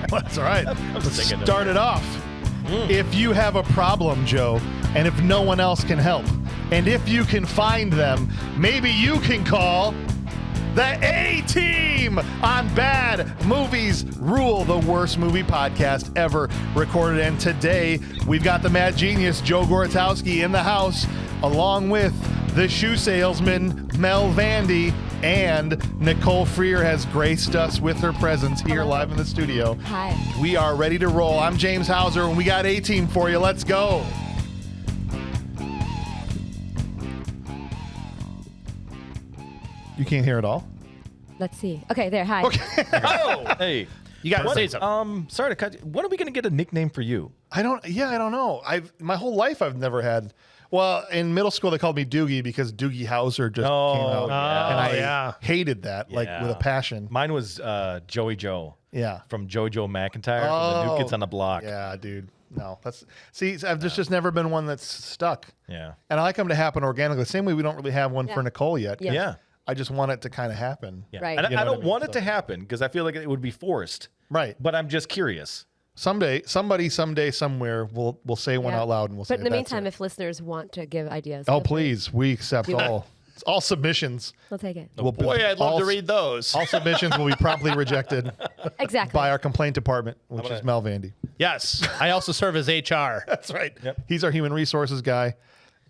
That's all right. Let's start it off. If you have a problem, Joe, and if no one else can help, and if you can find them, maybe you can call the A-Team on Bad Movies Rule, the worst movie podcast ever recorded. And today, we've got the mad genius, Joe Gorotowski, in the house, along with the shoe salesman, Mel Vandy, and Nicole Freer has graced us with her presence here live in the studio. Hi. We are ready to roll. I'm James Hauser, and we got A-Team for you. Let's go. You can't hear it all? Let's see. Okay, there. Hi. Okay. Oh, hey. You got to say something. Sorry to cut you. When are we going to get a nickname for you? I don't know. My whole life I've never had. Well, in middle school they called me Doogie because Doogie Howser just came out. And I hated that like with a passion. Mine was Joey Joe. Yeah. From JoJo McIntyre from the New Kids on the Block. Yeah, dude. No, there's just never been one that's stuck. Yeah. And I like them to happen organically. The same way we don't really have one for Nicole yet. Yeah. I just want it to kind of happen. Yeah. Right. And You know I don't what I mean? want it to happen because I feel like it would be forced. Right. But I'm just curious. Someday, somebody, someday, somewhere will say one out loud and we'll say. But in the meantime, if listeners want to give ideas, oh please, we accept all submissions. we'll take it. Oh, boy, I'd love to read those. All submissions will be promptly rejected Exactly. by our complaint department, which is Mel Vandy. Yes. I also serve as HR. That's right. Yep. He's our human resources guy,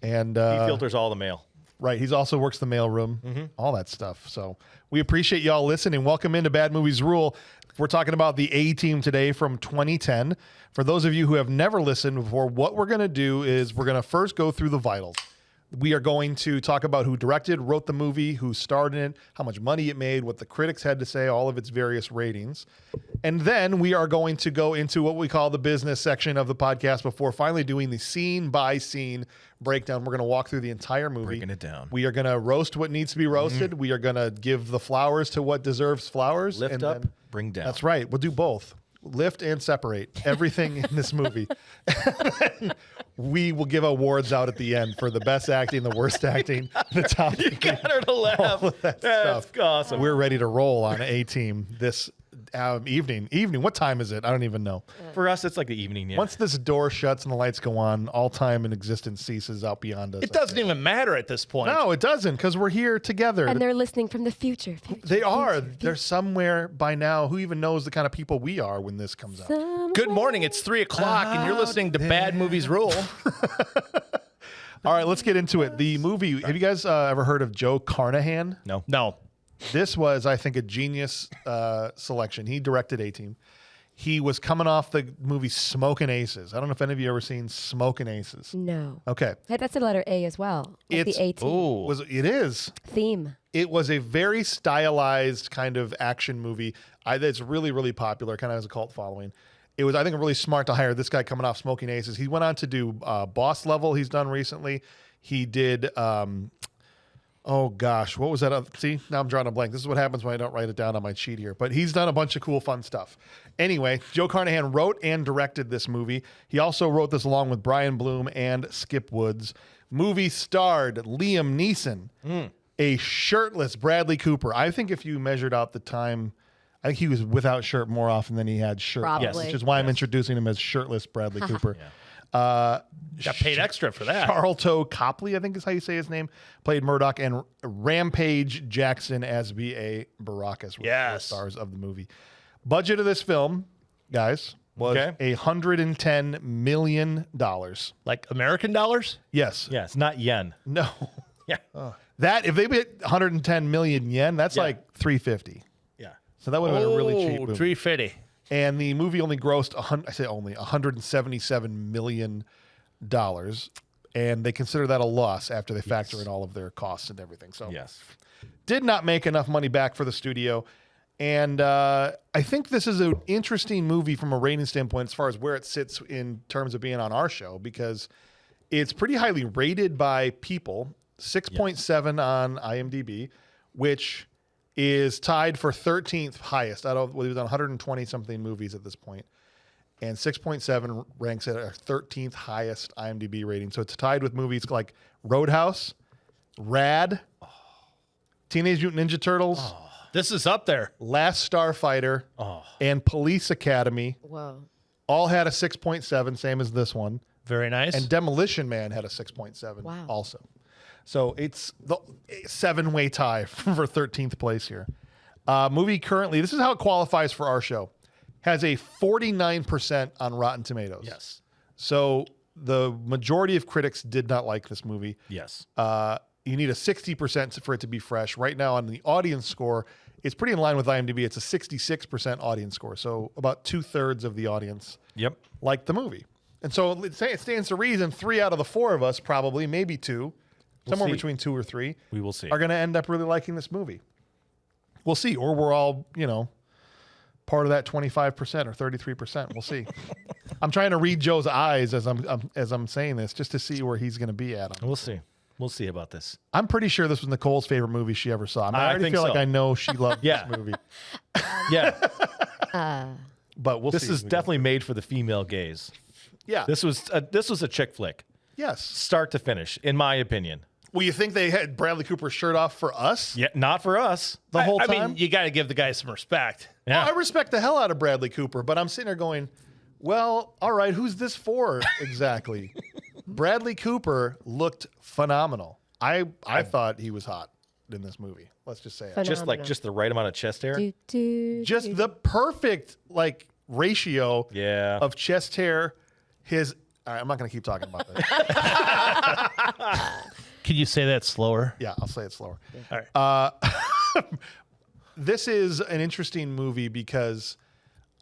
and He filters all the mail. right. He's also works the mailroom, all that stuff. So we appreciate y'all listening. Welcome into Bad Movies Rule. We're talking about the A-Team today from 2010. For those of you who have never listened before, what we're going to do is we're going to first go through the vitals. We are going to talk about who directed, wrote the movie, who starred in it, how much money it made, what the critics had to say, all of its various ratings. And then we are going to go into what we call the business section of the podcast before finally doing the scene-by-scene breakdown. We're going to walk through the entire movie. Breaking it down. We are going to roast what needs to be roasted. We are going to give the flowers to what deserves flowers. Lift and up, then- bring down. That's right. We'll do both. Lift and separate everything in this movie. We will give awards out at the end for the best acting, the worst acting, the top. You got her to laugh. That's That's awesome. We're ready to roll on A-Team this evening. What time is it? I don't even know. For us, it's like the evening. Yeah. Once this door shuts and the lights go on, all time in existence ceases out beyond us. It doesn't even matter at this point. No, it doesn't, because we're here together. And they're listening from the future. They are. They're somewhere by now. Who even knows the kind of people we are when this comes out? Good morning. It's 3 o'clock, and you're listening to Bad Movies Rule. All right, let's get into it. The movie, have you guys ever heard of Joe Carnahan? No. This was, I think, a genius selection. He directed A-Team. He was coming off the movie Smokin' Aces. I don't know if any of you ever seen Smokin' Aces. No. Okay. Hey, that's the letter A as well. Like the A-Team. It is. Theme. It was a very stylized kind of action movie. It's really, really popular, kind of has a cult following. It was, I think, really smart to hire this guy coming off Smokin' Aces. He went on to do Boss Level he's done recently. He did... oh gosh, what was that? See, now I'm drawing a blank. This is what happens when I don't write it down on my sheet here. But he's done a bunch of cool, fun stuff. Anyway, Joe Carnahan wrote and directed this movie. He also wrote this along with Brian Bloom and Skip Woods. Movie starred Liam Neeson, a shirtless Bradley Cooper. I think if you measured out the time, I think he was without shirt more often than he had shirt. Probably. Which is why I'm introducing him as shirtless Bradley Cooper. Got paid extra for that. Charlton Copley, I think is how you say his name, played Murdoch, and Rampage Jackson as BA Baracus were the stars of the movie. Budget of this film, guys, was $110 million. Like American dollars? Yes. Yeah, it's not yen. No. Yeah. That, if they hit 110 million yen, that's like 350. Yeah. So that would have been a really cheap movie. 350. And the movie only grossed, $177 million. And they consider that a loss after they factor in all of their costs and everything. So did not make enough money back for the studio. And I think this is an interesting movie from a rating standpoint as far as where it sits in terms of being on our show, because it's pretty highly rated by people, 6.7 on IMDb, which is tied for 13th highest out of, we've done 120 something movies at this point. And 6.7 ranks at our 13th highest IMDb rating. So it's tied with movies like Roadhouse, Rad, Teenage Mutant Ninja Turtles, This is up there. Last Starfighter and Police Academy Whoa. all had a 6.7, same as this one. Very nice. And Demolition Man had a 6.7 Wow. also. So it's the 7-way tie for 13th place here. Movie currently, this is how it qualifies for our show, has a 49% on Rotten Tomatoes. Yes. So the majority of critics did not like this movie. Yes. You need a 60% for it to be fresh. Right now on the audience score, it's pretty in line with IMDb. It's a 66% audience score. So about 2/3 of the audience Yep. liked the movie. And so it stands to reason 3 out of the 4 of us probably, maybe 2, somewhere see. between 2 or 3, We will see. are going to end up really liking this movie. We'll see. Or we're all, part of that 25% or 33%. We'll see. I'm trying to read Joe's eyes as I'm saying this just to see where he's going to be at. We'll see. We'll see about this. I'm pretty sure this was Nicole's favorite movie she ever saw. I already think feel so. like I know she loved Yeah. this movie. Yeah. But we'll see. This is definitely made for the female gaze. Yeah. This was a chick flick, Yes. start to finish, in my opinion. Well, you think they had Bradley Cooper's shirt off for us Yeah, not for us. the whole I time? mean, you got to give the guy some respect. Yeah. I respect the hell out of Bradley Cooper, but I'm sitting there going, well, all right, who's this for exactly? Bradley Cooper looked phenomenal. I thought he was hot in this movie. Let's just say it. Phenomenal. Just the right amount of chest hair. Just the perfect ratio Yeah. of chest hair. All right, I'm not going to keep talking about this. Can you say that slower? Yeah, I'll say it slower. All right. This is an interesting movie because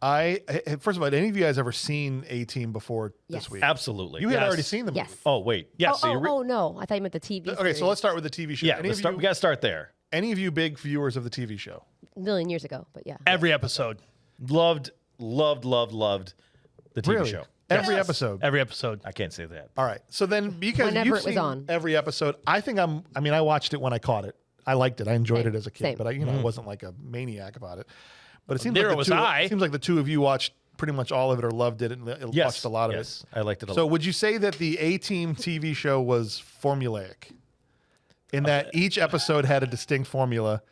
first of all, had any of you guys ever seen A-Team before Yes. this week? Absolutely. You had Yes. already seen the movie. Yes. Oh wait. Yeah. Oh no! I thought you meant the TV. Okay, so let's start with the TV show. Yeah. Any We of you, got to start there. any of you big viewers of the TV show? a million years ago, but yeah. Every episode. Loved the TV Really? show. Every Yes. episode. Every episode. I can't say that. All right. So then, because Whenever you've it was seen on. every episode, I watched it when I caught it. I liked it. I enjoyed it as a kid, Same. but I wasn't like a maniac about it. But it seems Neither like was the two, I. It seems like the two of you watched pretty much all of it or loved it and Yes. watched a lot of yes. it. I liked it a So lot. would you say that the A-Team TV show was formulaic in that each episode had a distinct formula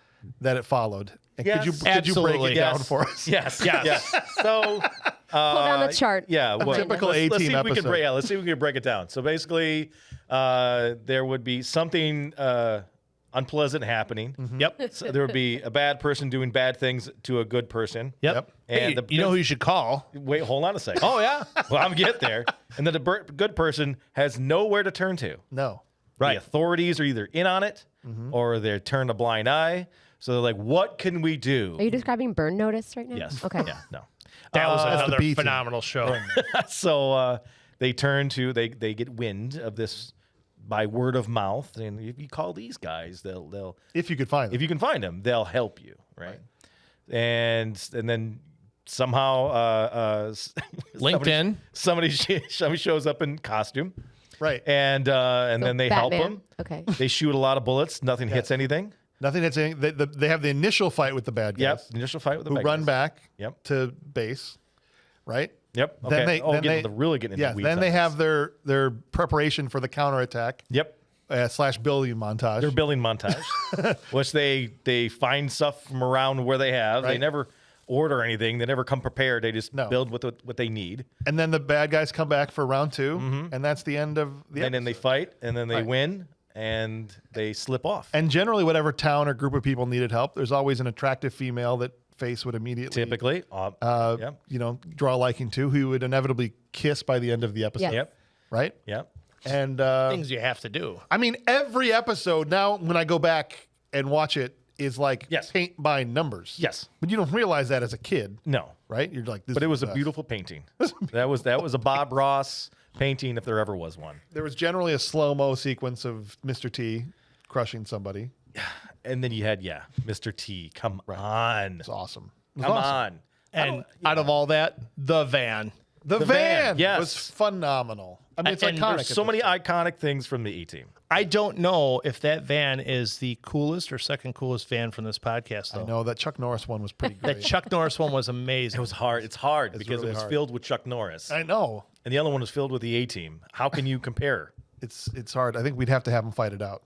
that it followed? And Yes. could you break Absolutely. it down for us? Yes. Yes. Yes. So Pull down the chart. Yeah, well, typical let's A-Team see if we can episode. break. Yeah, let's see if we can break it down. So basically, there would be something unpleasant happening. Yep. So there would be a bad person doing bad things to a good person. Yep. And Hey, you know who you should call? Wait, hold on a second. Oh, yeah. Well, I'm get there. And then the good person has nowhere to turn to. No. Right. The authorities are either in on it or they're turned a blind eye. So they're like, what can we do? Are you describing Burn Notice right now? Yes. Okay. Yeah. No. That was the another B team. phenomenal show. So they turn to they get wind of this by word of mouth, and if you call these guys, they'll If you could find them. if you can find them, they'll help you, right? And then somehow LinkedIn. somebody shows up in costume, Right. and then they help Batman. them. Okay. They shoot a lot of bullets. Nothing hits anything. Nothing that's saying they have the initial fight with the bad guys. Yep. Initial fight with the Who bad run guys. back Yep. to base, right? Yep. Okay. Then they Really getting into yeah. the weeds Then on they this. have their preparation for the counterattack Yep. / building montage. Their building montage, which they find stuff from around where they have. They Right. never order anything. They never come prepared. They just No. build what they need. And then the bad guys come back for round 2, and that's the end of the And then they episode. fight, and then they Right. win, and they slip off. And generally, whatever town or group of people needed help, there's always an attractive female that Face would immediately Typically, yep, draw a liking to, who would inevitably kiss by the end of the episode. Yeah. yep, Right? yep. And Things you have to do. I mean, every episode now, when I go back and watch it, is like Yes. paint by numbers. Yes. But you don't realize that as a kid, No, right? You're like, this but it is was the a best. beautiful painting. That was a Bob Ross painting, if there ever was one. There was generally a slow-mo sequence of Mr. T crushing somebody. And then you had Mr. T. Come on, It's awesome. It was come awesome. on. And out of all that, the van. The, The van, van, yes. was phenomenal. I mean, it's And iconic. There's so many iconic things from the E-Team. I don't know if that van is the coolest or second coolest van from this podcast, though. I know that Chuck Norris one was pretty That great. Chuck Norris one was amazing. It was hard. It's hard because really it was hard. filled with Chuck Norris, I know. and the other one was filled with the A-Team. How can you compare? It's hard. I think we'd have to have them fight it out.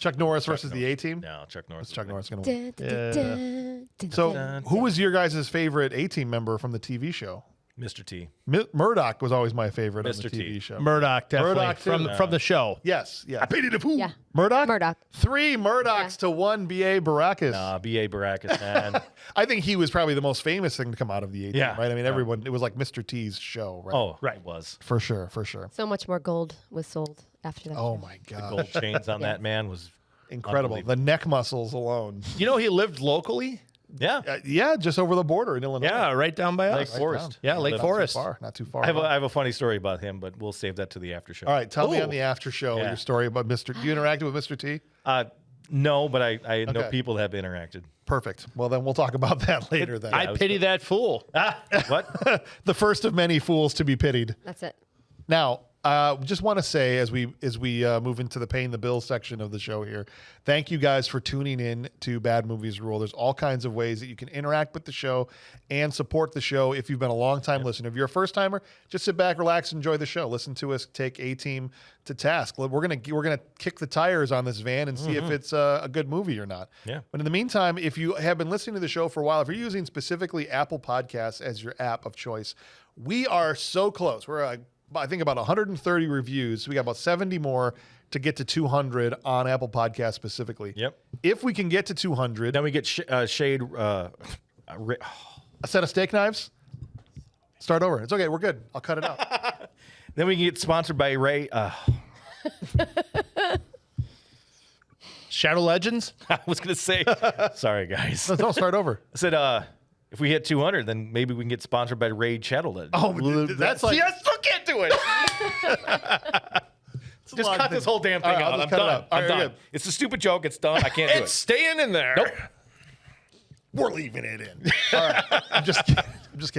Chuck Norris versus the A-Team? No, Chuck Norris. Chuck Norris going to win. Yeah. So, who was your guys' favorite A-Team member from the TV show? Mr. T. Murdoch was always my favorite on the Mr. T. TV show. Murdoch, definitely. Murdoch, too. from the show. Yes, I pity the fool. Yeah. Murdoch? Murdoch. 3 Murdochs to 1 BA Baracus. BA Baracus, man. I think he was probably the most famous thing to come out of the A-Team, Yeah. right? I mean, everyone, it was like Mr. T's show, right? Oh, right. It was. For sure. So much more gold was sold after that. Oh, show. my God. Gold chains on Yeah. that man was Incredible. The neck muscles alone. You know, he lived locally. Yeah. Yeah, just over the border in Illinois. Yeah, right down by Lake us. Forest. Yeah, Lake Not Forest. Not too far. I have a funny story about him, but we'll save that to the after show. All right, tell me Ooh. on the after show Yeah. your story about Mr. You interacted with Mr. T? No, but I know Okay. people that have interacted. Perfect. Well, then we'll talk about that later. Then I pity that fool. What? the first of many fools to be pitied. That's it. Now, just want to say as we move into the paying the bills section of the show here, thank you guys for tuning in to Bad Movies Rule. There's all kinds of ways that you can interact with the show and support the show if you've been a long time listener. If you're a first timer, just sit back, relax, enjoy the show. Listen to us take A-Team to task. We're gonna kick the tires on this van and see if it's a good movie or not. Yeah. But in the meantime, if you have been listening to the show for a while, if you're using specifically Apple Podcasts as your app of choice, we are so close. We're I think about 130 reviews. We got about 70 more to get to 200 on Apple Podcasts specifically. Yep. If we can get to 200, Then we get shade. a set of steak knives. Start over. It's okay. We're good. I'll cut it out. Then we can get sponsored by Ray. Shadow Legends. I was gonna say. Sorry, guys. No, start over. I said, if we hit 200, then maybe we can get sponsored by Raid Shadowlet. Oh, that's like See, I still can't do it. Just long cut thing. this whole damn thing All right, I'll out. just I'm cut it done. out. All I'm right, done. good. It's a stupid joke. It's done. I can't do It's it. staying in there. Nope. we're leaving it in. All right. I'm just kidding.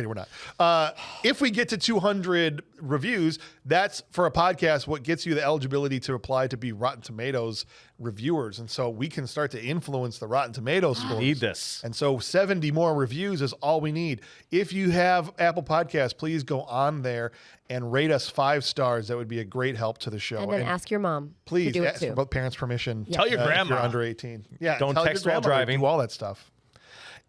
We're not. If we get to 200 reviews, that's for a podcast what gets you the eligibility to apply to be Rotten Tomatoes reviewers. And so we can start to influence the Rotten Tomatoes scores. Need this. And so 70 more reviews is all we need. If you have Apple Podcasts, please go on there and rate us 5 stars. That would be a great help to the show. And then ask your mom. please to do it ask too. about parents' permission. Tell your if grandma. you're under 18. Yeah, Don't tell your text while grandma, driving. Do all that stuff.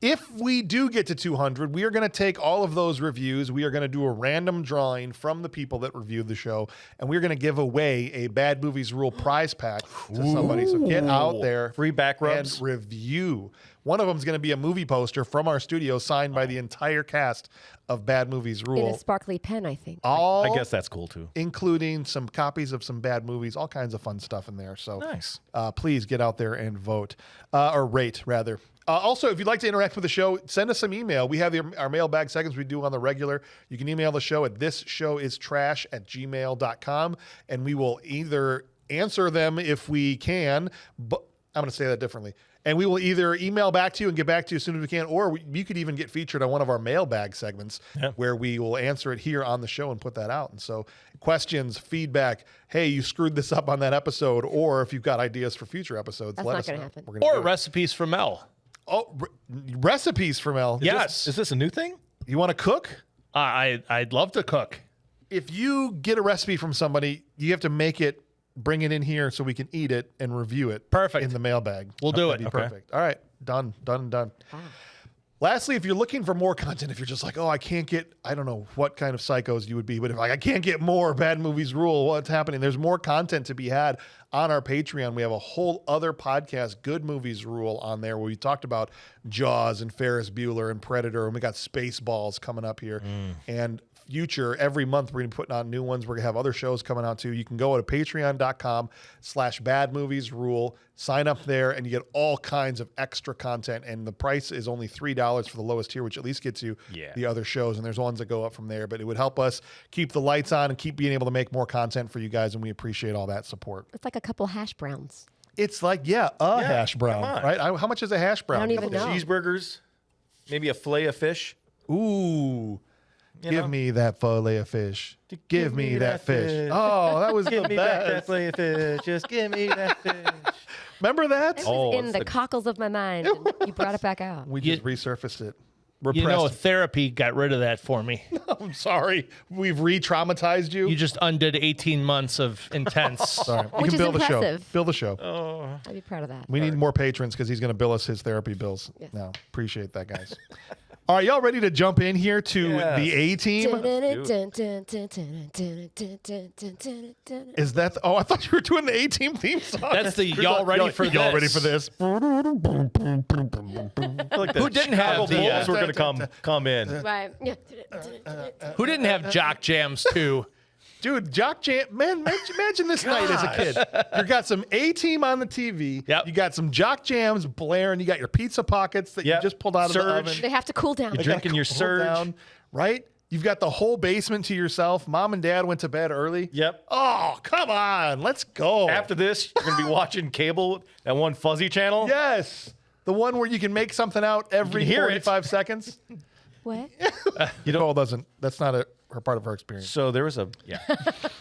If we do get to 200, we are going to take all of those reviews. We are going to do a random drawing from the people that reviewed the show, and we're going to give away a Bad Movies Rule prize pack to somebody. So get out there, Free back rubs. and review. One of them is going to be a movie poster from our studio signed by the entire cast of Bad Movies In Rule. a sparkly pen, I think. All I guess that's cool too. including some copies of some bad movies, all kinds of fun stuff in there. So Nice. please get out there and vote, or rate rather. Also, if you'd like to interact with the show, send us some email. We have our mailbag segments we do on the regular. You can email the show at thisshowIstrash@gmail.com, and we will either answer them if we can, but I'm going to say that differently. And we will either email back to you and get back to you as soon as we can, or you could even get featured on one of our mailbag segments where we will answer it here on the show and put that out. And so questions, feedback, hey, you screwed this up on that episode, or if you've got ideas for future episodes, That's let not us gonna know. happen. We're gonna Or do it. recipes from Mel. Oh, recipes from El. Yes. Is this a new thing? You want to cook? I'd love to cook. If you get a recipe from somebody, you have to make it, bring it in here so we can eat it and review it. Perfect. In the mailbag. We'll do That'd it. be Okay. perfect. All right. Done. Lastly, if you're looking for more content, if you're just like, oh, I can't get, I don't know what kind of psychos you would be, but if like, I can't get more Bad Movies Rule, what's happening? There's more content to be had on our Patreon. We have a whole other podcast, Good Movies Rule, on there where we talked about Jaws and Ferris Bueller and Predator, and we got Spaceballs coming up here. And future, every month we're going to be putting on new ones. We're going to have other shows coming out too. You can go to patreon.com/badmoviesrule, sign up there, and you get all kinds of extra content. And the price is only $3 for the lowest tier, which at least gets you the other shows. And there's ones that go up from there, but it would help us keep the lights on and keep being able to make more content for you guys. And we appreciate all that support. It's like a couple hash browns. It's like, hash brown, come on. right? How much is a hash brown? I don't even know. Cheeseburgers, maybe a fillet of fish. Ooh. Give know? me that fillet of fish. Give me that fish. Oh, that was the Give me back that best. fillet of fish. Just give me that fish. Remember that? It was Oh, in it's the the- cockles of my mind. And you brought it back out. We just resurfaced it. repressed. Therapy got rid of that for me. I'm sorry. We've re-traumatized you. You just undid 18 months of intense. Sorry. You Which can is bill the show. impressive. Bill the show. I'd be proud of that. We need more patrons because he's going to bill us his therapy bills. Yes. No, appreciate that, guys. All right, y'all ready to jump in here to the A team? Is that? I thought you were doing the A team theme song. That's the y'all ready for this. Y'all ready for this? Like Who didn't have the, Bulls were going to come in. Right. Yeah. Who didn't have jock jams too? Dude, Jock Jam, man, imagine this night as a kid. You got some A-Team on the TV. Yep. You got some Jock Jams blaring. You got your pizza pockets that you just pulled out of the oven. They have to cool down. You're drinking your Cool Surge. down, right? You've got the whole basement to yourself. Mom and Dad went to bed early. Yep. Oh, come on. Let's go. After this, you're going to be watching cable, that one fuzzy channel. Yes. The one where you can make something out every hear it. 45 seconds. What? Nicole doesn't. That's not her part of her experience. So there was All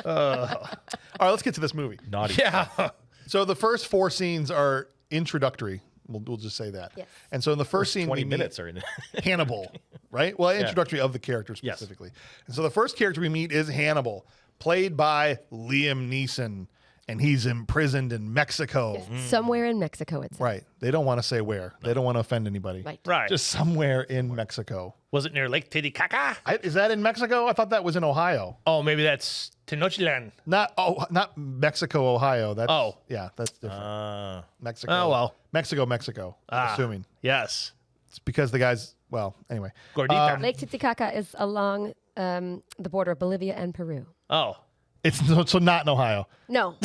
All right, let's get to this movie. naughty. Yeah. So the first 4 scenes are introductory. We'll just say that. Yes. And so in the first scene, 20 we minutes meet are in it. Hannibal, right? Well, introductory of the character Yes. specifically. And so the first character we meet is Hannibal, played by Liam Neeson, and he's imprisoned in Mexico. Somewhere in Mexico, it's Right. They don't want to say where. They don't want to offend anybody. Right. Right. Just somewhere in Mexico. Was it near Lake Titicaca? Is that in Mexico? I thought that was in Ohio. Oh, maybe that's Tenochtitlan. Not Mexico, Ohio. That's Oh. yeah, that's different. Mexico. Oh, well. Mexico. I'm assuming Yes. it's because the guys. Well, anyway. Gordita. Lake Titicaca is along the border of Bolivia and Peru. Oh. It's so not in Ohio. No.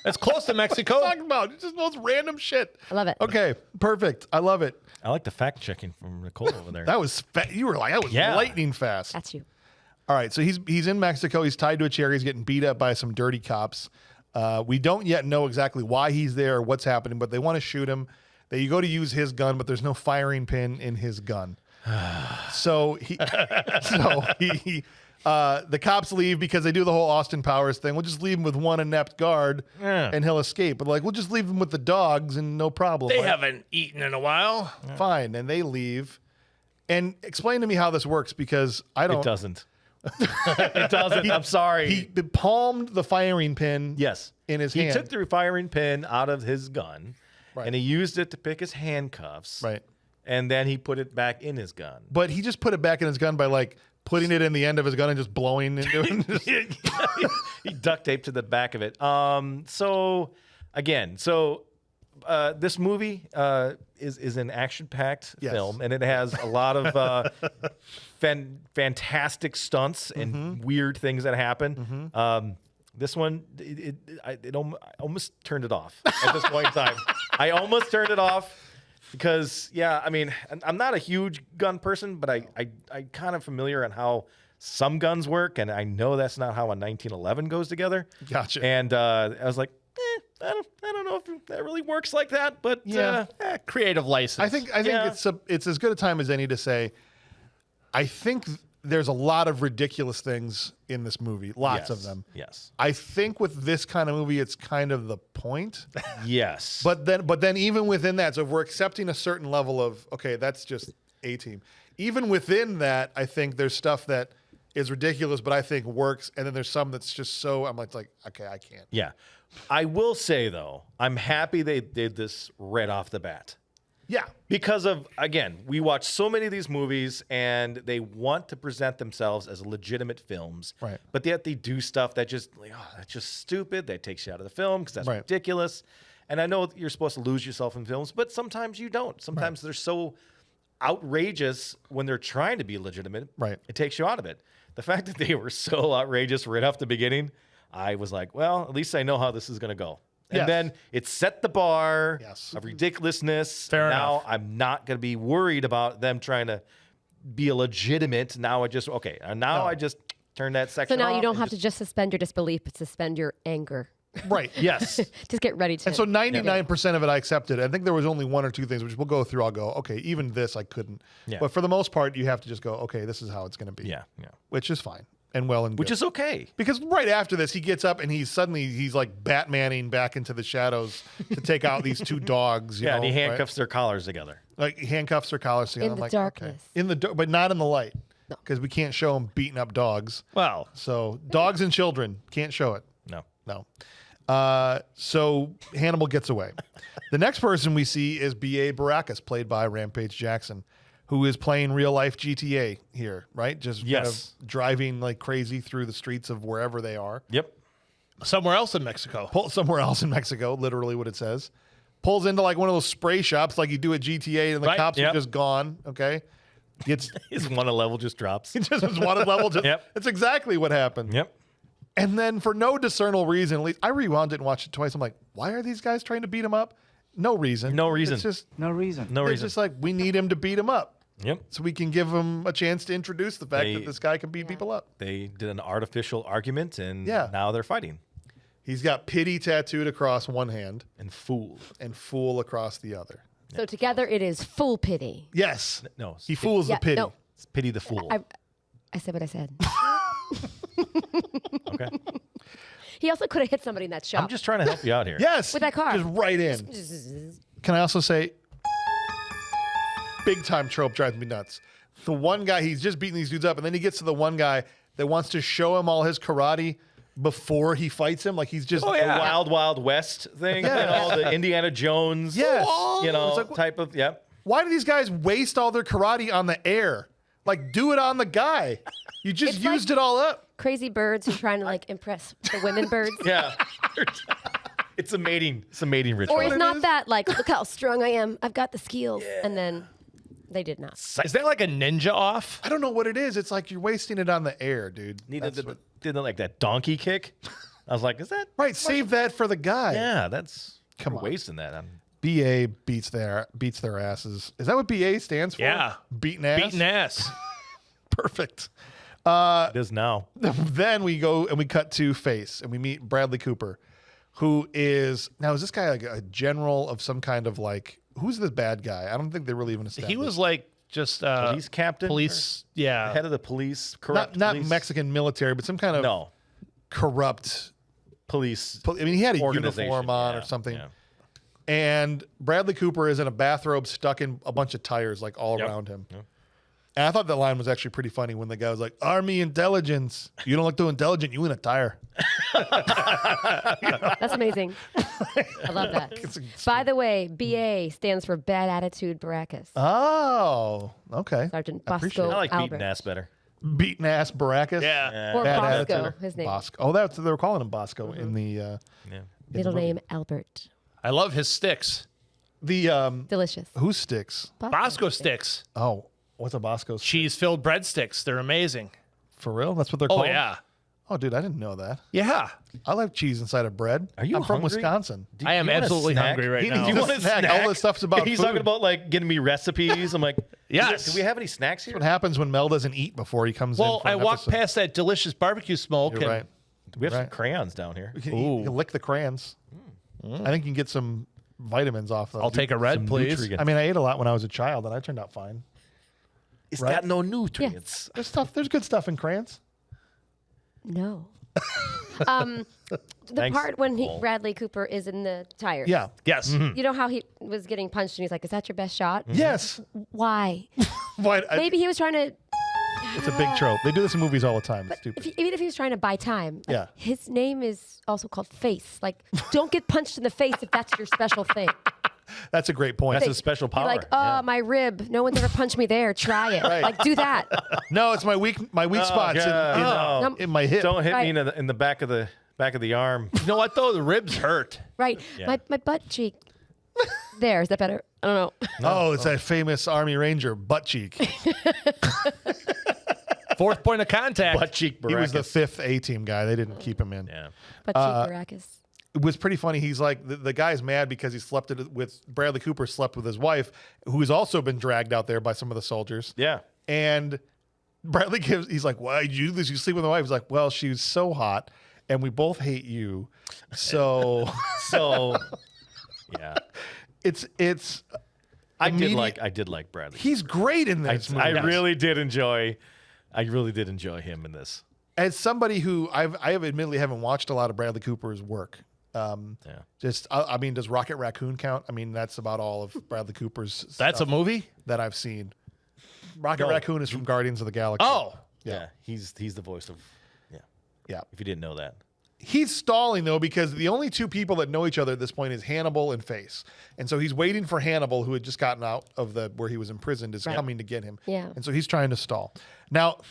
That's close to Mexico. Talking about it's just the most random shit. I love it. Okay, perfect. I love it. I like the fact checking from Nicole over there. That was you were like that was Yeah. lightning fast. That's you. All right, so he's in Mexico. He's tied to a chair. He's getting beat up by some dirty cops. We don't yet know exactly why he's there or what's happening, but they want to shoot him. You go to use his gun, but there's no firing pin in his gun. So the cops leave because they do the whole Austin Powers thing. We'll just leave him with one inept guard and he'll escape. But we'll just leave him with the dogs and no problem. They Like, haven't eaten in a while. fine. And they leave. And explain to me how this works because I don't. It doesn't. It doesn't. I'm sorry. He palmed the firing pin. yes. in his He hand. took the firing pin out of his gun and he used it to pick his handcuffs. Right. And then he put it back in his gun. But he just put it back in his gun by putting it in the end of his gun and just blowing into it. He duct taped to the back of it. This movie is an action-packed Yes. film, and it has a lot of fantastic stunts and weird things that happen. This one, I almost turned it off at this point in time. I almost turned it off because, I'm not a huge gun person, but I kind of familiar on how some guns work, and I know that's not how a 1911 goes together. Gotcha. And I was like, I don't know if that really works like that, but Creative license. I think Yeah. it's as good a time as any to say. I think there's a lot of ridiculous things in this movie, lots of them. Yes. I think with this kind of movie, it's kind of the point. Yes. But then even within that, so if we're accepting a certain level of okay, that's just A-Team. Even within that, I think there's stuff that is ridiculous, but I think works, and then there's some that's just so I'm like okay, I can't. Yeah. I will say, though, I'm happy they did this right off the bat. Yeah. Because of, again, we watch so many of these movies and they want to present themselves as legitimate films. Right. But yet they do stuff that just, that's just stupid. That takes you out of the film because that's Right. ridiculous. And I know you're supposed to lose yourself in films, but sometimes you don't. Sometimes they're so outrageous when they're trying to be legitimate. Right. It takes you out of it. The fact that they were so outrageous right off the beginning, I was like, well, at least I know how this is going to go. And Yes. then it set the bar Yes. of ridiculousness. Fair now enough. I'm not going to be worried about them trying to be legitimate. Now I just, I just turn that So section now off you don't and have to just suspend your disbelief, but suspend your anger. Right. Yes. Just get ready to. And so 99% of it I accepted. I think there was only one or two things which we'll go through. I'll go, okay, even this I couldn't. Yeah. But for the most part, you have to just go, okay, this is how it's going to be. Yeah. Which is fine. and well and good. Which is okay. Because right after this, he gets up and he's like Batmaning back into the shadows to take out these two dogs. You know, And he handcuffs right? their collars together. Like handcuffs their collars together. In I'm the like, darkness. okay. But not in the light. No. Because we can't show him beating up dogs. Well, So dogs and children can't show it. No. No. So Hannibal gets away. The next person we see is BA Baracus, played by Rampage Jackson, who is playing real life GTA here, right? Just kind Yes. of driving like crazy through the streets of wherever they are. Yep. somewhere else in Mexico. Pull somewhere else in Mexico, literally what it says. Pulls into like one of those spray shops like you do at GTA and the Right, cops are yep. just gone. Okay. Gets His one level just drops. just his wanted level. Yep. That's exactly what happened. Yep. And then for no discernible reason, at least I rewound it and watched it twice. I'm like, why are these guys trying to beat him up? No reason. No reason. It's just No reason. No it's reason. just like we need him to beat him up. Yep. So we can give him a chance to introduce the fact They- that this guy can beat people up. They did an artificial argument, and Yeah. now they're fighting. He's got pity tattooed across one hand And fool. and fool across the other. So together it is full pity. Yes. No. He fools Yeah, the pity. no. It's pity the fool. I said what I said. Okay. He also could have hit somebody in that shop. I'm just trying to help you out here. Yes. With that car. Just right in. Can I also say, big time trope drives me nuts. The one guy, he's just beating these dudes up, and then he gets to the one guy that wants to show him all his karate before he fights him. Like he's just, The Wild Wild West thing. Yeah. You know, the Indiana Jones. Yes. You know, It's like, type of. Yep. why do these guys waste all their karate on the air? Like, do it on the guy. You just It's like- used it all up. Crazy birds who are trying to like impress the women birds. Yeah. It's a mating ritual. Or it's it not is? that like, look how strong I am. I've got the skills. And then they did not. Is that like a ninja off? I don't know what it is. It's like you're wasting it on the air, dude. Needed That's what- didn't like that donkey kick. I was like, is that right, save that for the guy. Yeah, that's Come you're on. wasting that. BA beats their asses. Is that what BA stands for? Yeah. Beating ass. Beating ass. Perfect. It is now. Then we go and we cut to Face and we meet Bradley Cooper, who is this guy like a general of some kind of like, who's this bad guy? I don't think they really even established. He was like just Police captain? Police, yeah. Head of the police, corrupt not police. Mexican military, but some kind of No, corrupt. police. I mean, he had a organization, uniform on yeah, or something. yeah. And Bradley Cooper is in a bathrobe stuck in a bunch of tires like all Yep. around him. Yep. And I thought that line was actually pretty funny when the guy was like, Army intelligence. You don't look too intelligent. You in a tire. That's amazing. I love that. By the way, BA stands for Bad Attitude Baracus. Oh, okay. Sergeant I appreciate Bosco I like Albert. beating ass better. Beaten ass Baracus. Yeah. Or Bad Bosco, attitude. his name. Bosco. Oh, that's they were calling him Bosco in the Yeah. Middle name Albert. I love his sticks. the Delicious. who sticks? Bosco sticks. Oh, what's a Bosco? Stick? Cheese-filled breadsticks. They're amazing. For real? That's what they're Oh, called. yeah. Oh, dude, I didn't know that. Yeah. I like cheese inside of bread. Are you I'm from hungry? Wisconsin. Do I am you want a absolutely snack? hungry right He now. needs You want a snack? snack? All this stuff's about He's food. talking about like getting me recipes. I'm like, Yes. Do we have any snacks here? What happens when Mel doesn't eat before he comes in? Well, for I an walked episode? past that delicious barbecue smoke. You're and right. We have some Right. crayons down here. You can lick the crayons. I think you can get some vitamins off those. I'll take a red, Some please. nutrient. I mean, I ate a lot when I was a child, and I turned out fine. It's right? got no nutrients. There's good stuff in crayons. No. The Thanks, part when Paul. Bradley Cooper is in the tires. Yeah. Yes. You know how he was getting punched and he's like, is that your best shot? Yes. Why? Why? Maybe he was trying to, It's a big trope. They do this in movies all the time. It's stupid. even if he was trying to buy time. like, Yeah. His name is also called Face. Like, don't get punched in the face if that's your special thing. That's a great point. That's a special Be power. like, oh, my rib. No one's ever punched me there. Try it. Right. Like, do that. No, it's my weak spots God, no. in my hip. Don't hit me Right. in the back of the arm. You know what, though? The ribs hurt. Right. Yeah. My butt cheek. There. Is that better? I don't know. Oh, it's that famous Army Ranger butt cheek. Fourth point of contact. Butt cheek Baracus. He was the 5th A team guy. They didn't keep him in. Yeah. Butt cheek Baracus. It was pretty funny. He's like, the guy's mad because he slept with Bradley Cooper slept with his wife, who's also been dragged out there by some of the soldiers. Yeah. And Bradley he's like, why did you do this? You sleep with my wife. He's like, well, she was so hot and we both hate you. So So, yeah. it's I did immediate- like Bradley. he's great in this movie. I really did enjoy him in this. as somebody who I have admittedly haven't watched a lot of Bradley Cooper's work. I mean, does Rocket Raccoon count? I mean, that's about all of Bradley Cooper's That's a stuff movie? that I've seen. Rocket Raccoon is from Guardians of the Galaxy. Oh. Yeah. He's the voice of. Yeah. If you didn't know that. He's stalling, though, because the only two people that know each other at this point is Hannibal and Face. And so he's waiting for Hannibal, who had just gotten out of where he was imprisoned, is coming to get him. Yeah. And so he's trying to stall. Now,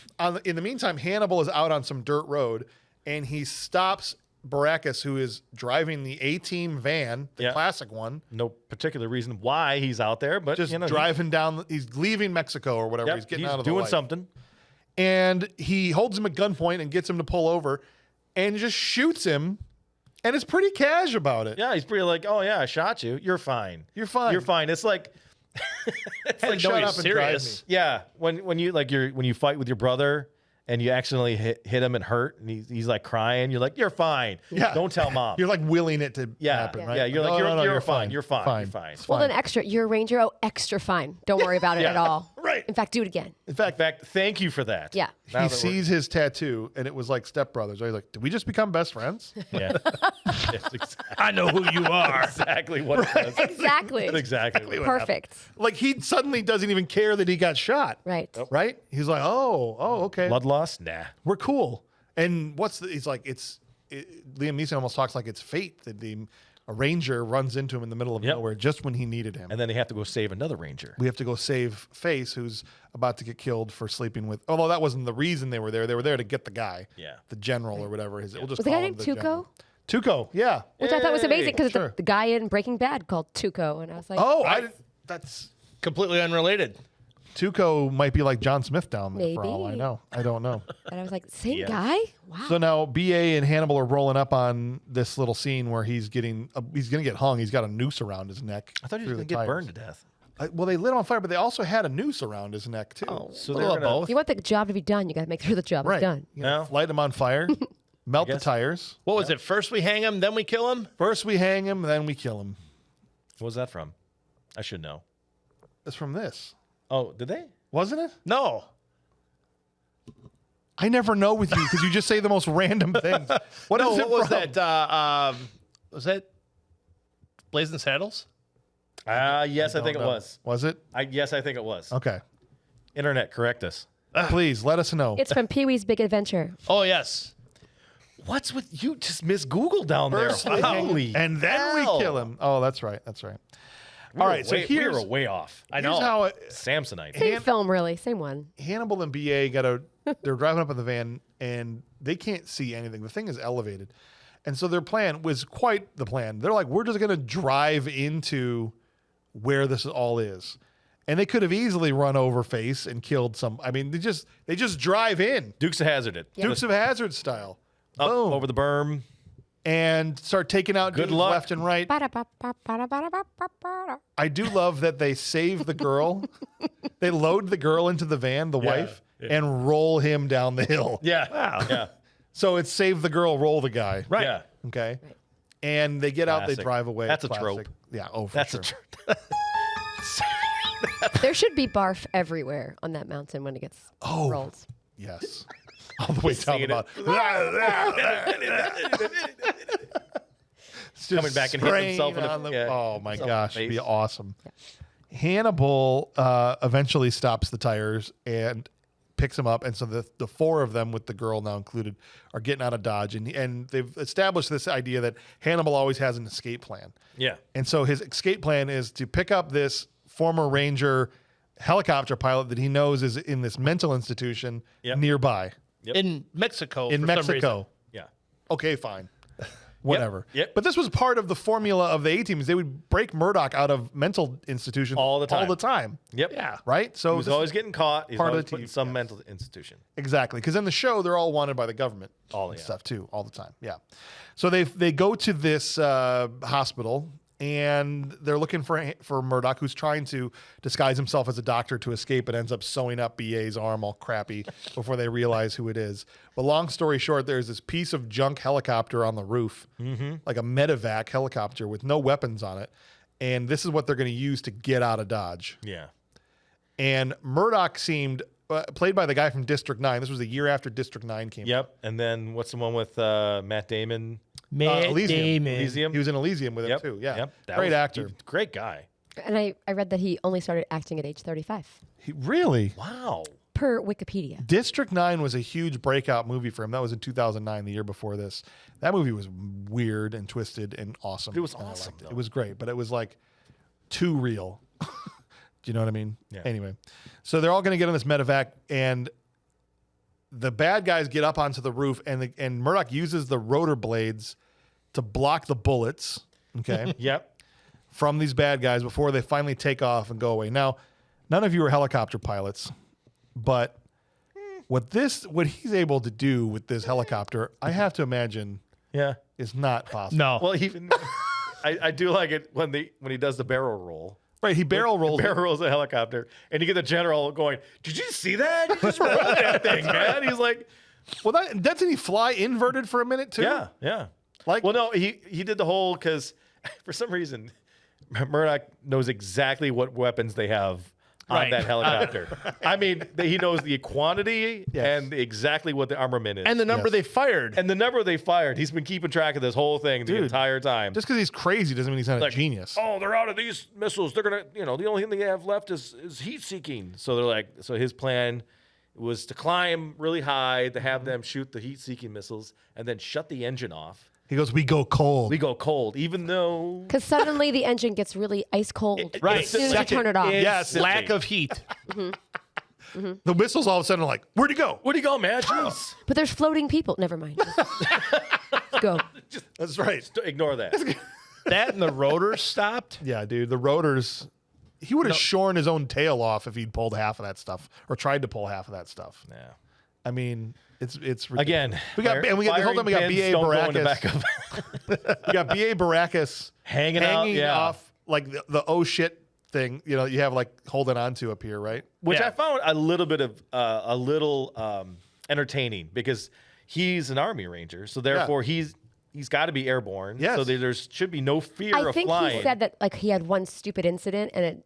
in the meantime, Hannibal is out on some dirt road, and he stops Baracus, who is driving the A-Team van, the classic one. No particular reason why he's out there, but Just driving down. He's leaving Mexico or whatever. He's getting out of the doing light. something. And he holds him at gunpoint and gets him to pull over and just shoots him. And is pretty cash about it. Yeah, he's pretty like, oh yeah, I shot you. You're fine. You're fine. You're fine. It's like, Like, shut up and drive me. yeah, when you fight with your brother and you accidentally hit him and hurt, and he's like crying, you're like, you're fine. Yeah. Don't tell mom. You're like willing it to happen, right? Yeah, you're like, you're fine. You're fine. You're fine. Well, then extra. You're a ranger. Oh, extra fine. Don't worry about it at all. Right. In fact, do it again. In fact, Thank you for that. Yeah. Now he sees his tattoo, and it was like Step Brothers. He's like, did we just become best friends? Yeah. It's exactly, I know who you are. exactly what it was. Exactly. That's exactly what Perfect. Like, he suddenly doesn't even care that he got shot. Right. Right? He's like, oh, okay. Blood loss? Nah. We're cool. And he's like, Liam Neeson almost talks like it's fate that a ranger runs into him in the middle of nowhere just when he needed him. And then they have to go save another ranger. We have to go save Face, who's about to get killed for sleeping with. Although that wasn't the reason they were there. They were there to get the guy. Yeah. The general or whatever. We'll just Was the call guy him named the Tuco? general. Tuco, yeah. Which I thought was amazing because Sure. the guy in Breaking Bad called Tuco, and I was like, Oh, that's Completely unrelated. Tuco might be like John Smith down there for all I Maybe. know. I don't know. and I was like, same guy? Wow. So now BA and Hannibal are rolling up on this little scene where he's going to get hung. He's got a noose around his neck. I thought he was through going the to get tires. burned to death. Well, they lit him on fire, but they also had a noose around his neck too. Oh. So A they're little gonna, of both. You want the job to be done, you got to make sure the job right. is done. You know, No. light him on fire, melt the guess. tires. What was it? First we hang him, then we kill him? First we hang him, then we kill him. What was that from? I should know. That's from this, Oh, did they? wasn't it? No. I never know with you because you just say the most random things. What No, is it what was from? that? Was that Blazing Saddles? Yes, I think it No. was. Was it? Yes, I think it was. Okay. Internet, correct us. Please let us know. It's from Pee Wee's Big Adventure. Oh, yes. What's with you? Just miss Google down there. First we hang him, Holy and then hell. we kill him. Oh, that's right. That's right. We All were right. So way, here's we were way off. I here's know. how Samsonite. Same film, really. Same one. Hannibal and BA they're driving up in the van and they can't see anything. The thing is elevated. And so their plan was quite the plan. They're like, we're just going to drive into where this all is. And they could have easily run over Face and killed some. I mean, they just drive in. Dukes of Hazzard. It. Dukes of Hazzard style. Up Boom. over the berm. And start taking out Good dudes luck. left and right. I do love that they save the girl. They load the girl into the van, the wife, and roll him down the hill. Yeah. Wow. Yeah. So it's save the girl, roll the guy. Right. Yeah. Okay. And they get out, they Classic. drive away. That's a Classic. trope. Yeah. Oh, for That's sure. a There should be barf everywhere on that mountain when it gets rolled. Yes. All the way down the mountain. It's just Coming back and hitting spraying himself in the- on the. yeah, Oh my himself gosh, in the it'd be face. awesome. Hannibal eventually stops the tires and picks him up, and so the four of them, with the girl now included, are getting out of Dodge, and they've established this idea that Hannibal always has an escape plan. Yeah. And so his escape plan is to pick up this former Ranger helicopter pilot that he knows is in this mental institution nearby In Mexico. in for some reason. Mexico. Yeah. Okay, fine. Whatever. Yep. But this was part of the formula of the A-teams. They would break Murdoch out of mental institutions All the time. Yep. Yeah. Right? So He was this- always getting caught. He's part of always the put in team, some yes. mental institution. Exactly, because in the show they're all wanted by the government, and stuff too, all the time. Yeah, so they go to this hospital and they're looking for Murdoch, who's trying to disguise himself as a doctor to escape, but ends up sewing up BA's arm all crappy before they realize who it is. But long story short, there's this piece of junk helicopter on the roof, like a medevac helicopter with no weapons on it, and this is what they're going to use to get out of Dodge. Yeah. And Murdoch seemed played by the guy from District 9. This was a year after District 9 came out. Yep. And then what's the one with Matt Damon? Matt Elysium. Damon. Elysium. He was in Elysium with him too. Yeah. Yep. Great actor. Great guy. And I read that he only started acting at age 35, Really? Wow. per Wikipedia. District 9 was a huge breakout movie for him. That was in 2009, the year before this. That movie was weird and twisted and awesome. It was and I awesome, liked it. though. It was great, but it was like too real. Do you know what I mean? Yeah. Anyway, so they're all going to get on this medevac, and the bad guys get up onto the roof, and Murdoch uses the rotor blades to block the bullets. Okay. Yep. From these bad guys before they finally take off and go away. Now, none of you are helicopter pilots, but what he's able to do with this helicopter, I have to imagine Yeah. is not possible. No. Well, even I do like it when he does the barrel roll. Right, he barrel rolls. Barrel rolls a helicopter, and you get the general going, "Did you see that? You just rolled that thing, man." He's like, Well, doesn't he fly inverted for a minute too? "Yeah, yeah." Like, Well, no, he did the whole because for some reason Murdoch knows exactly what weapons they have on Right. that helicopter. I mean, he knows the quantity Yes. and exactly what the armament is. And the number Yes. they fired. And the number they fired. He's been keeping track of this whole thing the Dude, entire time. just because he's crazy doesn't mean he's not Like, a genius. Oh, they're out of these missiles. They're gonna, the only thing they have left is heat seeking. So they're like, so his plan was to climb really high, to have them shoot the heat seeking missiles, and then shut the engine off. He goes, "We go cold." We go cold, even though Because suddenly the engine gets really ice cold Right. as soon as you Second. turn it off. Yes. Lack of heat. The missiles all of a sudden are like, "Where'd he go?" where'd he go, man? Jeez. But there's floating people. Never mind. Go. That's right. Ignore that. That and the rotors stopped. Yeah, dude. The rotors. He would have shorn his own tail off if he'd pulled half of that stuff or tried to pull half of that stuff. Yeah. I mean, it's ridiculous. Again, We got hold on. We got firing BA pins don't go into Baracus. backup. We got BA Baracus Hanging out, yeah. off like the oh shit thing. You have like holding on to up here, right? Which Yeah. I found a little entertaining because he's an Army Ranger, so therefore he's got to be airborne. Yes. So there should be no fear I of think flying. he said that like he had one stupid incident and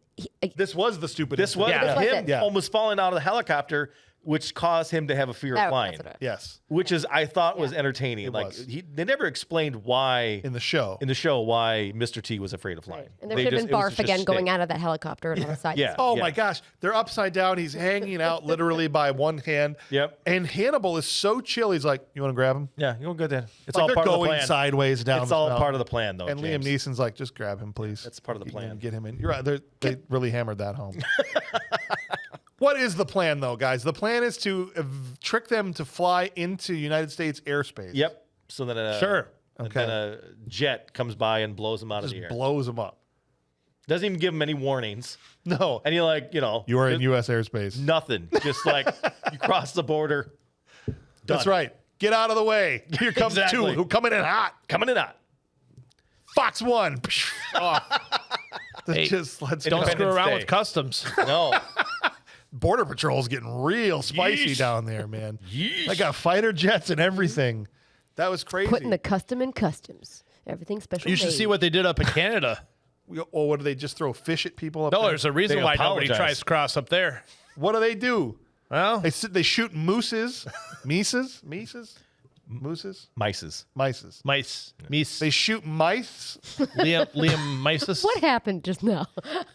This was the stupid. This was incident. This was him it. Yeah. almost falling out of the helicopter, which caused him to have a fear of flying. that's what Yes, Which is I thought was entertaining. It like was. they never explained why in the show. why Mr. T was afraid of flying. and there They should have just- been it was barf just again going shtick. out of that helicopter and on the side. Yeah. Oh my gosh, they're upside down. He's hanging out literally by one hand. Yep. And Hannibal is so chill. He's like, "You want to grab him?" Yeah, you'll go there. It's Like all they're part of the going plan. sideways down. It's the all mountain. part of the plan, though. And James. Liam Neeson's like, "Just grab him, please." That's part of the You know, plan. Get him in. You're right. They really hammered that home. What is the plan, though, guys? The plan is to trick them to fly into United States airspace. Yep. So then Sure. Then a jet comes by and blows them out of Just the air. blows them up. Doesn't even give them any warnings. No. And you're like, You are in just U.S. airspace. nothing. Just like you cross the border. That's Done. right. Get out of the way. Here comes Exactly. two who coming in hot. Coming in hot. Fox 1. Off. Hey, let's Don't Independence screw around Day. with customs. No. Border Patrol's getting real spicy Yeesh. down there, man. Yeesh. They got fighter jets and everything. That was crazy. Putting the custom in customs. Everything special. You should made. see what they did up in Canada. Or what do they just throw fish at people up No, there? there's a reason They why nobody apologize. tries to cross up there. What do they do? Well, They shoot mooses. Mooses? Mooses? Mices. Mices. mice. Meese. They shoot mice. Liam Mises. What happened just now?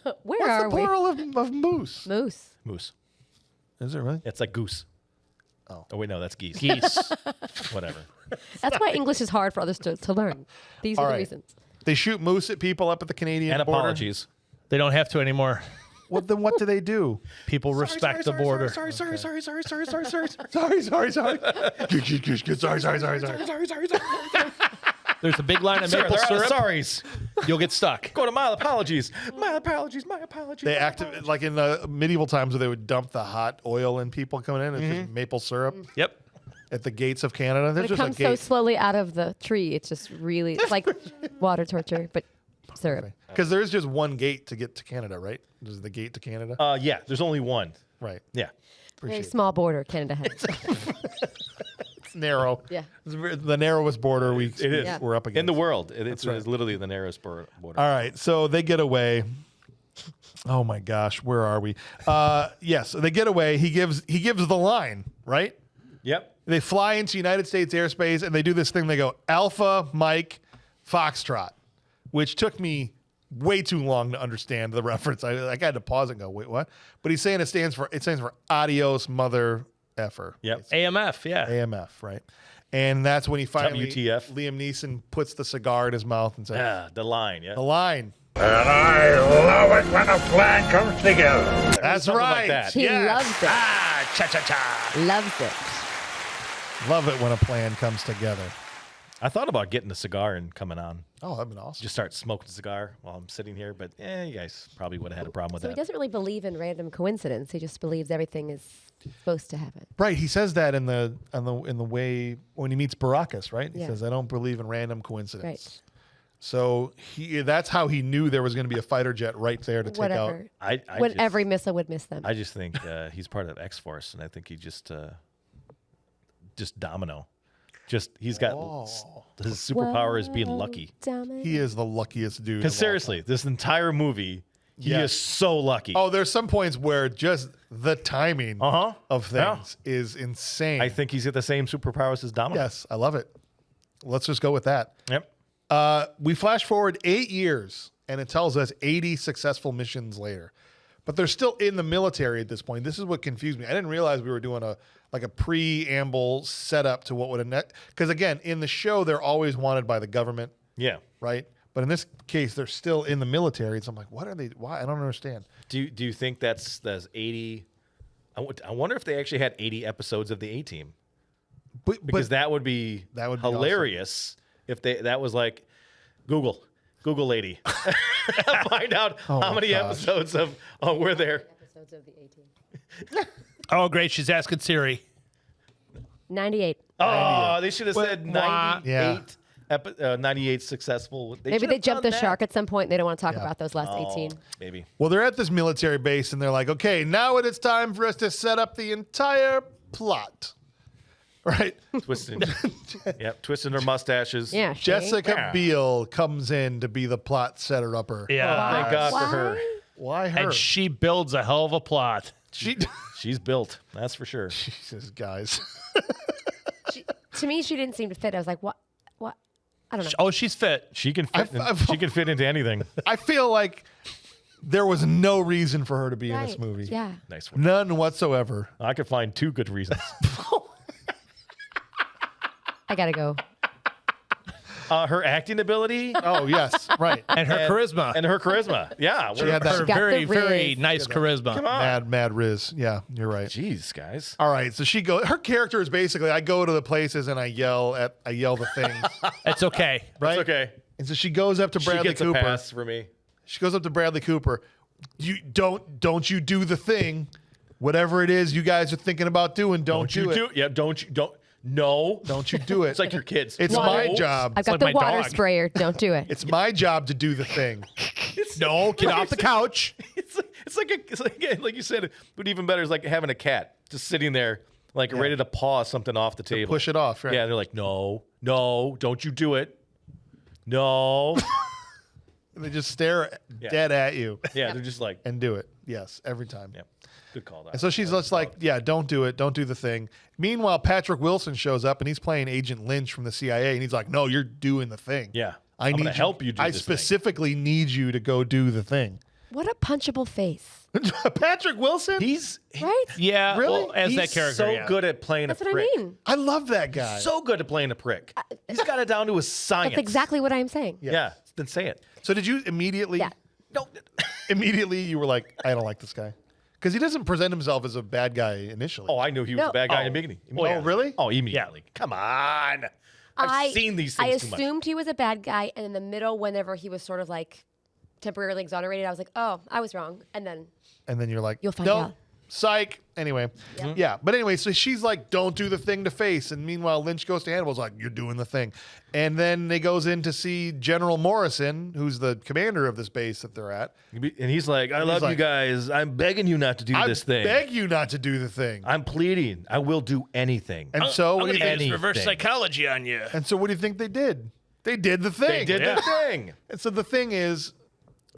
Where What's are the we? plural of moose? Moose. Moose. Is it really? It's like goose. Oh. wait, no, that's geese. Geese. Whatever. That's why English is hard for others to learn. These All are the right. reasons. They shoot moose at people up at the Canadian And border. apologies. They don't have to anymore. Well, then what do they do? People respect the border. Sorry. Sorry. There's a big line of Sir, maple they're out of syrup. sorries. You'll get stuck. Go to my apologies. My apologies. They active like in the medieval times where they would dump the hot oil in people coming in. It's just maple syrup Yep. at the gates of Canada. There's It just a comes so gate. slowly out of the tree. It's just really, it's like water torture, but syrup. Because there is just one gate to get to Canada, right? There's the gate to Canada. Yeah, there's only one. Right. Yeah. Very Appreciate it. small border Canada has. It's narrow. Yeah. It's the narrowest border It is. Yeah. we're up against. In the world. It's right. literally the narrowest border. All right. So they get away. Oh my gosh, where are we? Yes, they get away. He gives the line, right? Yep. They fly into United States airspace and they do this thing. They go Alpha, Mike, Foxtrot, which took me way too long to understand the reference. I had to pause and go, wait, what? But he's saying it stands for adios, mother effer. Yep. AMF, yeah. AMF, right? And that's when he finally, WTF. Liam Neeson puts the cigar in his mouth and says, Yeah, the line. Yeah. the line. And I love it when a plan comes together. That's Something right. like that. He loves it. Cha-cha-cha. Loves it. Love it when a plan comes together. I thought about getting a cigar and coming on. Oh, that'd been awesome. Just start smoking a cigar while I'm sitting here. But you guys probably would have had a problem with So he that. doesn't really believe in random coincidence. He just believes everything is supposed to happen. Right, he says that in the way when he meets Baracus, right? He Yeah. says, "I don't believe in random coincidence." Right. So that's how he knew there was going to be a fighter jet right there to take out. Whatever. I When just, every missile would miss them. I just think he's part of X-Force, and I think he just domino. He's got his superpower is being lucky. He is the luckiest dude. Because of all seriously, this entire movie, he Yes. is so lucky. time. Oh, there's some points where just the timing of things is insane. I think he's got the same superpowers as Domino. Yes, I love it. Let's just go with that. Yep. We flash forward 8 years, and it tells us 80 successful missions later. But they're still in the military at this point. This is what confused me. I didn't realize we were doing a preamble setup to what would have because again, in the show, they're always wanted by the government, Yeah. right? But in this case, they're still in the military. So I'm like, what are they? Why? I don't understand. Do you think that's 80? I wonder if they actually had 80 episodes of the A-Team. Because that would be hilarious if that was like Google lady. Find out how many episodes were there. Episodes of the A-Team. Oh, great. She's asking Siri. 98. Oh, they should have said 98. Yeah. 98 successful. Maybe should they have jumped the done shark that. at some point. And they don't want to talk about those last 18. Maybe. Well, they're at this military base, and they're like, okay, now it is time for us to set up the entire plot. Right? Twisting her mustaches. Yeah. Jessica Biel comes in to be the plot setter-upper. Yeah. Thank God for her. Why her? And she builds a hell of a plot. She's built. That's for sure. Jesus, guys. To me, she didn't seem to fit. I was like, what? I don't know. Oh, she's fit. She can fit. She can fit into anything. I feel like there was no reason for her to be in this Right. movie. Yeah. Nice one. None whatsoever. I could find 2 good reasons. I got to go. Her acting ability Oh, yes. Right. And her charisma. and her charisma. Yeah. She had her that got very, the very riz. nice charisma. Come on. mad riz. Yeah, you're right. Jeez, guys. All right. So her character is basically, I go to the places and I yell the things. It's okay. Right? It's okay. And so she goes up to She Bradley gets a Cooper. pass for me. She goes up to Bradley Cooper. You don't you do the thing. Whatever it is you guys are thinking about doing, don't you do it. do? Yeah. Don't you? Don't. No. Don't you do it. It's like your kids. It's No. my job. I've got like the my water dog. sprayer. Don't do it. It's my job to do the thing. No, get off the couch. It's like you said, but even better is like having a cat just sitting there, like ready to paw something off the table. Push it off. Right? Yeah, they're like, no, don't you do it. No. They just stare dead at you Yeah, they're just like, and do it. Yes, every time. yeah, good call. And so she's just like, yeah, don't do it. Don't do the thing. Meanwhile, Patrick Wilson shows up and he's playing Agent Lynch from the CIA. And he's like, no, you're doing the thing. Yeah. I I'm need gonna help you do I this specifically need you to go do the thing. What a punchable face. Patrick Wilson? He's Right? Yeah, Really? well, as that he's character. so yeah. good at playing That's a what prick. I mean. I love that guy. So good at playing a prick. He's got it down to a science. That's exactly what I'm saying. Yeah. Then say it. So did you immediately Yeah. immediately you were like, I don't like this guy? Because he doesn't present himself as a bad guy initially. Oh, I knew he was No. a bad guy in the beginning. Oh, really? Oh, immediately. Come on. I've seen these things I too much. assumed he was a bad guy, and in the middle, whenever he was sort of like temporarily exonerated, I was like, oh, I was wrong. And then And then you're like, You'll find nope, out. psych. Anyway, yeah. But anyway, so she's like, don't do the thing to face. And meanwhile, Lynch goes to Hannibal's like, you're doing the thing. And then they goes in to see General Morrison, who's the commander of this base that they're at. And he's like, I love you like, guys. I'm begging you not to do I this thing. beg you not to do the thing. I'm pleading. I will do anything. And so, I'm what do going you to think? use reverse Anything. psychology on you. And so, what do you think they did? They did the thing. They did the thing. And so the thing is,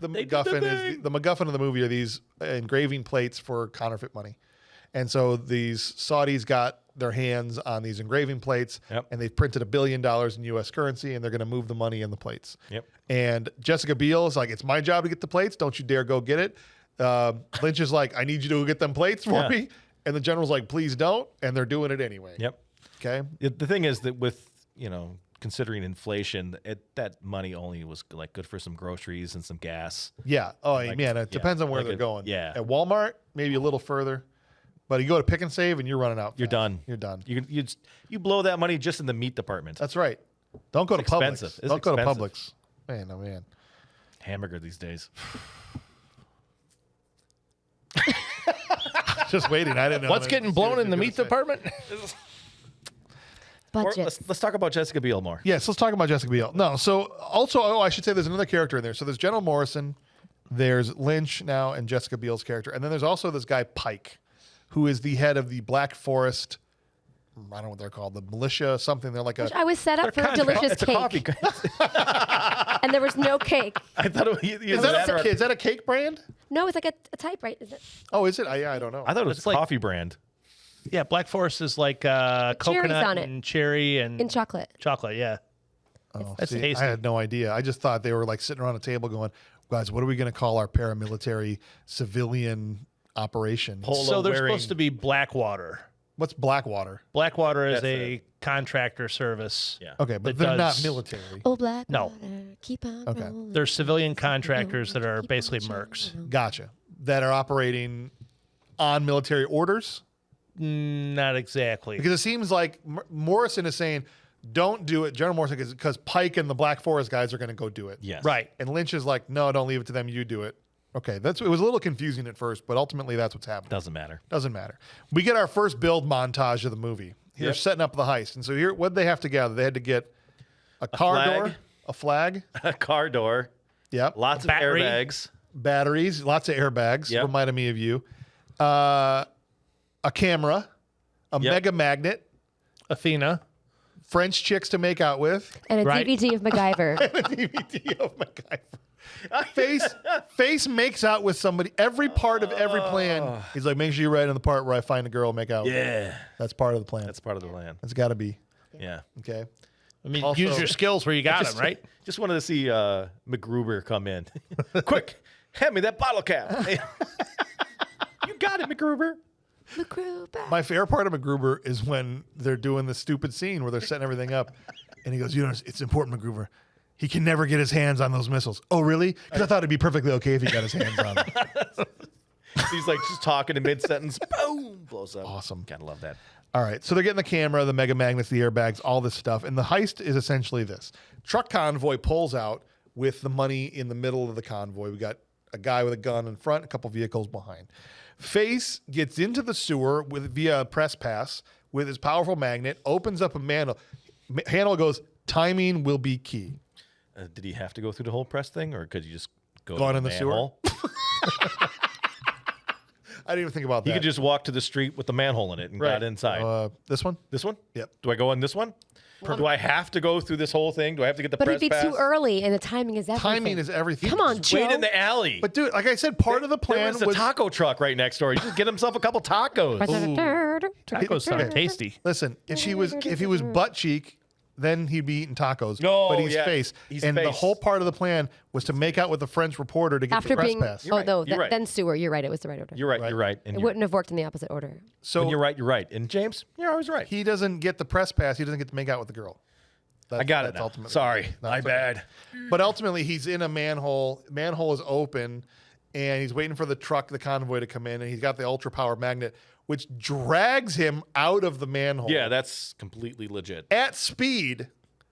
the MacGuffin is the MacGuffin of the movie are these engraving plates for counterfeit money, and so these Saudis got their hands on these engraving plates, and they've printed $1 billion in U.S. currency, and they're going to move the money in the plates. And Jessica Biel is like, "It's my job to get the plates. Don't you dare go get it." Lynch is like, "I need you to go get them plates for me," and the general's like, "Please don't," and they're doing it anyway. Okay. The thing is that with considering inflation, that money only was like good for some groceries and some gas. Yeah. Oh, man, it depends on where they're going. Yeah. At Walmart, maybe a little further, but you go to Pick and Save and you're running out. You're done. You're done. You blow that money just in the meat department. That's right. Don't go to Publix. Don't go to Publix. Man, oh man. Hamburger these days. Just waiting. I didn't know. What's getting blown in the meat department? Let's talk about Jessica Biel more. Yes, let's talk about Jessica Biel. No, so also, I should say there's another character in there. So there's General Morrison, there's Lynch now, and Jessica Biel's character. And then there's also this guy, Pike, who is the head of the Black Forest, I don't know what they're called, the militia, something. They're like I was set up for a delicious cake. Coffee. And there was no cake. I thought it was, is that a cake brand? No, it's like a type, right? Is it? Oh, is it? I don't know. I thought it was a coffee brand. Yeah, Black Forest is like coconut and cherry and chocolate. Chocolate, yeah. Oh, that's see, tasty. I had no idea. I just thought they were like sitting around a table going, "Guys, what are we going to call our paramilitary civilian operation?" So they're supposed to be Blackwater. What's Blackwater? Blackwater is a contractor service. Yeah. Okay, but they're not military. Oh, Blackwater. No. Keep on. Okay. Rolling. They're civilian contractors that are basically mercs. Gotcha. That are operating on military orders? Not exactly. Because it seems like Morrison is saying, don't do it. General Morrison, because Pike and the Black Forest guys are going to go do it. Yes. Right. And Lynch is like, no, don't leave it to them. You do it. Okay. It was a little confusing at first, but ultimately that's what's happening. Doesn't matter. Doesn't matter. We get our first build montage of the movie. They're setting up the heist. And so here, what did they have to gather? They had to get a car door, a flag, a car door. Yep. Lots of airbags. Batteries, lots of airbags. Yep. Reminded me of you. A camera, a mega magnet, Athena, French chicks to make out with, and a DVD of MacGyver. and a DVD of MacGyver. Face makes out with somebody. Every part of every plan. He's like, make sure you're right on the part where I find a girl and make out with. Yeah. That's part of the plan. That's part of the plan. That's got to be. Yeah. Okay. I mean, Also, use your skills where you got them, right? Just wanted to see MacGruber come in. Quick, hand me that bottle cap. You got it, MacGruber. My favorite part of MacGruber is when they're doing the stupid scene where they're setting everything up. And he goes, it's important, MacGruber. He can never get his hands on those missiles. Oh, really? Because I thought it'd be perfectly okay if he got his hands on them. He's like just talking in mid-sentence. Boom. Blows up. Awesome. Gotta love that. All right. So they're getting the camera, the mega magnets, the airbags, all this stuff. And the heist is essentially this. Truck convoy pulls out with the money in the middle of the convoy. We got a guy with a gun in front, a couple vehicles behind. Face gets into the sewer via a press pass with his powerful magnet, opens up a manhole. Hannibal goes, timing will be key. Did he have to go through the whole press thing, or could you just go in the manhole? sewer? I didn't even think about that. He could just walk to the street with the manhole in it and got inside. This one? This one? Yep. Do I go in this one? Do I have to go through this whole thing? Do I have to get the But press it'd be pass? too early, and the timing is everything. Timing is everything. Come on, Just Joe. wait in the alley. But dude, like I said, part of the plan there was a taco truck right next door. He just get himself a couple tacos. Tacos sound tasty. Listen, if he was butt cheek, then he'd be eating tacos. No, but he's yeah, face. he's and the face. whole part of the plan was to make out with the French reporter to get After the press being, pass. then sewer. You're right. It was the right order. You're right. You're right. And It wouldn't have worked in the opposite order. So when you're right. You're right. And James, you're always right. he doesn't get the press pass. He doesn't get to make out with the girl. I got it. Now. Ultimately. Sorry, No, my it's okay. bad. But ultimately, he's in a manhole. Manhole is open, and he's waiting for the convoy to come in, and he's got the ultra power magnet, which drags him out of the manhole. Yeah, that's completely legit. at speed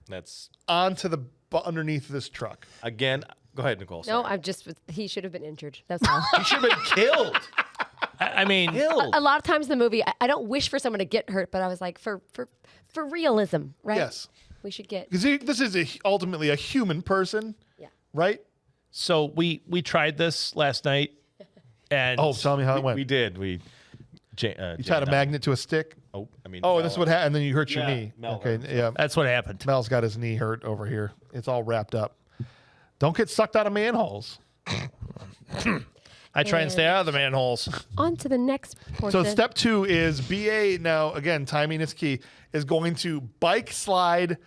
That's onto the underneath this truck. again. Go ahead, Nicole. No, Sorry. he should have been injured. That's all. He should have been killed. I mean, Killed. A lot of times in the movie, I don't wish for someone to get hurt, but I was like, for realism, right? Yes. We should get. Because this is ultimately a human person, Yeah. right? so we tried this last night, and Oh, tell me how it went. We did. We. You tied a magnet to a stick. Oh, I mean. Oh, this is what happened. And then you hurt your Yeah, knee. Mel Okay, hurt. yeah. that's what happened. Mel's got his knee hurt over here. It's all wrapped up. Don't get sucked out of manholes. I try and stay out of the manholes. On to the next portion. So step 2 is BA, now again, timing is key, is going to bike slide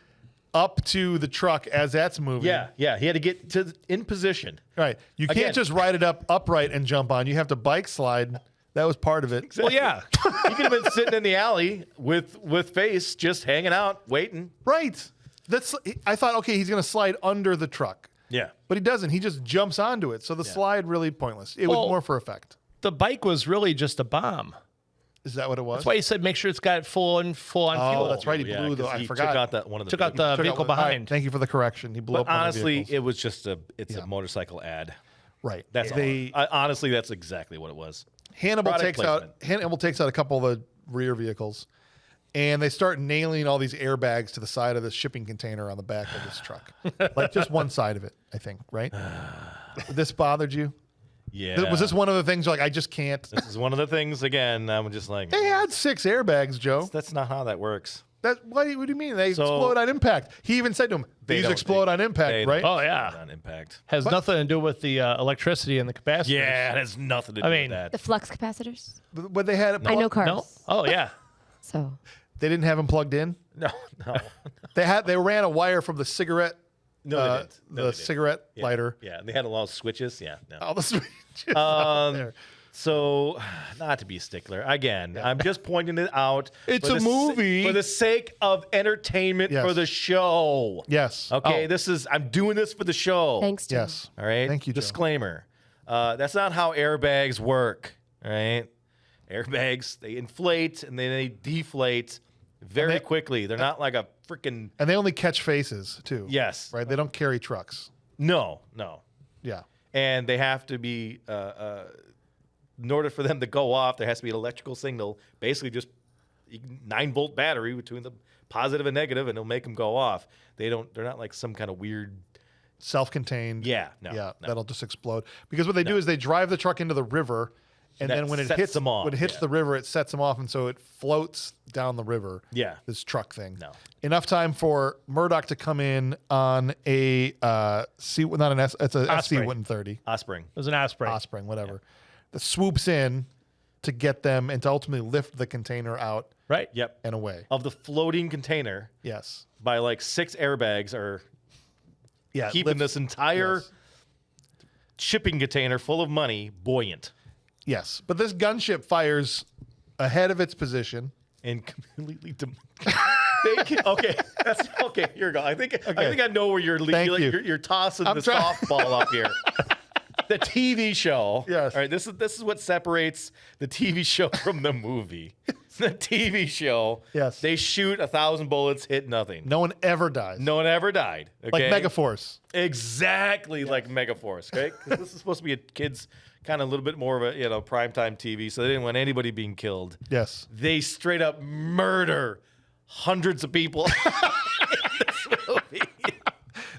up to the truck as that's moving. Yeah. He had to get in position. Right. You Again. can't just ride it up upright and jump on. You have to bike slide. That was part of it. Well, yeah. He could have been sitting in the alley with Face just hanging out, waiting. Right. I thought, okay, he's going to slide under the truck. Yeah. But he doesn't. He just jumps onto it. So the slide really pointless. It was more for effect. The bike was really just a bomb. Is that what it was? That's why he said make sure it's got full on fuel. Oh, that's right. He blew the. 'cause I he forgot. Took out that one of the Took out the vehicle All right, behind. thank you for the correction. He blew But up one of the honestly, vehicles. it was just a motorcycle ad. Right. That's all. Honestly, that's exactly what it was. Hannibal Product takes out a couple of the rear vehicles, and they start nailing all these airbags to the side of the shipping container on the back of this truck, like just one side of it, I think. Right? This bothered you? Yeah. Was this one of the things you're like, I just can't? This is one of the things. Again, I'm just like, They had 6 airbags, Joe. that's not how that works. What do you mean? They explode on impact. He even said to him, these don't- explode on they impact, don't. right? Oh, yeah. On impact. Has nothing to do with the electricity and the capacitors. Yeah, it has nothing to do mean, with that. the flux capacitors. But they had I know cars. No. Oh, yeah. So They didn't have them plugged in. No. They ran a wire from the cigarette, No, they didn't. No, they didn't. cigarette Yeah. lighter. Yeah, and they had a lot of switches. Yeah, no. All the switches out there. So, not to be a stickler, again, I'm just pointing it out. It's for a the movie. for the sake of entertainment Yes. for the show. Yes. Okay, Oh. I'm doing this for the show. thanks to Yes. All right. Thank you, Joe. Disclaimer. That's not how airbags work. All right. Airbags, they inflate and then they deflate very quickly. They're not like a freaking. And they only catch faces too. Yes. Right. They don't carry trucks. No. Yeah. And they have to be, in order for them to go off, there has to be an electrical signal, basically just 9-volt battery between the positive and negative, and it'll make them go off. They're not like some kind of weird. Self-contained. Yeah. No. That'll just explode. Because what they do is they drive the truck into the river, and That then when it sets hits them off, when it hits yeah. the river, it sets them off, and so it floats down the river. Yeah. This truck thing. No. Enough time for Murdoch to come in on a C, not an S. It's a Osprey. SC-130. Osprey. It was an Osprey. Osprey, whatever. That swoops in to get them and to ultimately lift the container out Right. Yep. and away. Of the floating container, Yes. by like 6 airbags are Yeah. keeping this entire Yes. shipping container full of money buoyant Yes. But this gunship fires ahead of its position. and completely. Okay, that's okay. Here we go. I think I know where you're Thank you. you're tossing I'm the trying- softball up here. The TV show. Yes. All right. This is what separates the TV show from the movie. The TV show. Yes. They shoot 1,000 bullets, hit nothing. No one ever dies. No one ever died. Okay? Like Megaforce. Exactly like Megaforce, okay? 'Cause this is supposed to be a kid's kind of a little bit more of a primetime TV, so they didn't want anybody being killed. Yes. They straight up murder hundreds of people in this movie.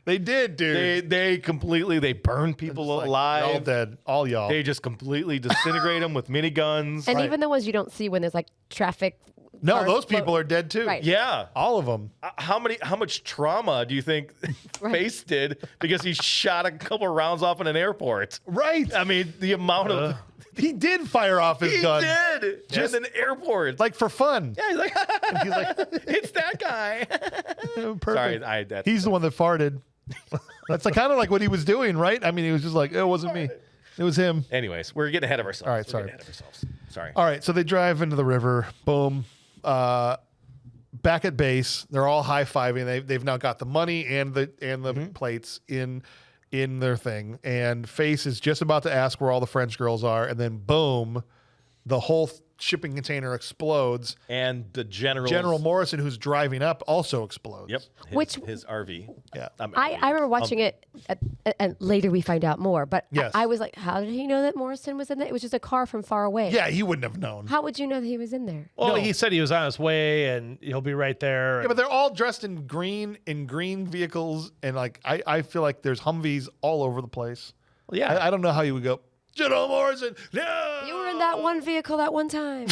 They did, dude. They completely burn people Like, alive. All dead. All y'all. They just completely disintegrate them with miniguns. And Right. even the ones you don't see when there's like traffic. no, cars those people float- are dead too. Right. Yeah. All of them. How much trauma do you think Right. Face did because he shot a couple rounds off in an airport? Right. I mean, the amount of He did fire off his he gun. did just in an airport. Like for fun. yeah, he's like, He's like, it's that guy. perfect. Sorry, He's the one that farted. That's like, kind of like what he was doing, right? I mean, he was just like, it wasn't me. It was him. Anyways, we're getting ahead of ourselves. All right, We're sorry. getting ahead of ourselves. Sorry. All right, so they drive into the river. Boom. Back at base, they're all high-fiving. They've now got the money and the plates in their thing. And Face is just about to ask where all the French girls are, and then boom, the whole shipping container explodes. And the General Morrison, who's driving up, also explodes. Yep. His RV. Yeah. I remember watching it, and later we find out more. But Yes. I was like, how did he know that Morrison was in there? It was just a car from far away. Yeah, he wouldn't have known. How would you know that he was in there? Well, No. he said he was on his way and he'll be right there. Yeah, but they're all dressed in green vehicles, and like I feel like there's Humvees all over the place. Well, yeah. I don't know how you would go, General Morrison, no. You were in that one vehicle that one time.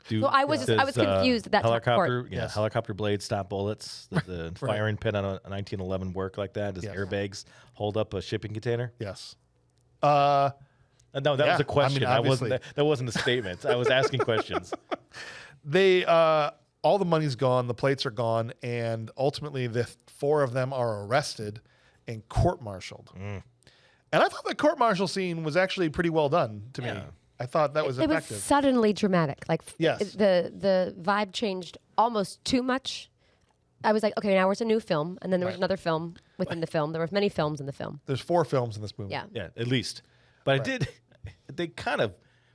So I was confused at that helicopter. part. Yeah, helicopter blades stop bullets. The firing pin on a 1911 work like that. Does airbags hold up a shipping container? Yes. No, that was a question. I mean, that wasn't a statement. I was asking questions. They all the money's gone, the plates are gone, and ultimately the 4 of them are arrested and court-martialed. And I thought the court-martial scene was actually pretty well done to me. I thought that was effective. It was suddenly dramatic. Like Yes. the vibe changed almost too much. I was like, okay, now it's a new film, and then there was another film within the film. There were many films in the film. There's 4 films in this movie. Yeah. Yeah, at least. But they kind of,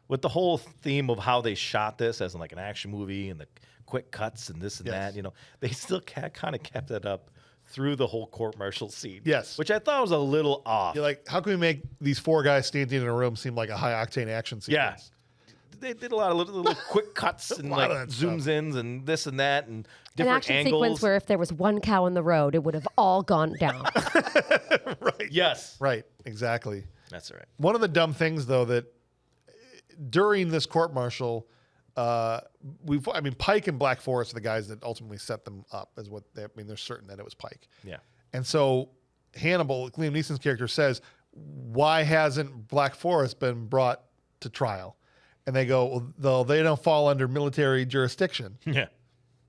with the whole theme of how they shot this as like an action movie and the quick cuts and this and that, they still kind of kept it up through the whole court-martial scene. Yes. Which I thought was a little off. You're like, how can we make these 4 guys standing in a room seem like a high-octane action sequence? Yeah. They did a lot of little quick cuts and like of that zooms ins and this and that and different An action angles. sequence where if there was one cow in the road, it would have all gone down. Right. Yes. Right. Exactly. That's all right. One of the dumb things, though, that during this court-martial, Pike and Black Forest are the guys that ultimately set them up. They're certain that it was Pike. Yeah. And so Hannibal, Liam Neeson's character, says, "Why hasn't Black Forest been brought to trial?" And they go, "Well, they don't fall under military jurisdiction." Yeah.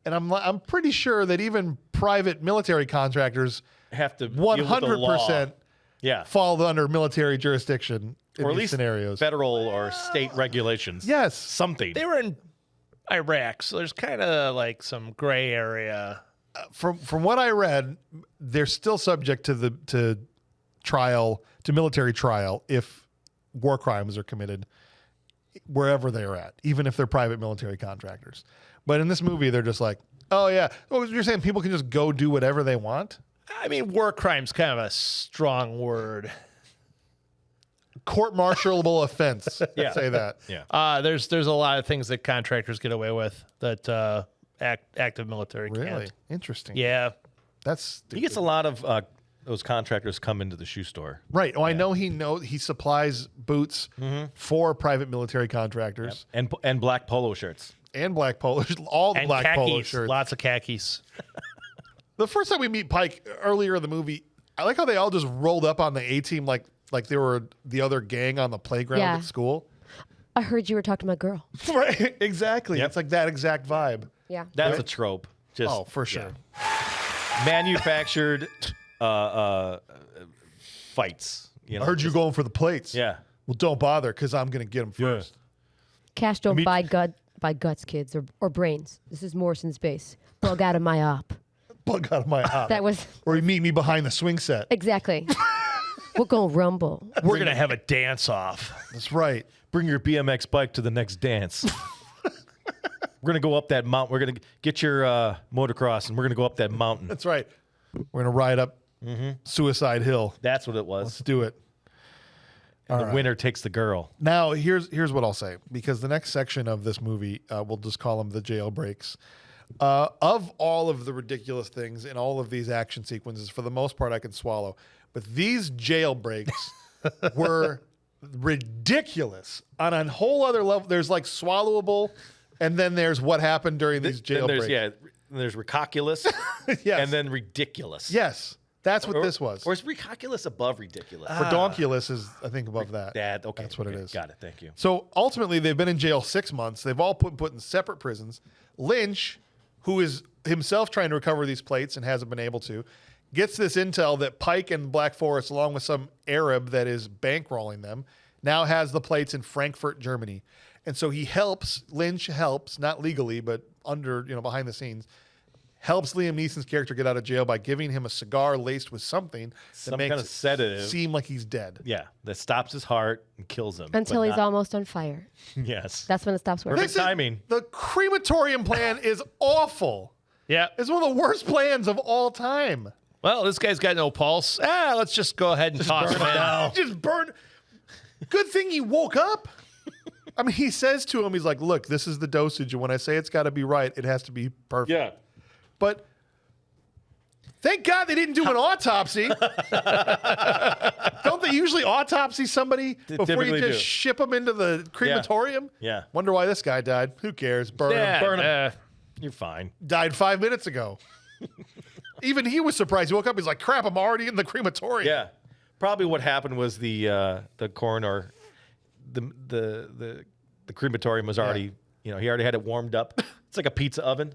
And I'm pretty sure that even private military contractors Have to deal with the 100% law. Yeah. fall under military jurisdiction in Or at these least scenarios. federal or state regulations. Yes. Something. They were in Iraq, so there's kind of like some gray area. From what I read, they're still subject to military trial if war crimes are committed wherever they're at, even if they're private military contractors. But in this movie, they're just like, oh yeah, you're saying people can just go do whatever they want? I mean, war crime's kind of a strong word. Court-martialable offense. Yeah. Say that. Yeah. There's a lot of things that contractors get away with that active military Really can't. interesting. Yeah. That's He gets a lot of those contractors come into the shoe store. right. Oh, I know he supplies boots for private military contractors And black polo shirts. and black polo, all the And black khakis. polo shirts. Lots of khakis. The first time we meet Pike earlier in the movie, I like how they all just rolled up on the A-team like they were the other gang on the playground Yeah. at school. I heard you were talking to my girl. Right, exactly. Yep. It's like that exact vibe. Yeah. That's a trope. Just Oh, for sure. manufactured fights. I heard you going for the plates. Yeah. Well, don't bother because I'm going to get them first. Cash don't buy guts, kids, or brains. This is Morrison's base. Bug out of my op. Bug out of my eye. That was Or you meet me behind the swing set. exactly. We're gonna rumble. We're going to have a dance off. That's right. Bring your BMX bike to the next dance. We're going to go up that mountain. We're going to get your motocross and we're going to go up that mountain. That's right. We're going to ride up Suicide Hill. That's what it was. Let's do it. And the winner takes the girl. Now, here's what I'll say, because the next section of this movie, we'll just call them the jailbreaks. Of all of the ridiculous things in all of these action sequences, for the most part, I can swallow. But these jailbreaks were ridiculous on a whole other level. There's like swallowable, and then there's what happened during these Then jailbreaks. there's ridiculous Yes. and then ridiculous. Yes, that's what this was. Or is ridiculous above ridiculous? Redonkulous is, I think, above that. Okay. That's what it okay, is. Got it. Thank you. So ultimately, they've been in jail 6 months. They've all put in separate prisons. Lynch, who is himself trying to recover these plates and hasn't been able to, gets this intel that Pike and Black Forest, along with some Arab that is bankrolling them, now has the plates in Frankfurt, Germany. And so Lynch helps, not legally, but behind the scenes, helps Liam Neeson's character get out of jail by giving him a cigar laced with something that Some makes kind of it sedative. seem like he's dead. Yeah, that stops his heart and kills him. Until but he's not- almost on fire. Yes. That's when it stops working. Perfect timing. The crematorium plan is awful. Yeah. It's one of the worst plans of all time. Well, this guy's got no pulse. Let's just go ahead and toss him in. Just burn. Good thing he woke up. I mean, he says to him, he's like, look, this is the dosage. And when I say it's got to be right, it has to be perfect. Yeah. But Thank God they didn't do an autopsy. Don't they usually autopsy somebody before you just ship them into the crematorium? Yeah. Wonder why this guy died. Who cares? Burn him. Burn him. You're fine. Died 5 minutes ago. Even he was surprised. He woke up. He's like, "Crap! I'm already in the crematorium." Yeah. Probably what happened was the coroner, the crematorium was already, he already had it warmed up. It's like a pizza oven.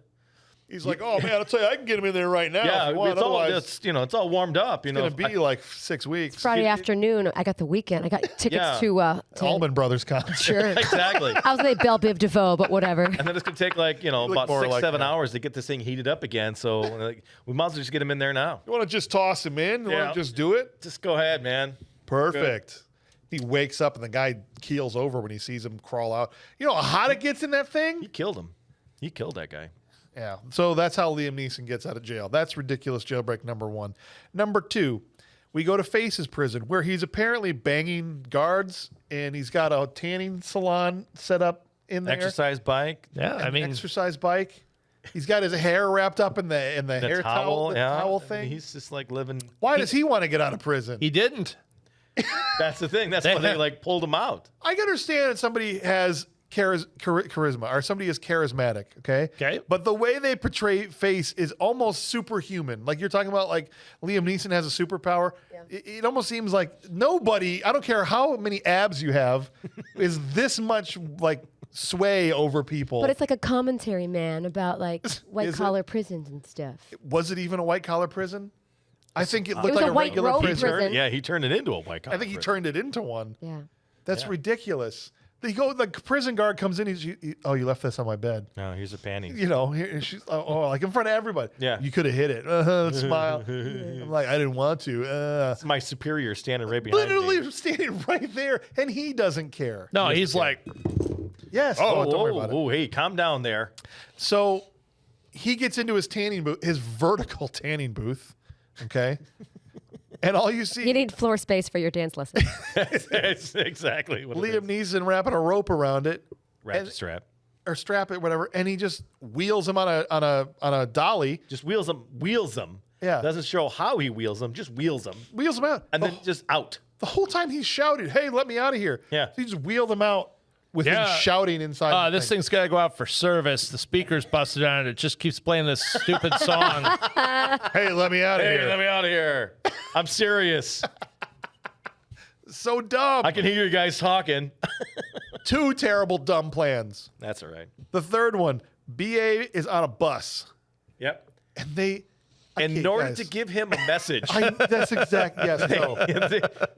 He's like, "Oh man, I'll tell you, I can get him in there right now. Yeah, if you want. it's all Otherwise, it's all warmed up. it's gonna be like 6 weeks." Friday afternoon, I got the weekend. I got tickets to Allman Brothers concert. Sure. Exactly. I was at Belle Biv DeVoe, but whatever. And then it's gonna take about more 6, like 7 that. hours to get this thing heated up again. So we might as well just get him in there now. You want to just toss him in? You want to just do it? Just go ahead, man. Perfect. He wakes up and the guy keels over when he sees him crawl out. You know how hot it gets in that thing? He killed him. He killed that guy. Yeah. So that's how Liam Neeson gets out of jail. That's ridiculous jailbreak number 1. Number 2, we go to Face's prison where he's apparently banging guards and he's got a tanning salon set up in there. Exercise bike. Yeah, I mean, Exercise bike. He's got his hair wrapped up in the hair towel, towel thing. He's just like living. Why does he want to get out of prison? he didn't. That's the thing. That's why they pulled him out. I can understand that somebody has charisma or somebody is charismatic, okay? Okay. But the way they portray Face is almost superhuman. Like you're talking about like Liam Neeson has a superpower. Yeah. It almost seems like nobody, I don't care how many abs you have, is this much like sway over people. But it's like a commentary, man, about like white Is it? collar prisons and stuff. Was it even a white collar prison? I think it looked was like a a white regular robe prison. prison. Yeah, he turned it into a white collar. I think he turned it into one. Yeah. That's ridiculous. The prison guard comes in. Oh, you left this on my bed. No, here's her panties. You know, and she's like in front of everybody. Yeah. You could have hit it. Smile. I'm like, I didn't want to. It's my superior standing right behind Literally me. standing right there, and he doesn't care. No, he's like, Yes. Oh, Don't worry about it. oh, hey, calm down there. So he gets into his tanning booth, his vertical tanning booth. Okay. And all you see, You need floor space for your dance lesson. That's exactly what Liam it is. Neeson wrapping a rope around it. Ratchet strap. Or strap it, whatever, and he just wheels him on a dolly. Just wheels them. Yeah. Doesn't show how he wheels them, just wheels them. Wheels him out. And then just out. The whole time he shouted, "Hey, let me out of here!" Yeah. So he just wheeled him out with him shouting inside. this thing's got to go out for service. The speaker's busted on it. It just keeps playing this stupid song. Hey, let me out of Hey, here! let me out of here. I'm serious. So dumb. I can hear you guys talking. 2 terrible dumb plans. That's all right. The third one, BA is on a bus, Yep. and they. In order to give him a message, that's exact. Yes, no.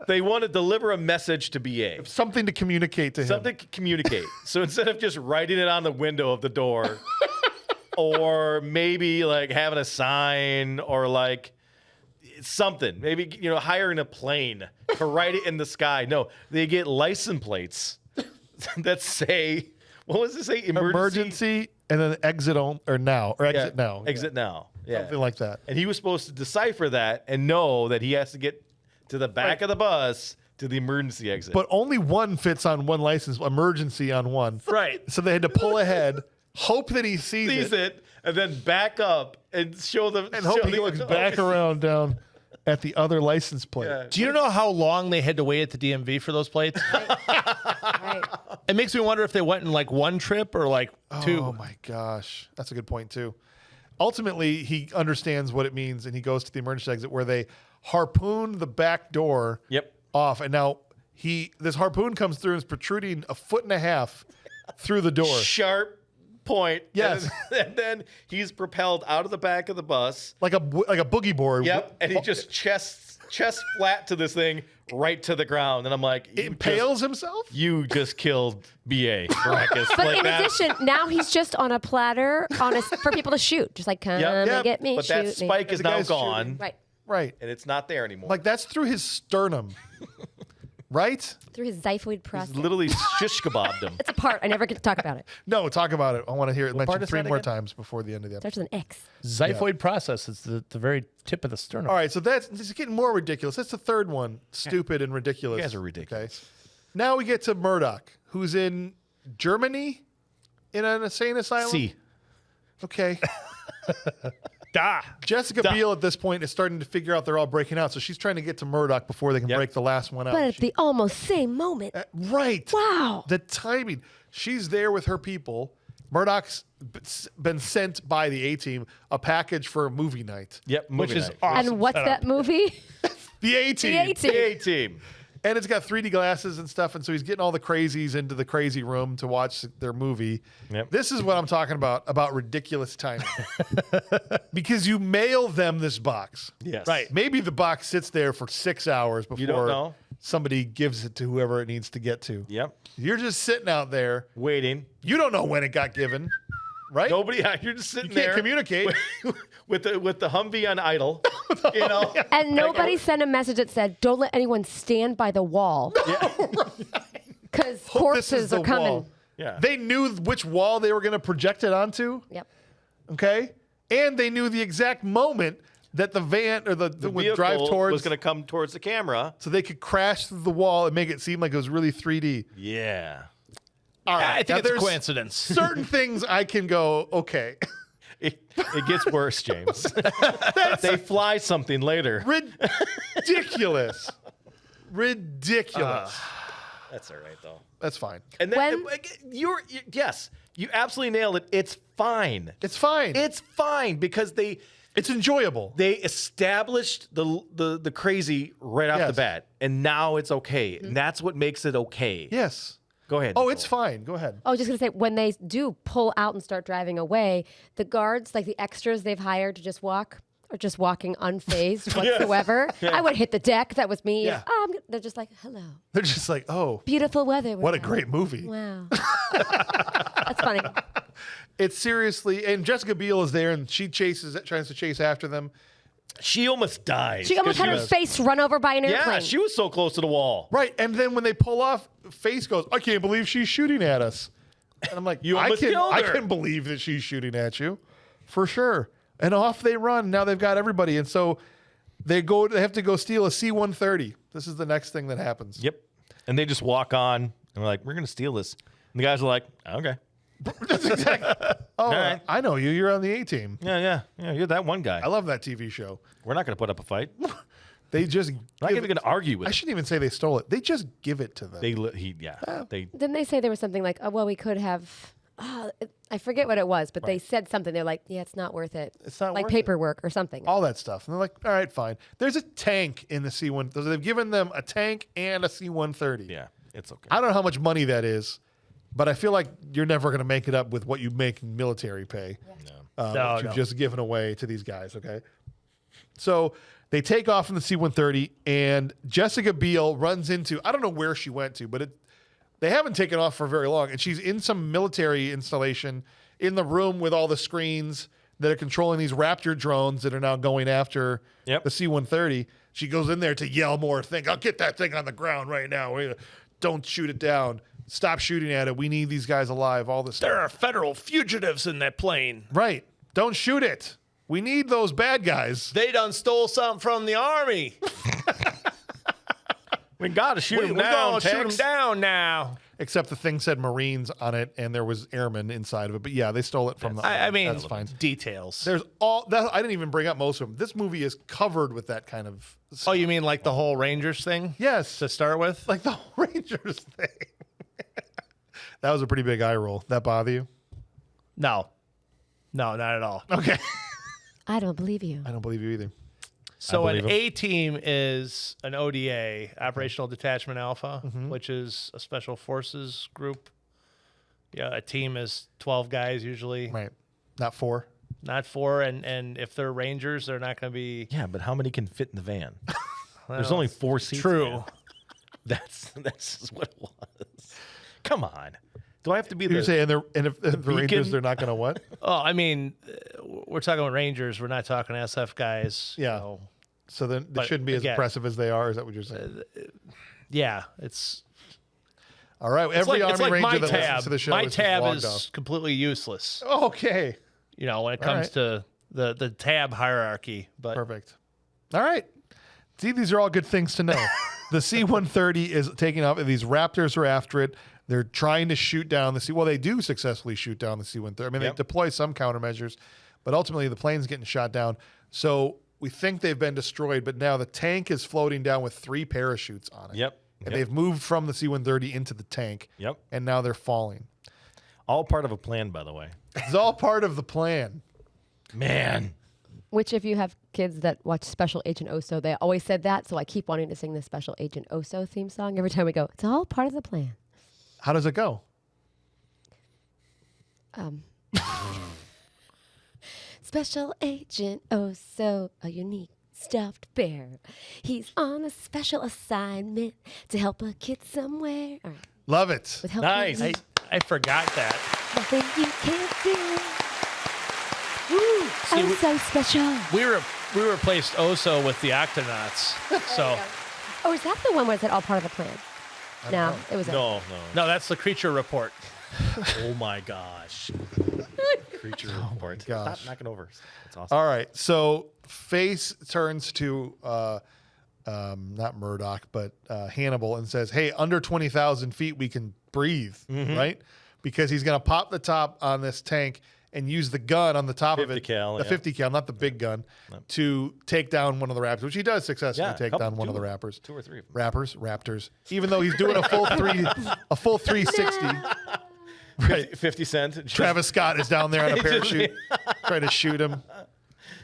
they want to deliver a message to BA. Something to communicate to him. Something to communicate. So instead of just writing it on the window of the door, or maybe like having a sign, or like something, maybe hiring a plane to write it in the sky. No, they get license plates that say, what was it say? Emergency, and then exit on or now or exit Yeah, now. Exit now. Yeah. Something like that. And he was supposed to decipher that and know that he has to get to the back of the bus to the emergency exit. But only one fits on one license. Emergency on one. right. So they had to pull ahead, hope that he sees it, and then back up and show them. and hope he looks back around down at the other license plate. Yeah. Do you know how long they had to wait at the DMV for those plates? Right. It makes me wonder if they went in like one trip or like two. Oh my gosh, that's a good point too. Ultimately, he understands what it means, and he goes to the emergency exit where they harpoon the back door Yep. off, and now this harpoon comes through and is protruding 1.5 feet through the door. Sharp point. Yes. And then he's propelled out of the back of the bus. Like a boogie board. Yep. And he just chest flat to this thing right to the ground. And I'm like, impales himself. You just killed BA Baracus. But like in that. addition, now he's just on a platter for people to shoot. Just like, come Yep. and get me, But shoot that me. spike is The now guy's gone. shooting. Right. Right. And it's not there anymore. Like that's through his sternum. Right? Through his xiphoid process. He's literally shish kebabbed him. It's a part. I never get to talk about it. No, talk about it. I want to hear it part mentioned is 3 that more again? times before the end of the episode. Starts with an X. Xiphoid process is the very tip of the sternum. All right, so this is getting more ridiculous. That's the third one. Stupid and ridiculous. You guys are ridiculous. Okay. Now we get to Murdoch, who's in Germany in an insane asylum. C. Okay. Jessica Biel at this point is starting to figure out they're all breaking out, so she's trying to get to Murdoch before they can break the last one out. But at the almost same moment. Right. Wow. The timing. She's there with her people. Murdoch's been sent by the A-Team a package for a movie night. Yep, Which movie is night. awesome. And what's that movie? The A-Team. The A-Team. The A-Team. And it's got 3D glasses and stuff, and so he's getting all the crazies into the crazy room to watch their movie. Yep. This is what I'm talking about ridiculous timing. Because you mail them this box. Yes. Right. Maybe the box sits there for 6 hours don't before know. somebody gives it to whoever it needs to get to. Yep. You're just sitting out there. Waiting. You don't know when it got given, right? Nobody. You're just sitting You can't there communicate. with the Humvee on idle. You know. And nobody sent a message that said, "Don't let anyone stand by the wall." Because Hope this is corpses the are coming. wall. Yeah. They knew which wall they were going to project it onto. Yep. Okay. And they knew the exact moment that the van or the would drive vehicle towards, was going to come towards the camera. so they could crash through the wall and make it seem like it was really 3D. Yeah. All right. I think Now, it's a there's coincidence. certain things I can go, okay. It gets worse, James. They fly something later. Ridiculous. Ridiculous. That's all right though. That's fine. And then yes, you absolutely nailed it. It's fine. It's fine. It's fine because It's enjoyable. they established the crazy right off Yes. the bat, and now it's okay. And that's what makes it okay. Yes. Go ahead. Oh, Nicole. it's fine. Go ahead. I was just going to say, when they do pull out and start driving away, the guards, like the extras they've hired to just walk, are just walking unfazed whatsoever. I would hit the deck. That was me. Yeah. They're just like, hello. They're just like, oh, Beautiful weather. what a great movie. Wow. That's funny. It's seriously, and Jessica Biel is there, and she tries to chase after them. She almost died. She almost had her face run over by an airplane. Yeah, she was so close to the wall. Right, and then when they pull off, Face goes, I can't believe she's shooting at us. And I'm like, You almost killed I her. can believe that she's shooting at you, for sure. And off they run. Now they've got everybody, and so they have to go steal a C-130. This is the next thing that happens. Yep. And they just walk on, and they're like, "We're gonna steal this." And the guys are like, "Okay, That's exactly. Oh, right. I know you. You're on the A-Team. yeah. You're that one guy. I love that TV show. We're not gonna put up a fight. We're They just not even gonna argue with I it. shouldn't even say they stole it. They just give it to them. They Didn't they say there was something like, oh, well, we could have, I forget what it was, but they said something. They're like, yeah, it's not worth it. It's not like worth it. paperwork or something. All that stuff. And they're like, all right, fine. There's a tank in the C-1. They've given them a tank and a C-130. yeah, it's okay. I don't know how much money that is, but I feel like you're never going to make it up with what you make in military pay. That you've just given away to these guys, okay? So they take off in the C-130, and Jessica Biel runs into, I don't know where she went to, but they haven't taken off for very long, and she's in some military installation in the room with all the screens that are controlling these Raptor drones that are now going after the C-130. She goes in there to yell more, I'll get that thing on the ground right now. Don't shoot it down. Stop shooting at it. We need these guys alive, all this There stuff. are federal fugitives in that plane. Right. Don't shoot it. We need those bad guys. They done stole something from the army. We gotta shoot we him down. gonna shoot them Tex. down now. Except the thing said Marines on it, and there was airmen inside of it. But yeah, they stole it from the. I mean, that's fine. details. There's all that. I didn't even bring up most of them. This movie is covered with that kind of. Oh, you mean like the whole Rangers thing Yes, to start with? like the Rangers thing. That was a pretty big eye roll. That bother you? No, not at all. Okay. I don't believe you. I don't believe you either. So believe an him. A team is an ODA, Operational Detachment Alpha, which is a special forces group. Yeah, a team is 12 guys usually, Right. Not 4. not 4. And if they're Rangers, they're not going to be. Yeah, but how many can fit in the van? There's Well, only 4 seats. true. man. That's what it was. Come on. Do I have to be You're the? saying if the Rangers, beacon? they're not going to what? Oh, I mean, we're talking about Rangers. We're not talking SF guys. Yeah. So, So then they But shouldn't be as again- impressive as they are. Is that what you're saying? yeah, it's All right. Every it's Army like Ranger my that tab. listens to the show My is just tab logged is off. completely useless. Okay. You know, when it All comes right. to the tab hierarchy. But Perfect. All right. See, these are all good things to know. The C-130 is taking off. These Raptors are after it. They're trying to shoot down the C. Well, they do successfully shoot down the C-130. I mean, Yep. they deploy some countermeasures, But ultimately, the plane's getting shot down. So we think they've been destroyed, but now the tank is floating down with 3 parachutes on it. Yep. And they've moved from the C-130 into the tank. Yep. And now they're falling. All part of a plan, by the way. It's all part of the plan. Man. Which, if you have kids that watch Special Agent Oso, they always said that. So I keep wanting to sing the Special Agent Oso theme song every time we go. It's all part of the plan. How does it go? Special Agent Oso, a unique stuffed bear. He's on a special assignment to help a kid somewhere. All right. Love it. With help Nice. I forgot that. nothing you can't do. Woo, I'm so special. We replaced Oso with the Octonauts. So Oh, is that the one where it's all part of the plan? No, it was No. no, that's the creature report. Oh my gosh. Creature report. gosh. Stop knocking over. That's awesome. All right. So Face turns to not Murdoch, but Hannibal and says, hey, under 20,000 feet, we can breathe, right? Because he's going to pop the top on this tank and use the gun on the top of 50 it, cal, the yeah. 50 cal, not the big gun, to take down one of the raptors, which he does successfully Yeah, take down one of the rappers. 2 or 3 of them. Raptors. Even though he's doing a full 360. Right, 50 Cent. Travis Scott is down there on a parachute trying to shoot him.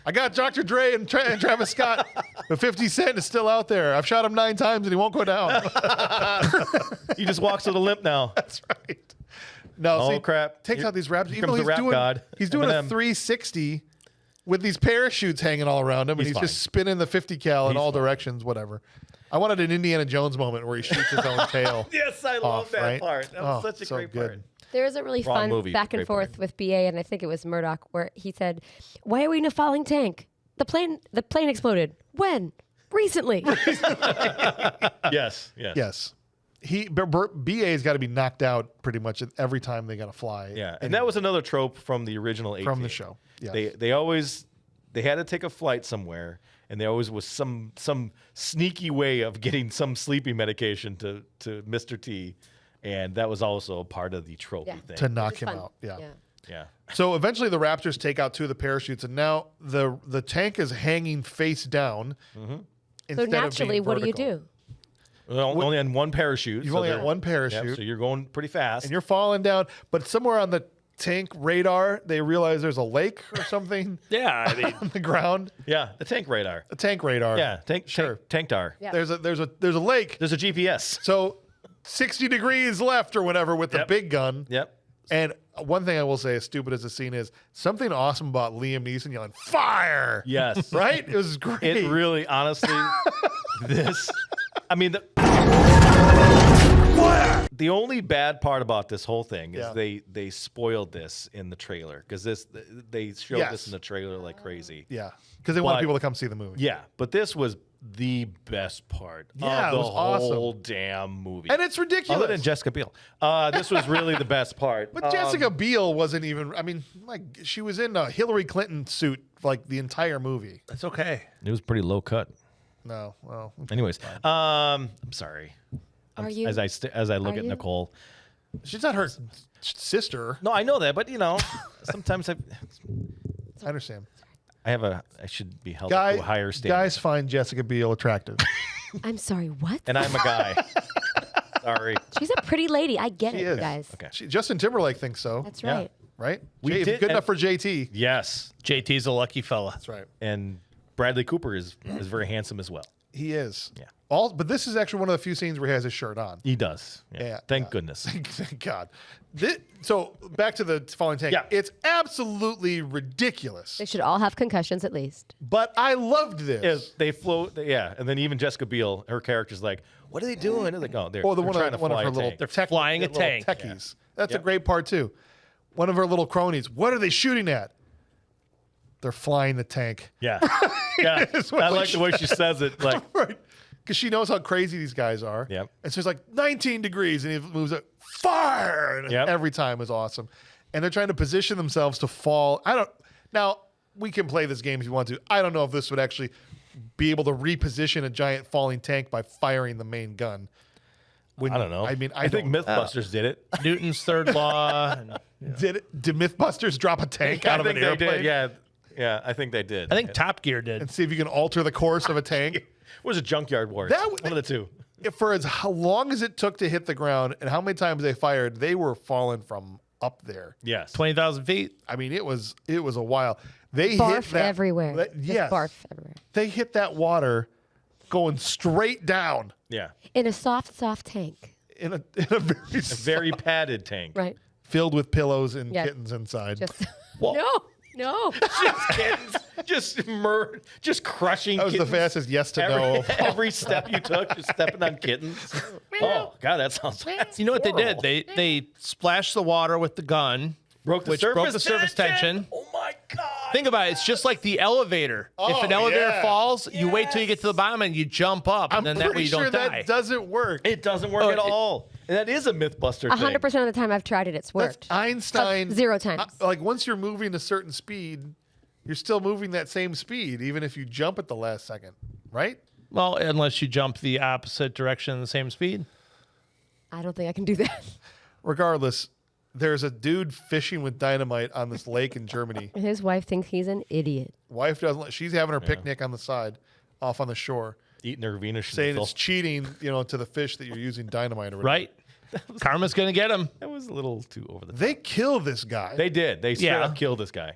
I got Dr. Dre and Travis Scott, but 50 Cent is still out there. I've shot him 9 times and he won't go down. He just walks with a limp now. That's right. No, Oh, see, crap. Takes Here- out these raptors. here Even comes though the rap god, he's doing a Eminem. 360 with these parachutes hanging all around him, and He's he's just spinning the 50 cal in He's all fine. directions, whatever. I wanted an Indiana Jones moment where he shoots his own tail. Yes, I love off, that right? part. That was Oh, such a so great good. part. There was a really Wrong fun movie, back and great forth point. with BA, and I think it was Murdoch, where he said, "Why are we in a falling tank? The plane exploded. When? Recently." Yes. Yes. BA's got to be knocked out pretty much every time they got to fly. Yeah, and that was another trope from the original 18. From the show. Yes. They had to take a flight somewhere, and there always was some sneaky way of getting some sleeping medication to Mr. T, and that was also a part of the trope thing. to knock Which is him fun. out. Yeah. Yeah. So eventually the Raptors take out 2 of the parachutes, and now the tank is hanging face down. So instead of naturally, being what do you vertical. do? Well, only on one parachute. You've so only got they're- one Yep, parachute. so you're going pretty fast. And you're falling down, but somewhere on the tank radar, they realize there's a lake or something Yeah, I mean, on the ground. yeah, the tank radar. A tank radar. Yeah, Sure. tankdar. Yeah. There's a lake. There's a GPS. So 60 degrees left or whatever with the Yep. big gun. Yep. And one thing I will say, as stupid as the scene is, something awesome about Liam Neeson yelling "fire." Yes. Right? It was great. It really, honestly, the only bad part about this whole thing is Yeah. they spoiled this in the trailer because they showed Yes. this in the trailer like crazy. Yeah, because they want But- people to come see the movie. Yeah, but this was the best part Yeah, of it the was awesome. whole damn movie. And it's ridiculous. Other than Jessica Biel. This was really the best part. But Jessica Biel wasn't even. I mean, like she was in a Hillary Clinton suit like the entire movie. that's okay. It was pretty low cut. No, well, Anyways, I'm sorry. Are you? As I look Are at you? Nicole. she's not her sister. No, I know that, but sometimes I understand. I should be held up to a higher standard. Guys find Jessica Biel attractive. I'm sorry, what? And I'm a guy. Sorry. She's a pretty lady. I get She it, is. guys. Okay. Justin Timberlake thinks so. That's Yeah. right. Right? We Jay, did- good enough and- for JT. Yes. JT's a lucky fella. That's right. And Bradley Cooper is very handsome as well. He is. Yeah. But this is actually one of the few scenes where he has his shirt on. He does. Yeah, Thank yeah. goodness. Thank God. So back to the falling tank. Yeah. It's absolutely ridiculous. They should all have concussions at least. But I loved this. Is they float, and then even Jessica Biel, her character's like, "What are they doing?" They're like, "Oh, they're, Or the they're trying to one of fly her a little tank." They're flying a little tank. techies. That's a Yep. great part too. One of her little cronies. What are they shooting at? They're flying the tank. Yeah, yeah. It's what I like like the way she says it. Like, Right. Because she knows how crazy these guys are. Yep. And so it's like 19 degrees and he moves up, fire! And Yep. every time is awesome. And they're trying to position themselves to fall. Now, we can play this game if you want to. I don't know if this would actually be able to reposition a giant falling tank by firing the main gun. I don't know. I mean, I think MythBusters did it. Newton's third law. And, Did Mythbusters drop a tank out of I an think they airplane? did. Yeah, Yeah, I think they did. I think Top Gear did. and see if you can alter the course of a tank. What was a Junkyard Wars? One of the two. For how long as it took to hit the ground and how many times they fired, they were falling from up there. Yes. 20,000 feet. I mean, it was a while. They Barf hit that everywhere. Just Yes, barf everywhere. they hit that water going straight down Yeah. In a soft tank. in a very A very padded tank. Right. filled with pillows and Yeah. kittens inside. Just Well- no. Just kittens. Just crushing That was the kittens. fastest yes to no. Every step you took, just stepping on kittens. Oh, God, that sounds You know what they horrible. did? They splashed the water with the gun, Broke the which surface broke the surface tension. Oh, my God. Think about it. It's just like the elevator. If an Oh, elevator yeah. falls, you wait till you get to the bottom and you jump up, I'm and then that way pretty you sure don't that die. doesn't work. It doesn't work at all. And that is a Mythbuster thing. 100% of the time I've tried it, it's That's worked. Einstein. 0 times. Like once you're moving a certain speed, you're still moving that same speed, even if you jump at the last second, right? Well, unless you jump the opposite direction in the same speed. I don't think I can do that. Regardless, there's a dude fishing with dynamite on this lake in Germany. His wife thinks he's an idiot. Wife doesn't. She's having her picnic on the side, off on the shore, Eating her Venus saying schnitzel. it's cheating, to the fish that you're using dynamite or whatever. Right? Karma's going to get him. That was a little too over the top. They kill this guy. They did. They straight Yeah. up killed this guy.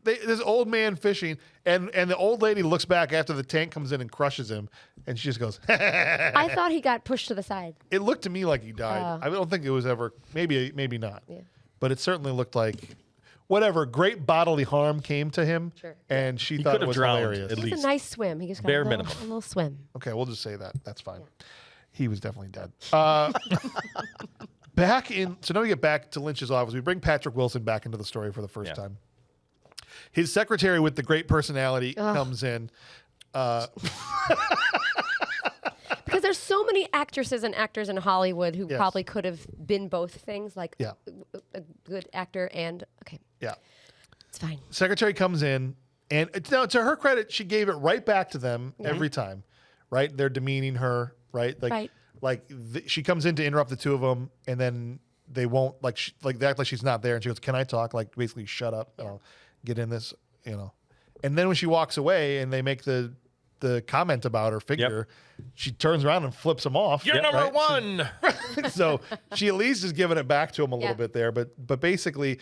This old man fishing, and the old lady looks back after the tank comes in and crushes him, and she just goes. I thought he got pushed to the side. It looked to me like he died. I don't think it was ever. Maybe not. Yeah. But it certainly looked like whatever great bodily harm came to him, Sure. and she He thought could it have was drowned, hilarious. at It was least. a nice swim. He just got Bare a little, minimum. a little swim. Okay, we'll just say that. That's fine. He was definitely dead. So now we get back to Lynch's office. We bring Patrick Wilson back into the story for the first time. His secretary with the great personality comes in. Because there's so many actresses and actors in Hollywood who Yes. probably could have been both things, like Yeah. a good actor and, okay, Yeah. it's fine. Secretary comes in, and now to her credit, she gave it right back to them every time, right? They're demeaning her, right? She comes in to interrupt the two of them, and then they won't they act like she's not there, and she goes, "Can I talk?" Like basically, shut up, I'll get in this, And then when she walks away, and they make the comment about her figure, she turns around and flips them off. You're number right? one. So she at least is giving it back to him a little bit there, but basically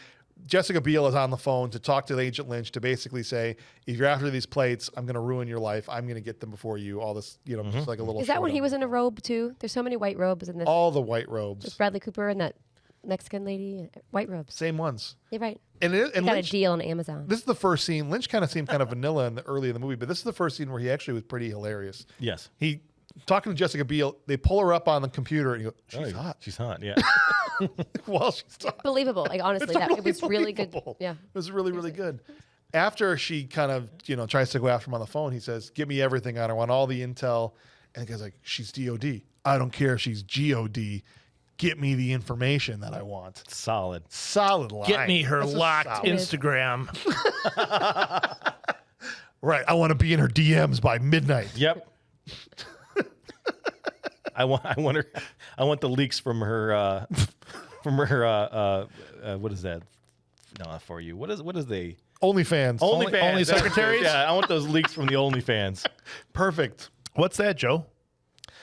Jessica Biel is on the phone to talk to Agent Lynch to basically say, if you're after these plates, I'm going to ruin your life. I'm going to get them before you. All this, just like a little. Is that when he showdown. was in a robe too? There's so many white robes in this. All the white robes, Bradley Cooper and that Mexican lady, white robes. same ones. You're right. And Got Lynch, a deal on Amazon. this is the first scene. Lynch kind of seemed kind of vanilla early in the movie, but this is the first scene where he actually was pretty hilarious. Yes. He talking to Jessica Biel. They pull her up on the computer, and he goes, "She's hot." She's hot, yeah. While she's talking. Believable. Like honestly, it was really good. believable. Yeah. It was really, really good. After she kind of, tries to go after him on the phone, he says, "Give me everything on her. I want all the intel." And the guy's like, "She's DOD. I don't care if she's GOD. Get me the information that I want." Solid. Solid line. Get me her That's a locked solid- Instagram. Right. I want to be in her DMs by midnight. Yep. I want the leaks from her what is that? No, not for you. What is they OnlyFans. OnlyFans? only secretaries? Yeah, I want those leaks from the OnlyFans. Perfect. What's that, Joe?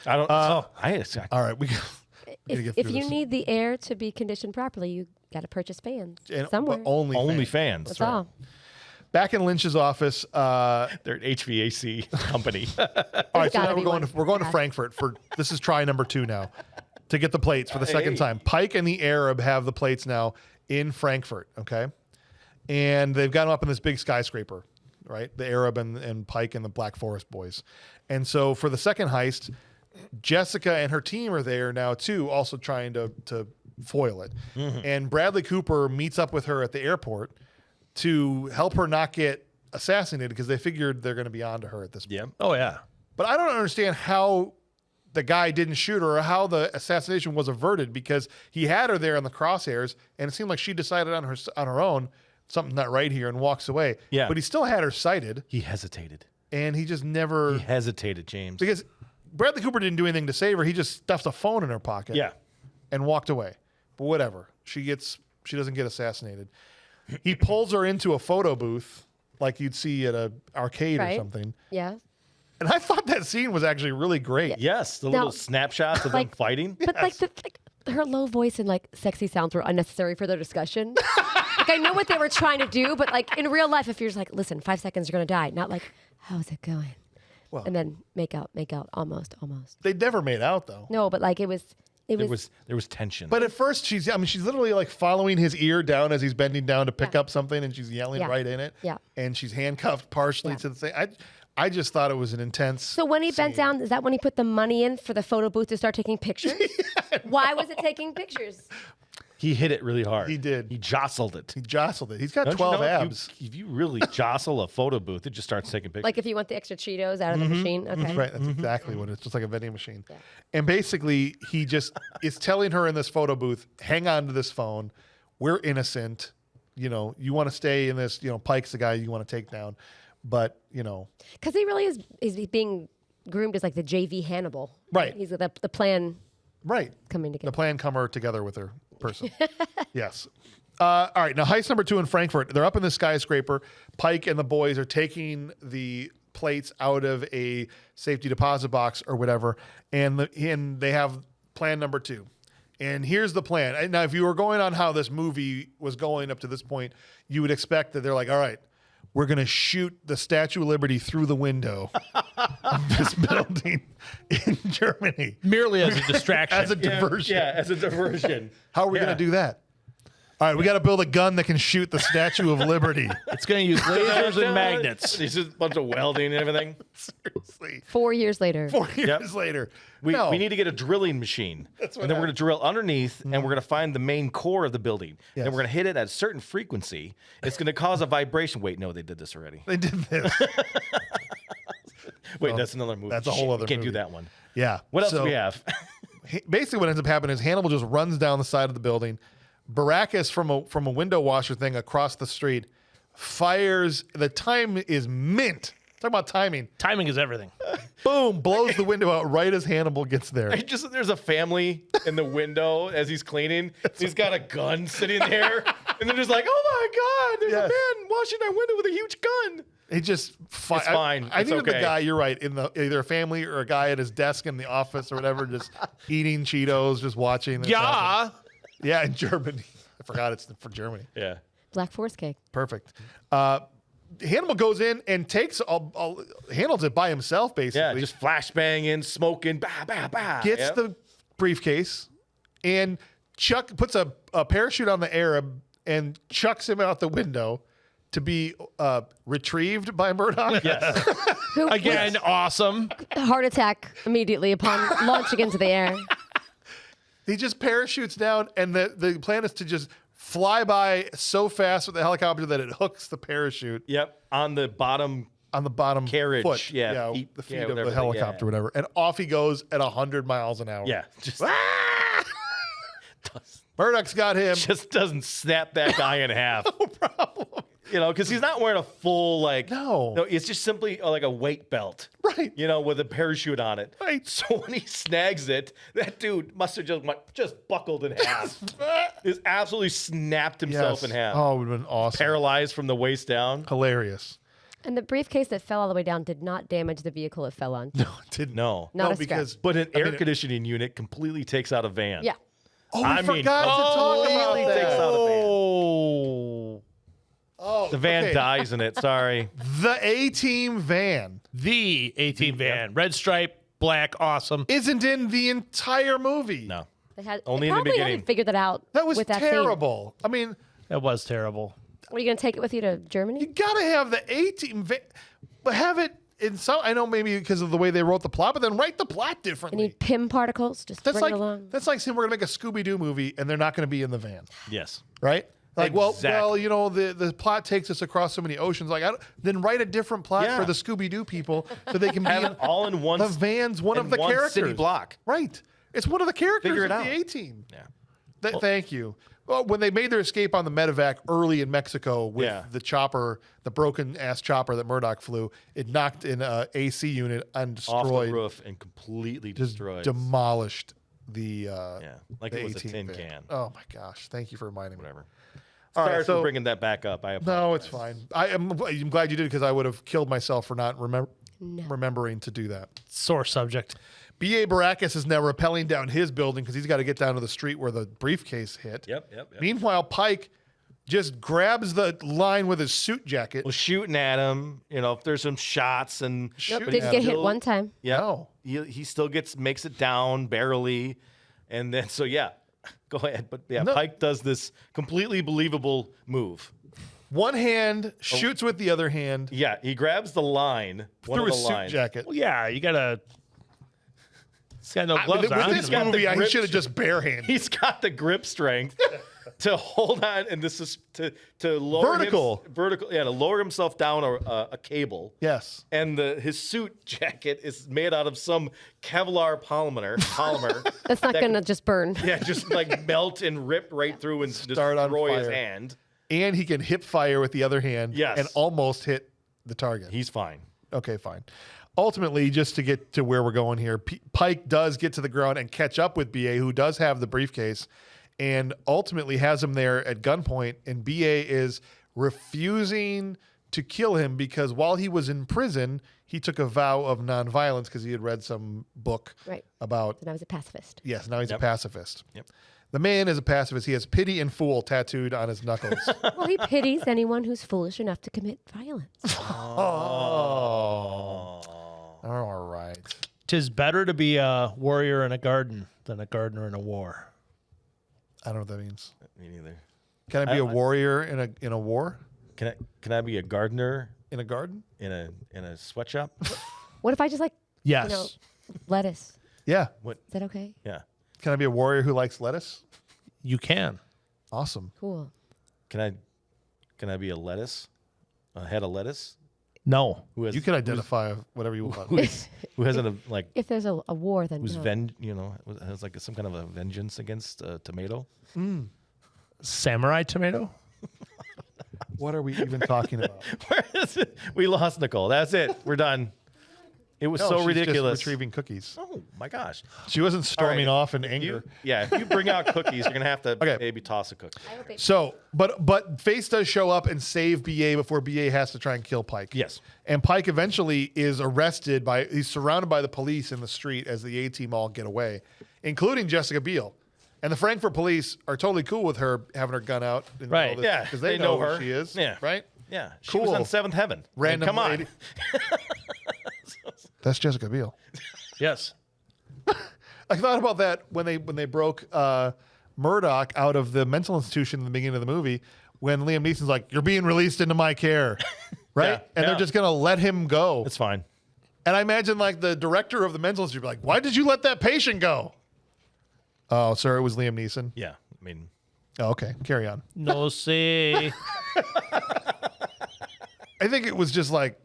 I don't. All right. We gotta get If through you this. need the air to be conditioned properly, you got to purchase fans And- somewhere. but OnlyFans. That's all. Back in Lynch's office. They're an HVAC company. All right, so gotta now be one. we're going to Yeah. Frankfurt for this is try number 2 now to get the plates for the second time. Pike and the Arab have the plates now in Frankfurt, okay? And they've got them up in this big skyscraper, right? The Arab and Pike and the Black Forest boys. And so for the second heist, Jessica and her team are there now too, also trying to foil it. And Bradley Cooper meets up with her at the airport to help her not get assassinated because they figured they're going to be on to her at this point. Yeah. Oh, yeah. But I don't understand how the guy didn't shoot her or how the assassination was averted because he had her there in the crosshairs and it seemed like she decided on her own something's not right here and walks away. Yeah. But he still had her sighted He hesitated. and he just never He hesitated, James. because Bradley Cooper didn't do anything to save her. He just stuffed a phone in her pocket Yeah. and walked away. But whatever. She doesn't get assassinated. He pulls her into a photo booth like you'd see at a arcade or Right. something. Yeah. And I thought that scene was actually really great. Yes, the Now- little snapshots of them like- fighting. But her low voice and like sexy sounds were unnecessary for their discussion. Like I know what they were trying to do, but like in real life, if you're just like, listen, 5 seconds, you're gonna die. Not like, how's it going? Well- and then make out, almost. They never made out though. No, but like it was. There was tension. But at first, she's literally like following his ear down as he's bending down to pick up something, and she's yelling Yeah. right in it. Yeah. And she's handcuffed partially to the thing. I just thought it was an intense. So when he bent down, is that when he put the money in for the photo booth to start taking pictures? Why was it taking pictures? he hit it really hard. He did. He jostled it. He jostled it. He's got Don't 12 you know abs. If you really jostle a photo booth, it just starts taking pictures. Like if you want the extra Cheetos out of the machine? Okay. Right, that's exactly what it's just like a vending machine. And basically, he just is telling her in this photo booth, hang on to this phone. We're innocent. You know, you want to stay in this, Pike's the guy you want to take down. But, Because he really is being groomed as like the JV Hannibal. Right. He's the plan right. coming The together. plan comer together with her person. Yes. All right. Now, heist number 2 in Frankfurt. They're up in the skyscraper. Pike and the boys are taking the plates out of a safety deposit box or whatever. And they have plan number 2. And here's the plan. And now, if you were going on how this movie was going up to this point, you would expect that they're like, all right, we're going to shoot the Statue of Liberty through the window of this building in Germany Merely as a distraction. as a diversion. Yeah, as a diversion. How are we going to do that? All right, we got to build a gun that can shoot the Statue of Liberty. It's going to use lasers and magnets. There's just a bunch of welding and everything. Seriously. 4 years later. 4 years later. We No. need to get a drilling machine. That's what and then we're going to drill underneath and we're going to find the main core of the building. Yes. And we're going to hit it at a certain frequency. It's going to cause a vibration. Wait, no, they did this already. They did this. Wait, that's another movie. that's a whole other We can't movie. do that one. Yeah. What else So, do we have? Basically, what ends up happening is Hannibal just runs down the side of the building. Baracus from a window washer thing across the street fires. The time is mint. Talk about timing. Timing is everything. Boom! Blows the window out right as Hannibal gets there. There's a family in the window as he's cleaning. He's got a gun sitting there. And they're just like, oh my God, there's a Yes. man washing our window with a huge gun. He just It's fine. I It's needed the okay. guy. You're right. In the either a family or a guy at his desk in the office or whatever, just eating Cheetos, just watching. this happen. Yeah. Yeah, in Germany. I forgot it's for Germany. Yeah. Black Forest cake. Perfect. Hannibal goes in and handles it by himself, basically. Yeah, just flashbanging, smoking, bah, bah, bah. Gets Yep. the briefcase and puts a parachute on the Arab and chucks him out the window to be retrieved by Murdoch. Yes. Who Again, awesome. heart attack immediately upon launching into the air. He just parachutes down, and the plan is to just fly by so fast with the helicopter that it hooks the parachute Yep. On the bottom. on the bottom Carriage, foot. yeah, feet, the feet yeah, of whatever the they- helicopter, yeah. whatever. And off he goes at 100 miles an hour. Yeah. Just, Murdoch's got him. just doesn't snap that guy in half. No problem. Because he's not wearing a full, No. it's just simply like a weight belt. Right. With a parachute on it. Right. So when he snags it, that dude must have just buckled in half. Just absolutely snapped himself in half. Oh, it would have been awesome. Paralyzed from the waist down. Hilarious. And the briefcase that fell all the way down did not damage the vehicle it fell on. No, it didn't. No. Not no, a scratch. because But an air conditioning unit completely takes out a van. Yeah. oh, I we mean, forgot to talk about completely takes that. out a van. Oh. Oh, The van okay. dies in it. Sorry. The A-Team van The 18 van. Red stripe, black, awesome. isn't in the entire movie. No. They had Only they in the probably beginning. hadn't figured that out. That was with that scene. terrible. I mean, That was terrible. What, are you going to take it with you to Germany? you gotta have the A-Team van, but have it in some. I know maybe because of the way they wrote the plot, but then write the plot You differently. need PIM particles. Just That's bring like it along. that's like saying we're gonna make a Scooby-Doo movie and they're not gonna be in the van, Yes. right? Like, Exactly. the plot takes us across so many oceans. Like, then write a different plot Yeah. for the Scooby-Doo people so they can be Have in it all in one. the van's one in of the one characters. city block. Right. It's one of the characters Figure of it the out. A-Team. Yeah. Thank you. Well, when they made their escape on the medevac early in Mexico with Yeah. the chopper, the broken ass chopper that Murdoch flew, it knocked an AC unit and Off the destroyed, roof and completely just destroyed. demolished the yeah. Like the it was a A-Team tin van. can. Oh my gosh! Thank you for reminding me. Whatever. All Sorry right, for bringing that back up. I apologize. No, it's fine. I'm glad you did because I would have killed myself for not remembering to do that. Sore subject. BA Baracus is now rappelling down his building because he's got to get down to the street where the briefcase hit. Yep. Meanwhile, Pike just grabs the line with his suit jacket. Well, shooting at him, if there's some shots and Nope, but didn't he get hit still- one time. Yeah, No. he still makes it down barely, and then go ahead. But No. Pike does this completely believable move. One hand shoots with the other hand Yeah, he grabs the line through his suit jacket. Well, yeah, you gotta. He's got no With gloves on. this got the movie, he grip should have just barehanded. He's got the grip strength to hold on, and this is to lower Vertical. to lower himself down a cable. Yes. And his suit jacket is made out of some Kevlar polymer. That's not going to just burn. Yeah, just like melt and rip right through and Start on destroy his fire. hand. And he can hip fire with the other hand Yes. and almost hit the target. He's fine. Okay, fine. Ultimately, just to get to where we're going here, Pike does get to the ground and catch up with BA, who does have the briefcase, and ultimately has him there at gunpoint. And BA is refusing to kill him because while he was in prison, he took a vow of nonviolence because he had read some book Right. about. And I was a pacifist. Yes, now he's a Yep. pacifist. Yep. The man is a pacifist. He has pity and fool tattooed on his knuckles. Well, he pities anyone who's foolish enough to commit violence. All right. 'Tis better to be a warrior in a garden than a gardener in a war. I don't know what that means. Me neither. Can I be a warrior in a war? Can I be a gardener In a garden? in a sweatshop? What if I just Yes. lettuce? Yeah. Is that okay? Yeah. Can I be a warrior who likes lettuce? You can. Awesome. Cool. Can I be a lettuce? A head of lettuce? No. Who has You can identify whatever you want. who has If there's a war, then who's no. has like some kind of a vengeance against tomato? Samurai tomato? What are we even talking about? Where is it? We lost Nicole. That's it. We're done. It was No, so she's ridiculous. Just retrieving cookies. Oh my gosh. She wasn't storming All right. off in anger. If you bring out cookies, you're gonna have to Okay. maybe toss a cookie. So, but Face does show up and save BA before BA has to try and kill Pike. Yes. And Pike eventually is arrested he's surrounded by the police in the street as the A-team all get away, including Jessica Biel. And the Frankfurt police are totally cool with her having her gun out. Right. Yeah, Because they they know know who her. she is. Yeah. Right? Yeah. She Cool. was on Seventh Heaven. Random Come on. lady. That's Jessica Biel. Yes. I thought about that when they broke Murdoch out of the mental institution in the beginning of the movie when Liam Neeson's like, "You're being released into my care," right? Yeah, and they're just gonna let him go. It's fine. And I imagine like the director of the mental institute be like, "Why did you let that patient go?" Oh, sir, it was Liam Neeson. Yeah. I mean, Oh, okay, carry on. No say. I think it was just like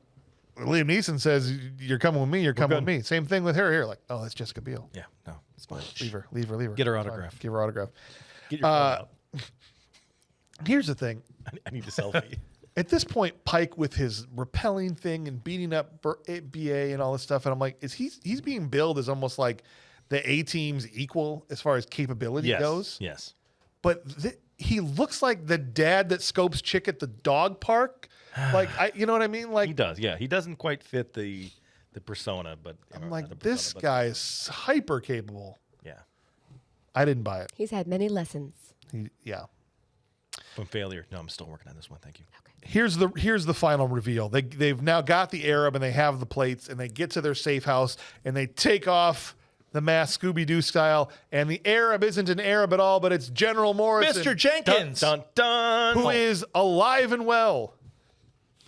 Liam Neeson says, "You're coming with me. You're coming with me." Same thing with her here. Like, oh, that's Jessica Biel. yeah. No, it's fine. Leave her. Get her It's fine. autograph. Give her autograph. Get your phone out. Here's the thing. I need the selfie. At this point, Pike with his repelling thing and beating up BA and all this stuff, and I'm like, he's being billed as almost like the A-team's equal as far as capability goes. Yes. But he looks like the dad that scopes chick at the dog park. Like, you know what I mean? Like, He does. Yeah. He doesn't quite fit the persona, but I'm like, this guy is hyper capable. Yeah. I didn't buy it. He's had many lessons. Yeah. From failure. No, I'm still working on this one. Thank you. Here's the final reveal. They've now got the Arab and they have the plates and they get to their safe house and they take off the mask Scooby-Doo style, and the Arab isn't an Arab at all, but it's General Morrison, Mr. Jenkins. Dun dun. who is alive and well.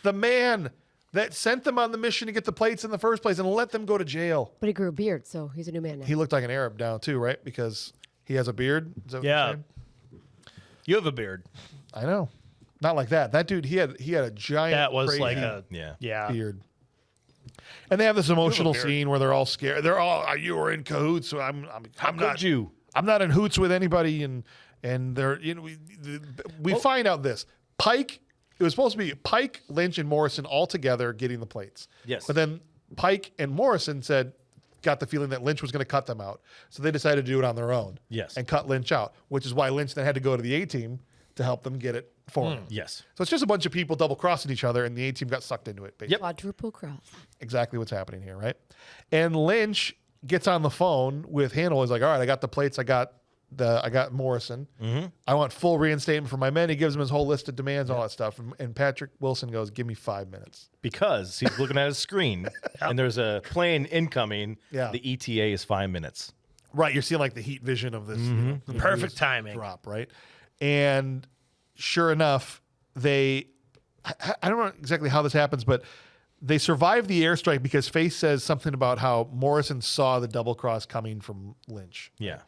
The man that sent them on the mission to get the plates in the first place and let them go to jail. But he grew a beard, so he's a new man now. He looked like an Arab now too, right? Because he has a beard. Is that what you're Yeah. saying? You have a beard. I know. Not like that. That dude, he had a giant. That was crazy like a Yeah. beard. And they have this emotional beard. scene where they're all scared. They're all, you were in cahoots. So I'm not. you? I'm not in hoots with anybody. And they're, we find out this Pike. It was supposed to be Pike, Lynch, and Morrison all together getting the plates. Yes. But then Pike and Morrison got the feeling that Lynch was going to cut them out. So they decided to do it on their own. Yes. And cut Lynch out, which is why Lynch then had to go to the A-team to help them get it for him. Yes. So it's just a bunch of people double crossing each other, and the A team got sucked into it. Basically. Quadruple cross. Exactly what's happening here, right? And Lynch gets on the phone with Hannibal. He's like, "All right, I got the plates. I got Morrison. I want full reinstatement for my men." He gives him his whole list of demands, all that stuff. And Patrick Wilson goes, "Give me 5 minutes." Because he's looking at his screen and there's a plane incoming. Yeah. The ETA is 5 minutes. Right, you're seeing like the heat vision of this Perfect timing. drop, right? And sure enough, I don't know exactly how this happens, but they survive the airstrike because Face says something about how Morrison saw the double cross coming from Lynch. Yeah.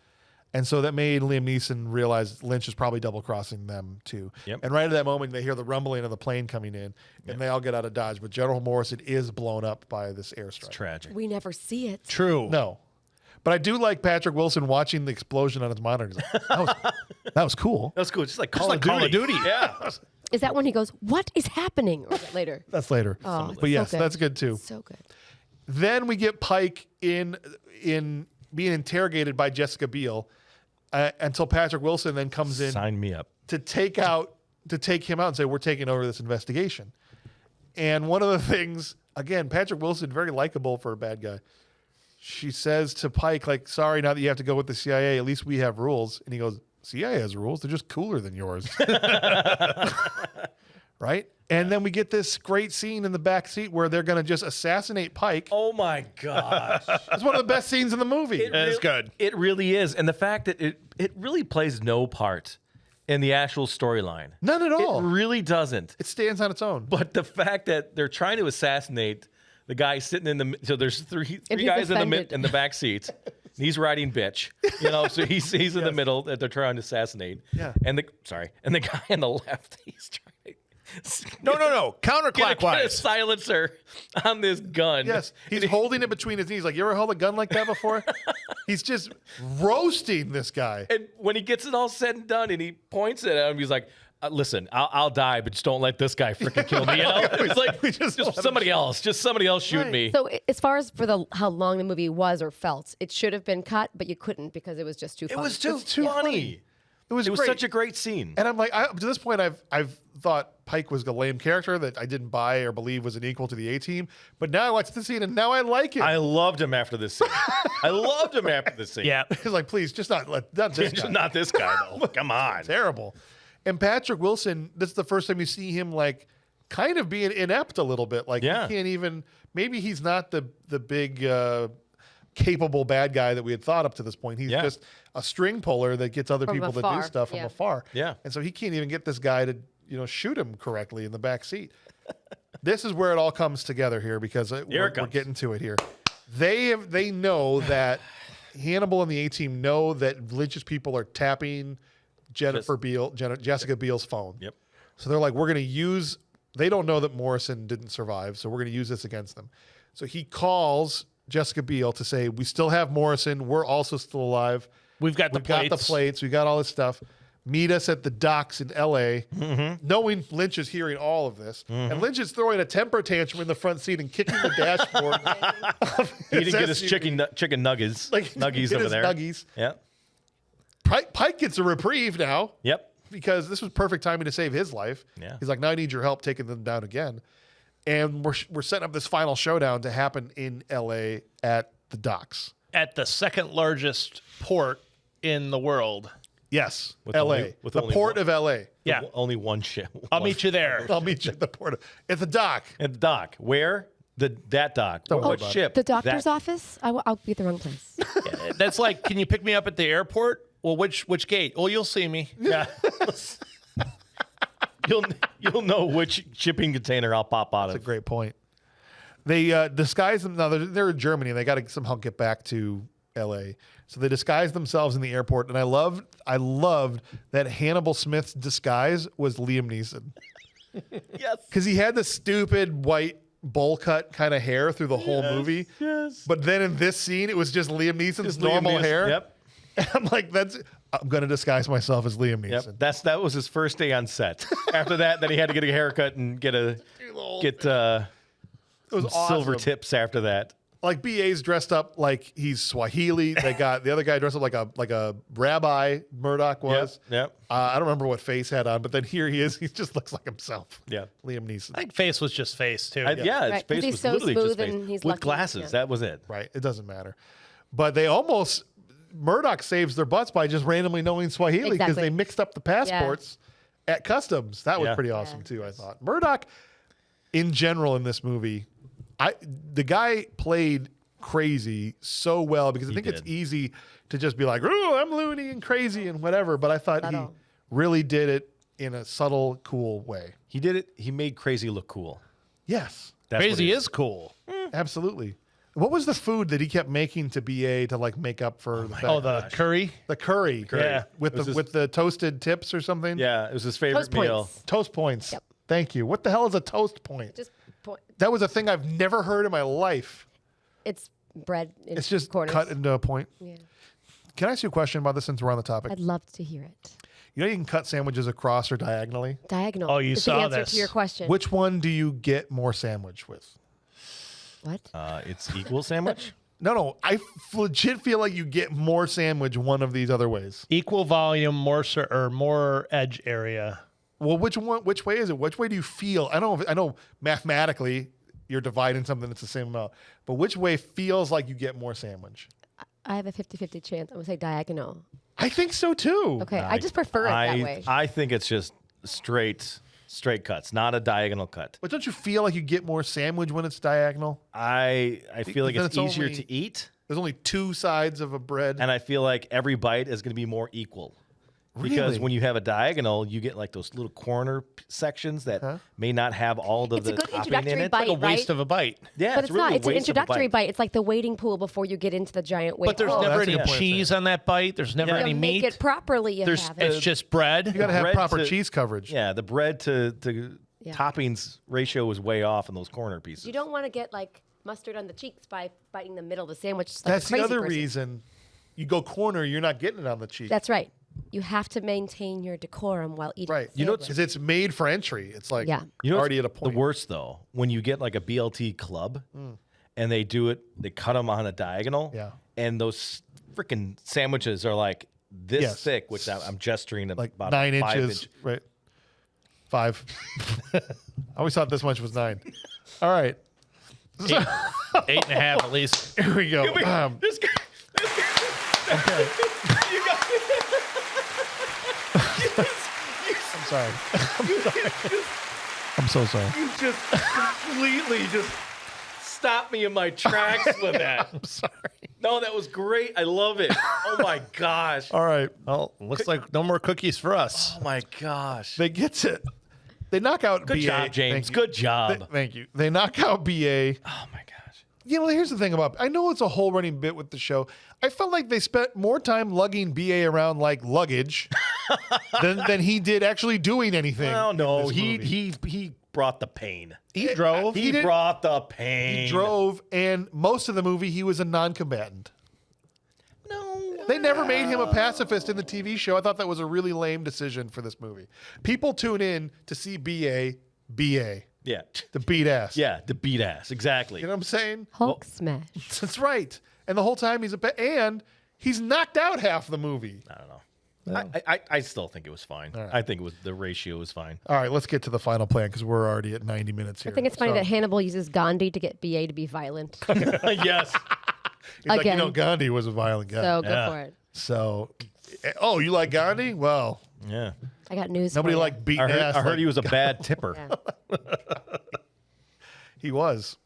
And so that made Liam Neeson realize Lynch is probably double crossing them too. Yep. And right at that moment, they hear the rumbling of the plane coming in, and they all get out of Dodge. But General Morrison is blown up by this airstrike. Tragic. We never see it. True. No. But I do like Patrick Wilson watching the explosion on his monitor. He's like, that was cool. That's cool. Just like Call of Call of Duty. Yeah. Is that when he goes, "What is happening?" Or is that later? That's later. Oh, But yes, so good. that's good too. So good. Then we get Pike in being interrogated by Jessica Biel until Patrick Wilson then comes in Sign me up. to take him out and say, "We're taking over this investigation." And one of the things, again, Patrick Wilson, very likable for a bad guy. She says to Pike, like, "Sorry, now that you have to go with the CIA, at least we have rules." And he goes, "CIA has rules. They're just cooler than yours." Right? And then we get this great scene in the back seat where they're going to just assassinate Pike. Oh my gosh. It's one of the best scenes in the movie. That's good. It really is. And the fact that it really plays no part in the actual storyline. None at all. It really doesn't. It stands on its own. But the fact that they're trying to assassinate the guy sitting in the so there's three And he's guys offended. in the back seat. He's riding bitch, so he's in the middle that they're trying to assassinate. Yeah. And the guy on the left, he's trying. No. Get a Counterclockwise. silencer on this gun. Yes, he's holding it between his knees. Like, you ever held a gun like that before? He's just roasting this guy. And when he gets it all said and done, and he points it at him, he's like, "Listen, I'll die, but just don't let this guy freaking kill me." It's like just somebody else shoot Right. me. So as far as for how long the movie was or felt, it should have been cut, but you couldn't because it was just too It fun. was too too funny. It was It was great. such a great scene. And I'm like, to this point, I've thought Pike was a lame character that I didn't buy or believe was an equal to the A team. But now I watch the scene and now I like it. I loved him after this scene. Yeah. He's like, please, just not this guy. Not this guy though. Come on. Terrible. And Patrick Wilson, this is the first time you see him like kind of being inept a little bit. Like, Yeah. he can't even. Maybe he's not the big capable bad guy that we had thought up to this point. He's just a string puller that gets other From people to do afar, stuff from yeah. afar. Yeah. And so he can't even get this guy to shoot him correctly in the back seat. This is where it all comes together here because we're getting to it here. They know that Hannibal and the A team know that Lynch's people are tapping Jessica Biel's phone. Yep. So they're like, we're going to use. They don't know that Morrison didn't survive, so we're going to use this against them. So he calls Jessica Biel to say, "We still have Morrison. We're also still alive. We've got the plates. We got all this stuff. Meet us at the docks in L.A." Knowing Lynch is hearing all of this, and Lynch is throwing a temper tantrum in the front seat and kicking the dashboard. He didn't get his chicken nuggets. Like, Nuggies get over his there. nuggies. Yeah. Pike gets a reprieve now. Yep. Because this was perfect timing to save his life. Yeah. He's like, "Now I need your help taking them down again." And we're setting up this final showdown to happen in L.A. at the docks. At the second largest port in the world. Yes, With L.A. only- with the only port one- of L.A. Yeah. Only one ship. I'll meet you there. I'll meet you at the port at the dock. At the dock. Where? That dock. Don't worry What about it. ship? The doctor's That- office? I'll be at the wrong place. That's like, can you pick me up at the airport? Well, which gate? Oh, you'll see me. Yeah. You'll know which shipping container I'll pop out That's a of. great point. They disguise them. Now they're in Germany. They got to somehow get back to L.A. So they disguise themselves in the airport. And I loved that Hannibal Smith's disguise was Liam Neeson Yes. because he had the stupid white bowl cut kind of hair through the whole movie. Yes. But then in this scene, it was just Liam Neeson's Just normal Liam Neeson. hair. Yep. And I'm like, I'm going to disguise myself as Liam Yep. Neeson. That was his first day on set. After that, then he had to get a haircut and get It was silver awesome. tips after that. like BA's dressed up like he's Swahili. They got the other guy dressed up like a rabbi. Murdoch was. Yep. I don't remember what Face had on, but then here he is. He just looks like himself. Yeah. Liam Neeson. I think Face was just Face too. His Right, 'cause face he's was so literally smooth just face. and he's with lucky, glasses. yeah. That was it. Right. It doesn't matter. But they almost Murdoch saves their butts by just randomly knowing Swahili because Exactly. they mixed up the passports at customs. That was Yeah. pretty awesome too. I thought Murdoch, in general, in this movie, the guy played crazy so well because I think it's did. easy to just be like, "Oh, I'm loony and crazy and whatever," but I thought he Subtle. really did it in a subtle, cool way. He did it. He made crazy look cool. Yes, That's what Crazy he is cool. absolutely. What was the food that he kept making to BA to like make up for the fact Oh, the curry. the curry? Yeah. with It was with the toasted tips or something. Yeah, it was his favorite Toast meal. points. Toast points. Yep. Thank you. What the hell is a toast point? Just point. That was a thing I've never heard in my life. It's bread. In It's just corners. cut into a point. Yeah. Can I ask you a question about this since we're on the topic? I'd love to hear it. You know you can cut sandwiches across or diagonally. Diagonal. Oh, you is saw the answer this. to your question. Which one do you get more sandwich with? What? It's equal sandwich. No. I legit feel like you get more sandwich one of these other ways. Equal volume, more edge area. Well, which way is it? Which way do you feel? I know mathematically you're dividing something that's the same amount, but which way feels like you get more sandwich? I have a 50-50 chance. I'm going to say diagonal. I think so too. Okay. I just prefer it that way. I think it's just straight cuts, not a diagonal cut. But don't you feel like you get more sandwich when it's diagonal? I feel like Then it's it's easier only- to eat, There's only two sides of a bread. and I feel like every bite is going to be more equal. Because Really? when you have a diagonal, you get like those little corner sections that may not have all of It's a the good topping in introductory it. bite. A waste Right? of a bite. Yeah, But it's really not. a It's an waste of a introductory bite. It's like the wading pool before you get into the giant wave But there's pool. never that's a any good point of cheese on that bite. There's never Yeah. any You meat. make it properly. You There's have it. it's just bread. you got to have bread proper to- cheese coverage. Yeah, the bread to Yeah. toppings ratio is way off in those corner pieces. You don't want to get like mustard on the cheeks by biting the middle of the sandwich. Like That's a the crazy other person. reason you go corner, you're not getting it on the cheek. That's right. You have to maintain your decorum while eating. right. the You know, sandwich. because it's made for entry. It's like Yeah. You know, already at a what's point. The worst though, when you get like a BLT club, and they do it, they cut them on a diagonal. Yeah. And those freaking sandwiches are like this Yes. thick, which I'm gesturing like about 9 5 inches. inch. Right. 5. I always thought this much was 9. All right. 8.5 at least. Here we go. This guy, Okay. you got I'm sorry. I'm so sorry. you just completely just stopped me in my tracks with that. I'm sorry. No, that was great. I love it. Oh my gosh. All right. Well, looks like no more cookies for us. Oh my gosh. They get to. They knock out Good BA. job, James. Thank you. Good job. Thank you. They knock out BA. Oh my gosh. You know, here's the thing about. I know it's a whole running bit with the show. I felt like they spent more time lugging BA around like luggage than he did actually doing anything. Well, no, in this movie. he brought the pain. He drove. He did- brought the pain. He drove, and most of the movie he was a non-combatant. No. They never made him a pacifist in the TV show. I thought that was a really lame decision for this movie. People tune in to see BA, Yeah. the beat ass. Yeah, the beat ass. Exactly. You know what I'm saying? Hulk smash. That's right. And the whole time and he's knocked out half the movie. I don't know. I still think it was fine. right. I think the ratio was fine. All right, let's get to the final plan because we're already at 90 minutes here. I think it's funny So, that Hannibal uses Gandhi to get BA to be violent. Yes. he's like, you Again. know, Gandhi was a violent guy. So So, go Yeah. for it. you like Gandhi? Well, Yeah. I got news. nobody for you. liked beating I heard, ass. I heard like he was a bad tipper. Yeah. He was.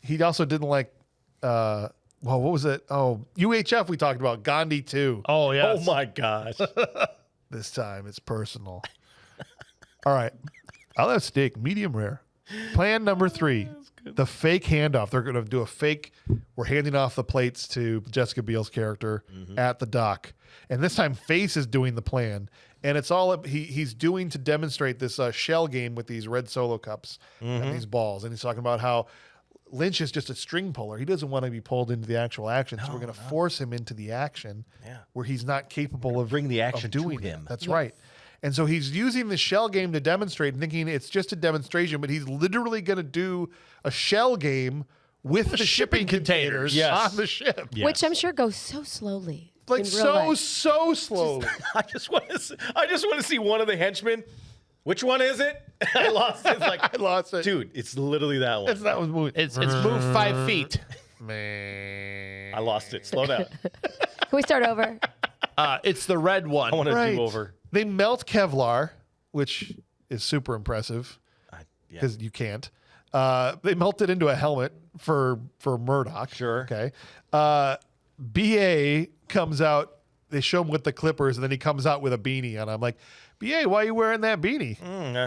He also didn't like. What was it? Oh, UHF. We talked about Gandhi too. Oh yeah. Oh my gosh. This time it's personal. All right, I'll have steak, medium rare. Plan number 3: the fake handoff. They're going to do a fake. We're handing off the plates to Jessica Biel's character at the dock, and this time Face is doing the plan, and it's all he's doing to demonstrate this shell game with these red Solo cups and these balls, and he's talking about how Lynch is just a string puller. He doesn't want to be pulled into the actual action, so we're going to force him into the action where he's not capable of Bring the action of to doing him. it. That's right. And so he's using the shell game to demonstrate, thinking it's just a demonstration, but he's literally going to do a shell game with the shipping containers Yes. on the ship. Yes. Which I'm sure goes so slowly. Like in real life. so slowly. I just want to see one of the henchmen. Which one is it? I lost it. It's like, I lost it. dude, it's literally that one. It's that was moving. It's moved 5 feet. Man. I lost it. Slow down. Can we start over? It's the red one. I want to Right. do over. They melt Kevlar, which is super impressive Yeah. because you can't. They melt it into a helmet for Murdoch. Sure. Okay. BA comes out. They show him with the clippers, and then he comes out with a beanie on. I'm like, BA, why are you wearing that beanie?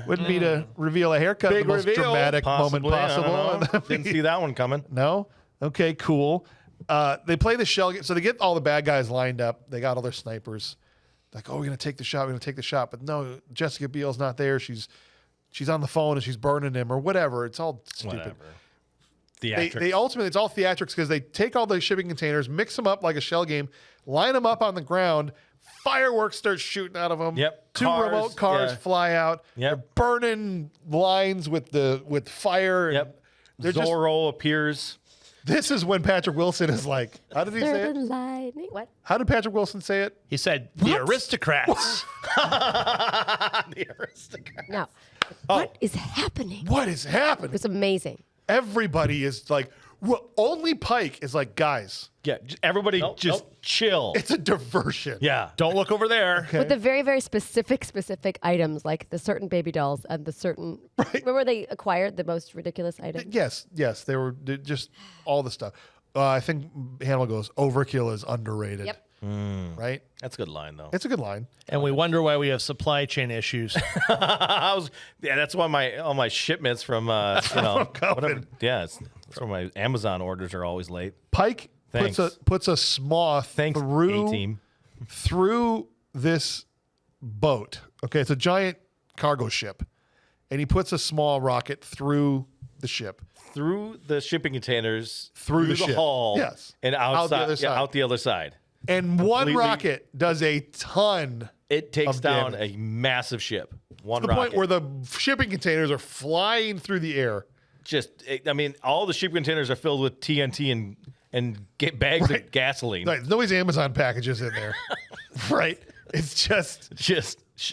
Wouldn't be to reveal a haircut, Big the most reveal. dramatic Possibly, moment I don't know. possible. Didn't see that one coming. No? Okay, cool. They play the shell game. So they get all the bad guys lined up. They got all their snipers. Like, oh, we're going to take the shot. We're going to take the shot. But no, Jessica Biel's not there. She's on the phone and she's burning him or whatever. It's all stupid. Whatever. They ultimately, it's all theatrics because they take all the shipping containers, mix them up like a shell game, line them up on the ground. Fireworks start shooting out of them. Yep. Two Cars, remote cars yeah. fly out. Yep. They're burning lines with fire. Yep. They're just- Zorro appears. This is when Patrick Wilson is like, how did he say They're the it? lightning. What? How did Patrick Wilson say it? He said, the aristocrats. The aristocrat. No. What is happening? What is happening? It's amazing. Everybody is like, well, only Pike is like, guys, Yeah. Everybody just chill. it's a diversion. Yeah. Don't look over there. With the very, very specific items, like the certain baby dolls and the certain. Right. Remember they acquired the most ridiculous items? Yes, they just all the stuff. I think Hannibal goes, overkill is underrated. Yep. Right? That's a good line, though. It's a good line. And we wonder why we have supply chain issues. That's why all my shipments from whatever. Yeah, that's why my Amazon orders are always late. Pike Thanks. puts a smoth Thanks, through A-team. through this boat. Okay, it's a giant cargo ship. And he puts a small rocket through the ship. Through the shipping containers, Through the ship. hull, Yes. and Out the outside, other side. out the other side. And one Completely- rocket does a ton It takes of down damage. a massive ship. One to the rocket. point where the shipping containers are flying through the air. All the shipping containers are filled with TNT and get bags of gasoline. Like, there's always Amazon packages in there. Right? It's just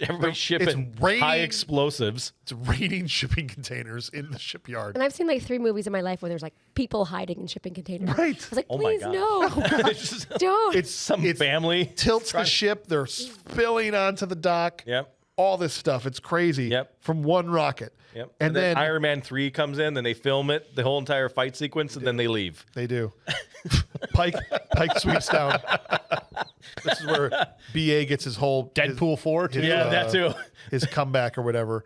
Everybody shipping raining. high explosives. it's raining shipping containers in the shipyard. And I've seen like 3 movies in my life where there's like people hiding in shipping containers. Right. I was like, Oh my please God. no, It's just don't. It's some it's family. tilts the ship. They're spilling onto the dock. Yep. All this stuff. It's crazy. Yep. From one rocket. Yep. And then Iron Man 3 comes in, then they film it, the whole entire fight sequence, and then they leave. they do. Pike sweeps down. This is where BA gets his whole Deadpool 4 too. Yeah, that too. his comeback or whatever.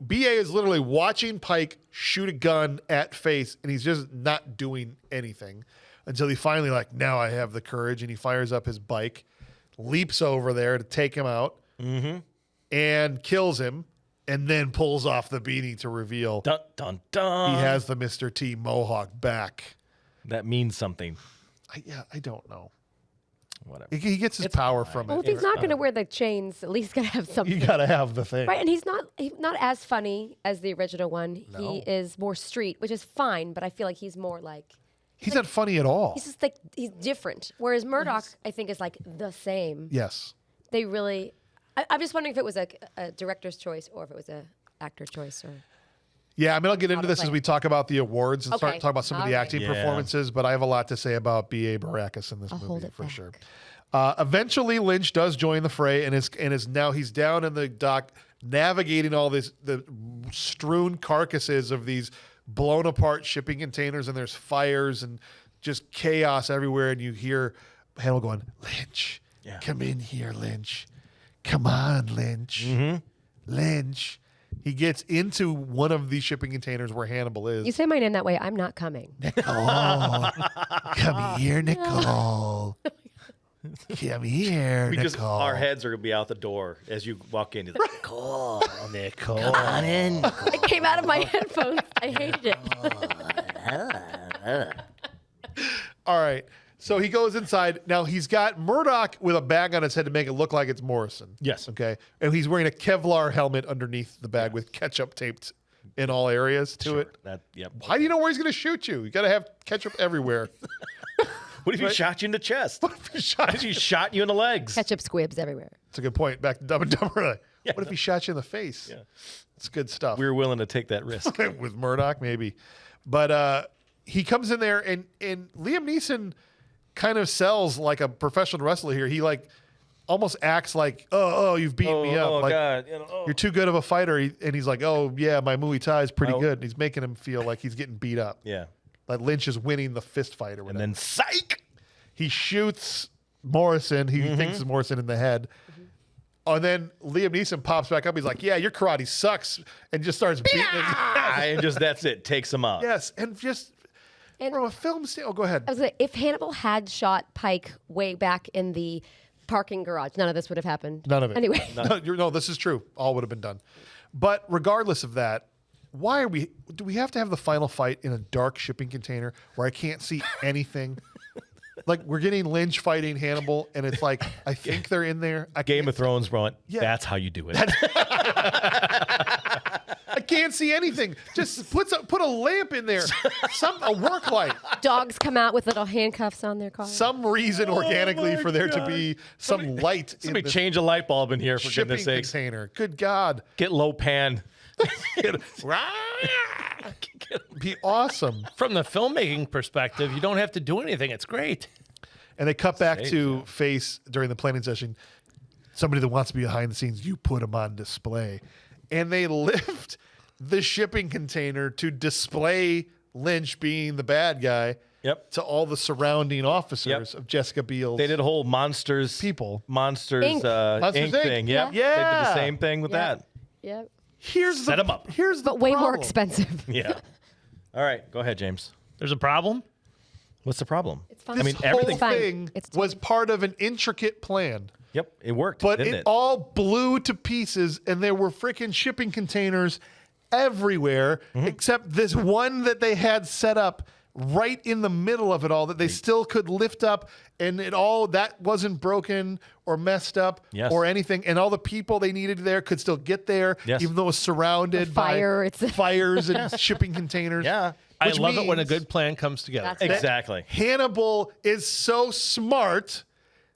BA is literally watching Pike shoot a gun at face, and he's just not doing anything until he finally now I have the courage, and he fires up his bike, leaps over there to take him out, and kills him, and then pulls off the beanie to reveal Dun, dun, dun. he has the Mr. T Mohawk back. That means something. I don't know. Whatever. He gets his power from well, it. if he's not going to wear the chains, at least got to have something. You gotta have the thing. Right, and he's not as funny as the original one. No. He is more street, which is fine, but I feel like he's more like He's not funny at all. he's just like he's different. Whereas Murdoch, I think, is like the same. Yes. They really. I'm just wondering if it was a director's choice or if it was a actor choice or. Yeah, I mean, I'll get into this as Probably. we talk about the awards and start Okay. talking about some of the All right. acting Yeah. performances, but I have a lot to say about BA Baracus in this I'll movie hold it for back. sure. Eventually, Lynch does join the fray and is now he's down in the dock navigating all the strewn carcasses of these blown apart shipping containers, and there's fires and just chaos everywhere. And you hear Hannibal going, "Lynch, come in here, Lynch. Come on, Lynch. Lynch." He gets into one of these shipping containers where Hannibal is. You say my name that way, I'm not coming. Nicole, come here, Nicole. Come here, Because Nicole. our heads are going to be out the door as you walk in. Nicole. Come on in. It came out of my headphones. I hated it. All right. So he goes inside. Now he's got Murdoch with a bag on his head to make it look like it's Morrison. Yes. Okay. And he's wearing a Kevlar helmet underneath the bag with ketchup taped in all areas to it. How do you know where he's going to shoot you? You got to have ketchup everywhere. What if he shot you in the chest? What if he shot What if he shot you in the legs? Ketchup squibs everywhere. That's a good point. Back to Dumb and Dumber. What if he shot you in the face? Yeah. It's good stuff. We were willing to take that risk. With Murdoch, maybe. But he comes in there, and Liam Neeson kind of sells like a professional wrestler here. He like almost acts like, oh, you've beaten me up. Like, God. you're too good of a fighter. And he's like, oh, yeah, my Muay Thai is pretty good. And he's making him feel like he's getting beat up. Yeah. Like Lynch is winning the fist fight or whatever. And then psych! He shoots Morrison. He thinks it's Morrison in the head. And then Liam Neeson pops back up. He's like, yeah, your karate sucks. And just starts beating him. And just, that's it. Takes him out. Yes. And just from a film standpoint, go ahead. I was gonna, if Hannibal had shot Pike way back in the parking garage, none of this would have happened. None of it. Anyway. No, this is true. All would have been done. But regardless of that, do we have to have the final fight in a dark shipping container where I can't see anything? Like, we're getting Lynch fighting Hannibal, and it's like, I think they're in there. Game of Thrones, bro. Yeah. That's how you do it. I can't see anything. Just put a lamp in there. A work light. Dogs come out with little handcuffs on their car. Some reason organically for there to be some light in Somebody the change a light bulb in here, for shipping goodness sakes. container. Good God. Get low pan. Be awesome. From the filmmaking perspective, you don't have to do anything. It's great. And they cut back to Face during the planning session. Somebody that wants to be behind the scenes, you put them on display. And they lift the shipping container to display Lynch being the bad guy to all the surrounding officers of Jessica Biel's. They did a whole Monsters Monsters Inc. thing. Yeah. They did the same thing with that. Yep. Set them up. Here's the But way more problem. expensive. Yeah. All right. Go ahead, James. There's a problem. What's the problem? It's fine. I mean, This everything. whole Fine. thing It's was part of an intricate plan. Yep. It worked. But didn't it all blew to pieces, and there were freaking shipping containers everywhere, except this one that they had set up right in the middle of it all that they still could lift up, and that wasn't broken or messed up or anything. And all the people they needed there could still get there, even though it was surrounded by fires and shipping containers. Yeah. I love it when a good plan comes together. Exactly. Hannibal is so smart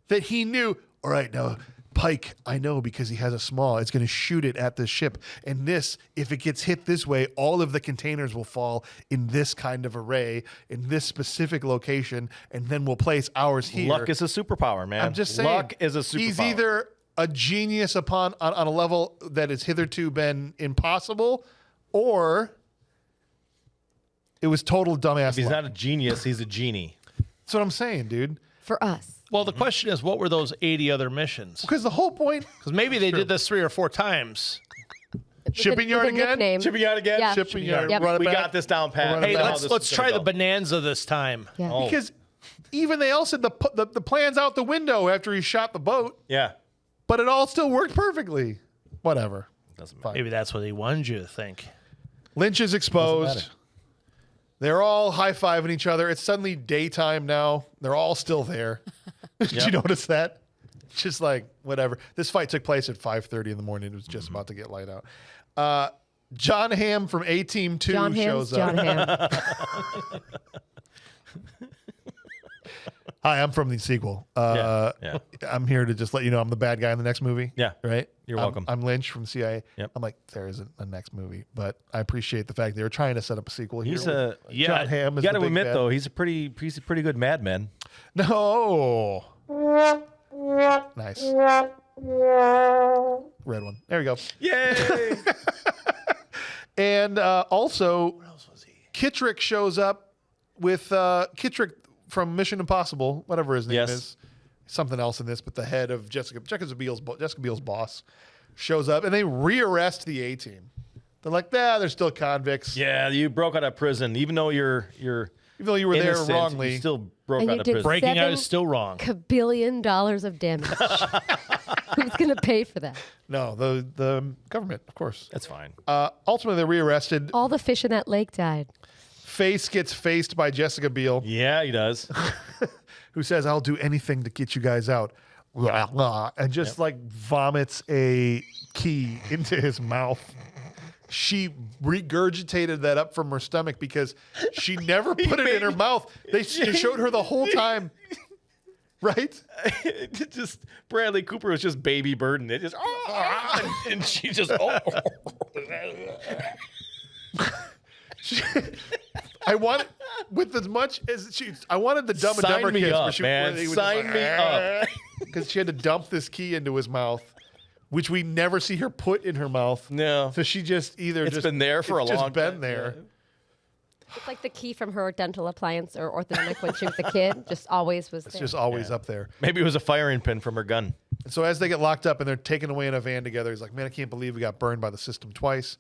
that he knew, all right, now Pike, I know because he has a small, it's going to shoot it at the ship. And this, if it gets hit this way, all of the containers will fall in this kind of array, in this specific location, and then we'll place ours here. Luck is a superpower, man. I'm just saying. Luck is a superpower. He's either a genius on a level that has hitherto been impossible, or it was total dumbass If he's luck. not a genius, he's a genie. That's what I'm saying, dude. For us. Well, the question is, what were those 80 other missions? Because the whole point... Because maybe they did this 3 or 4 times. Shipping yard again? Shipping yard again? Yeah. Shipping yard. Yep. Run it We back. got this down, Pat. Hey, We know how this let's is try gonna the go. bonanza this time. Yeah. Oh. Because even they all said the plan's out the window after he shot the boat, Yeah. but it all still worked perfectly. Whatever. Doesn't matter. Maybe that's what he wanted you to think. Lynch is Doesn't exposed. matter. They're all high-fiving each other. It's suddenly daytime now. They're all still there. Did you notice that? Just like, whatever. This fight took place at 5:30 in the morning. It was just about to get light out. John Hamm from A-Team 2 John shows Hamm's up. John Hamm. Hi, I'm from the sequel. Yeah. I'm here to just let you know I'm the bad guy in the next movie. Yeah. Right? You're welcome. I'm Lynch from CIA. Yep. I'm like, there isn't a next movie, but I apprate the fact they were trying to set up a sequel here. He's with a John Hamm You is got the to big admit bad. though, he's a pretty good madman. No. Nice. Red one. There we go. Yay! And also, Kittrick shows up with Kittrick from Mission Impossible, whatever his name Yes. is. Something else in this, but the head of Jessica Biel's boss shows up, and they rearrest the A-Team. They're like, they're still convicts. Yeah, you broke out of prison, even though you're Even though you were innocent, there wrongly. You still broke And out you of did prison. Breaking out $7 is still wrong. $1 billion of damage. Who's going to pay for that? No, the government, of course. That's fine. Ultimately, they're rearrested. All the fish in that lake died. Face gets faced by Jessica Biel, Yeah, he does. who says, I'll do anything to get you guys out. And just like vomits a key into his mouth. she regurgitated that up from her stomach because she never put it in her mouth. They showed her the whole time. Right? Just Bradley Cooper was just baby burden. It just and she just I wanted with as much as I wanted the Dumb and Dumber Sign me kiss up, man. Sign me up. Because she had to dump this key into his mouth, which we never see her put in her mouth. No. So she just It's been there for a long time. It's just been there. It's like the key from her dental appliance or orthodontic when she was a kid. Just always was It's there. just always up there. Maybe it was a firing pin from her gun. So as they get locked up and they're taken away in a van together, he's like, man, I can't believe we got burned by the system twice.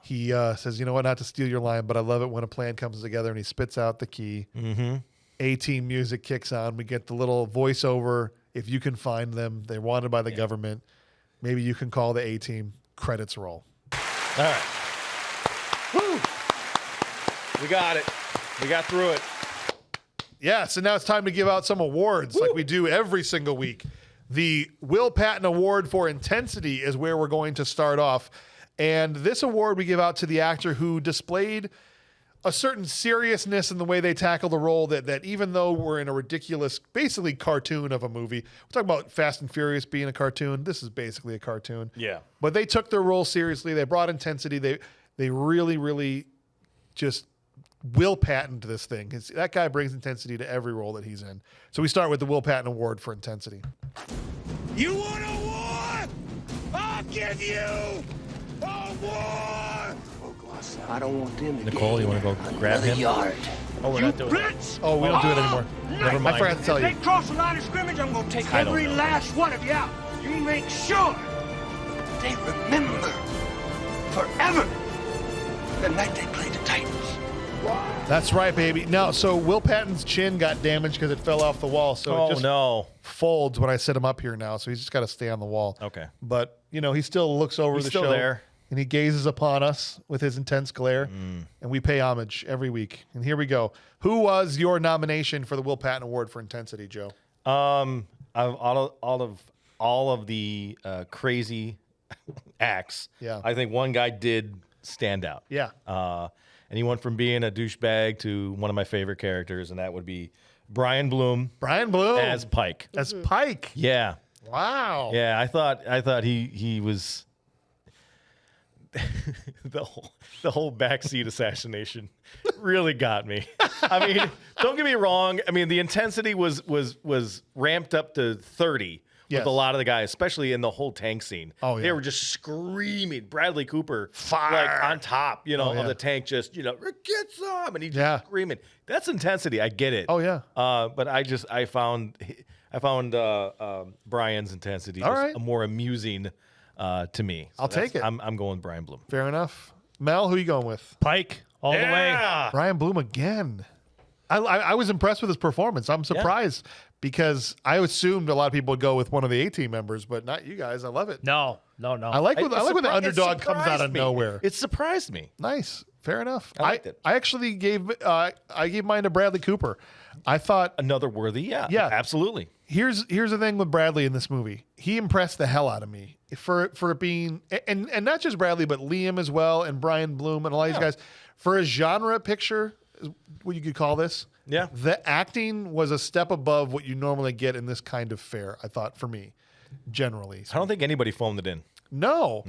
He says, you know what, not to steal your line, but I love it when a plan comes together, and he spits out the key. Mm-hmm. A-Team music kicks on. We get the little voiceover. If you can find them, they're wanted by the government. Maybe you can call the A-Team. Credits roll. All right. Woo! We got it. We got through it. Yeah, so now it's time to give out some awards like we do every single week. The Will Patton Award for Intensity is where we're going to start off. And this award we give out to the actor who displayed a certain seriousness in the way they tackle the role that even though we're in a ridiculous, basically cartoon of a movie, we're talking about Fast and Furious being a cartoon. This is basically a cartoon. Yeah. But they took their role seriously. They brought intensity. They really, really just Will Patton to this thing. That guy brings intensity to every role that he's in. So we start with the Will Patton Award for intensity. You want a war? I'll give you a war! I don't want them to Nicole, you want to go grab him? yard. Oh, we're not doing it. Blitz! Oh, we don't do it anymore. Never mind. I forgot to tell If you. they cross the line of scrimmage, I'm gonna take I don't every know. last one of you out. You make sure They remember forever the night they played the Titans. That's right, baby. No, so Will Patton's chin got damaged because it fell off the wall. So it just folds when I sit him up here now. So he's just got to stay on the wall. Okay. But, he still looks over He's the still show. there. And he gazes upon us with his intense glare. And we pay homage every week. And here we go. Who was your nomination for the Will Patton Award for Intensity, Joe? All of the crazy acts. Yeah. I think one guy did stand out. Yeah. And he went from being a douchebag to one of my favorite characters, and that would be Brian Bloom Brian Bloom. as Pike. As Pike. Yeah. Wow. Yeah, I thought he was the whole backseat assassination really got me. I mean, don't get me wrong. I mean, the intensity was ramped up to 30 Yes. with a lot of the guys, especially in the whole tank scene. Oh, yeah. They were just screaming. Bradley Cooper, Fire. like on top, yeah. of the tank, just get some, and he's Yeah. just screaming. That's intensity. I get it. Oh, yeah. But I found Brian's intensity All just right. more amusing to me. So I'll take it. I'm going Brian Bloom. Fair enough. Mel, who you going with? Pike all the way. Brian Bloom again. I was impressed with his performance. I'm surprised because I assumed a lot of people would go with one of the A-Team members, but not you guys. I love it. No. I like when the underdog comes out of nowhere. It surprised me. Nice. Fair enough. I liked it. I actually gave mine to Bradley Cooper. I thought Another worthy, Yeah. absolutely. here's the thing with Bradley in this movie. He impressed the hell out of me for it being and not just Bradley, but Liam as well, and Brian Bloom and all these guys. For a genre picture, is what you could call this. Yeah. The acting was a step above what you normally get in this kind of fare, I thought, for me, generally. I don't think anybody phoned it in. No.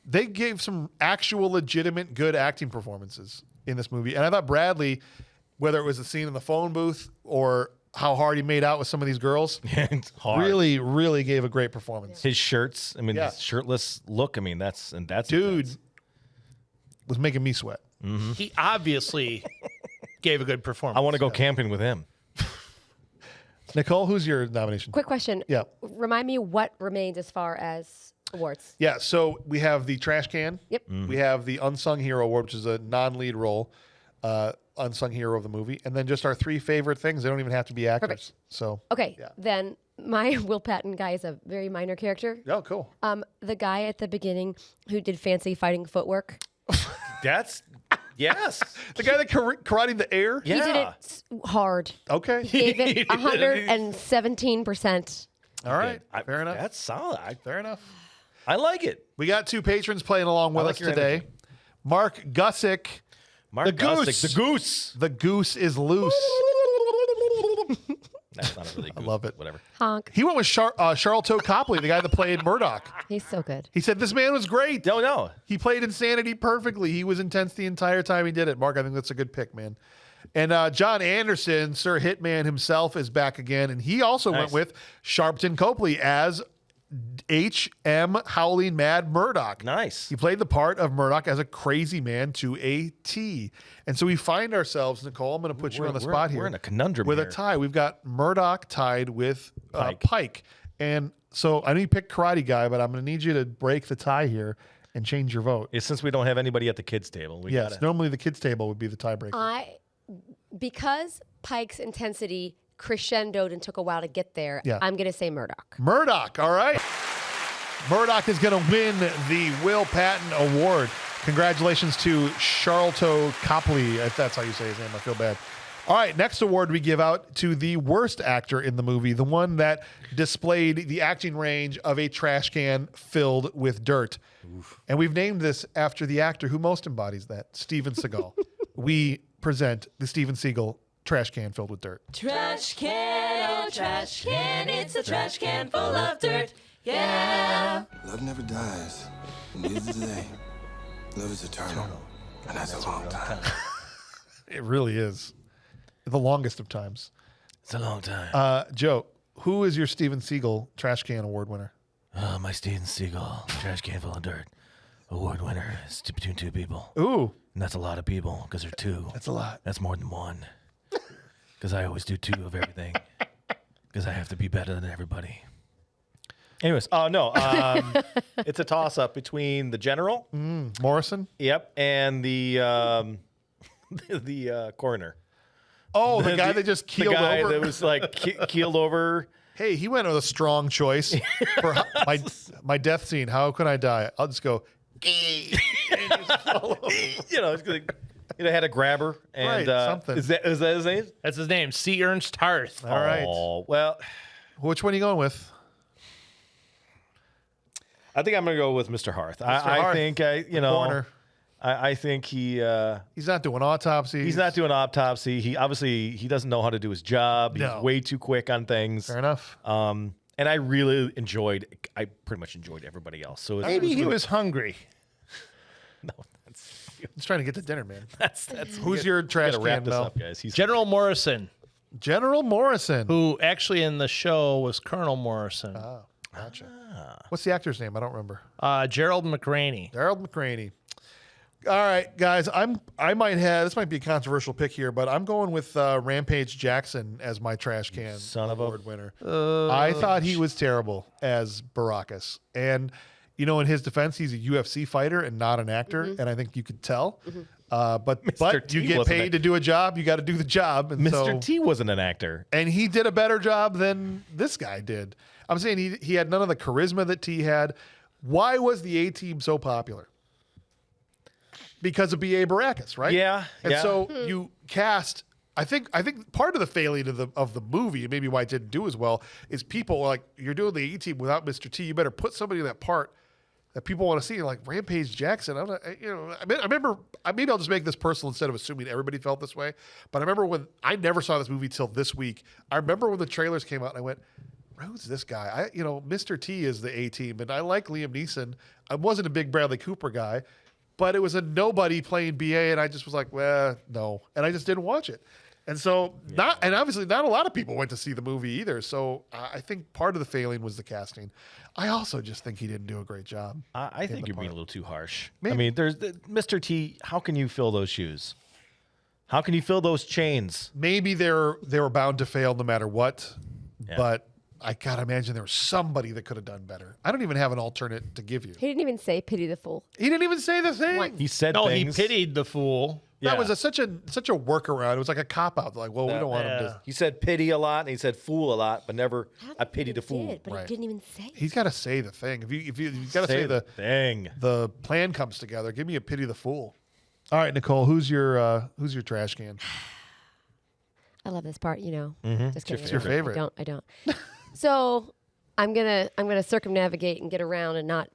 They gave some actual legitimate good acting performances in this movie. And I thought Bradley, whether it was the scene in the phone booth or how hard he made out with some of these girls, It's hard. really, really gave a great performance. His shirts, I mean, Yeah. his shirtless look, I mean, that's Dude intense. was making me sweat. He obviously gave a good performance. I want to go camping with him. Nicole, who's your nomination? Quick question. Yeah. Remind me what remains as far as awards. Yeah, so we have the trash can. Yep. We have the unsung hero award, which is a non-lead role, unsung hero of the movie, and then just our three favorite things. They don't even have to be actors. Perfect. So Okay. Yeah. Then my Will Patton guy is a very minor character. oh, cool. The guy at the beginning who did fancy fighting footwork. That's, yes. The guy that karate in the air. Yeah. He did it hard. Okay. Gave it 117%. All right. I- Fair enough. That's solid. Fair enough. I like it. We got two patrons playing along with I us like your today. energy. Mark Gusick. The goose. The goose. The goose is loose. That's not a really goose. I love it. Whatever. Honk. He went with Charlton Copley, the guy that played Murdoch. He's so good. He said this man was great. No. He played Insanity perfectly. He was intense the entire time he did it. Mark, I think that's a good pick, man. And John Anderson, Sir Hitman himself, is back again, and he also went with Sharpton Copley as H.M. Howling Mad Murdoch. Nice. He played the part of Murdoch as a crazy man to a T. And so we find ourselves, Nicole, I'm going to put you on the spot here. We're in a conundrum with here. a tie. We've got Murdoch tied with Pike. And so I know you picked Karate Guy, but I'm going to need you to break the tie here and change your vote. Since we don't have anybody at the kids' table. Normally the kids' table would be the tiebreaker. Because Pike's intensity crescendoed and took a while to get there, I'm going to say Murdoch. Murdoch, all right. Murdoch is going to win the Will Patton Award. Congratulations to Charlton Copley, if that's how you say his name. I feel bad. All right, next award we give out to the worst actor in the movie, the one that displayed the acting range of a trash can filled with dirt. Oof. And we've named this after the actor who most embodies that, Steven Seagal. We present the Steven Seagal trash can filled with dirt. Trash can, oh trash can, it's a trash can full of dirt. Yeah. Love never dies, neither do they. Love is eternal, and that's a long time. It really is. The longest of times. It's a long time. Joe, who is your Steven Seagal trash can award winner? My Steven Seagal trash can full of dirt award winner is between two people. Ooh. And that's a lot of people because they're two. That's a lot. That's more than one. Because I always do two of everything. Because I have to be better than everybody. Anyways, it's a toss-up between the general, Morrison. Yep, and the coroner. Oh, the guy that just keeled the guy over. that was like keeled over. Hey, he went with a strong choice for my death scene. How can I die? I'll just go. Had a grabber and Right, something. Is that his name? That's his name, C. Ernst Harth. All right. Oh, well, Which one are you going with? I think I'm going to go with Mr. Harth. I Harth, think Corner. I think He's not doing autopsies. he's not doing autopsy. He obviously doesn't know how to do his job. He's No. way too quick on things. Fair enough. And I pretty much enjoyed everybody else. So Maybe he was hungry. no, He's trying to get to dinner, man. that's Who's your trash gotta wrap can, this Mel? up, guys. He's General Morrison, General Morrison. who actually in the show was Colonel Morrison. Oh, gotcha. What's the actor's name? I don't remember. Gerald McRaney. Harold McCraney. All right, guys. This might be a controversial pick here, but I'm going with Rampage Jackson as my trash can award winner. I thought he was terrible as Baracus, and in his defense, he's a UFC fighter and not an actor, and I think you could tell. But T you get wasn't paid to do a job, you got to do the job. And Mr. T wasn't an actor. and he did a better job than this guy did. I'm saying he had none of the charisma that T had. Why was the A-Team so popular? Because of BA Baracus, right? Yeah, And yeah. so you cast. I think part of the failing of the movie, and maybe why it didn't do as well, is people were like, you're doing the A-Team without Mr. T. You better put somebody in that part that people want to see. Like Rampage Jackson. I remember. Maybe I'll just make this personal instead of assuming everybody felt this way. But I remember when I never saw this movie till this week. I remember when the trailers came out, and I went, "Who's this guy?" Mr. T is the A-Team, and I like Liam Neeson. I wasn't a big Bradley Cooper guy. But it was a nobody playing BA, and I just was like, well, no. And I just didn't watch it. And so, obviously not a lot of people went to see the movie either. So I think part of the failing was the casting. I also just think he didn't do a great job. I think you're being a little too harsh. Maybe. I mean, there's Mr. T. How can you fill those shoes? How can you fill those chains? Maybe they were bound to fail no matter what. Yeah. But I gotta imagine there was somebody that could have done better. I don't even have an alternate to give you. He didn't even say pity the fool. He didn't even say the thing. Once. He said No, things. he pitied the fool. That Yeah. was such a workaround. It was like a cop out. Like, well, we don't want him to. He said pity a lot, and he said fool a lot, but never I pity the fool. Did, but Right. he didn't even say it. He's got to say the thing. If you got to say the thing. the plan comes together. Give me a pity the fool. All right, Nicole, who's your trash can? I love this part, Just kidding. It's your favorite. I don't. So I'm gonna circumnavigate and get around and not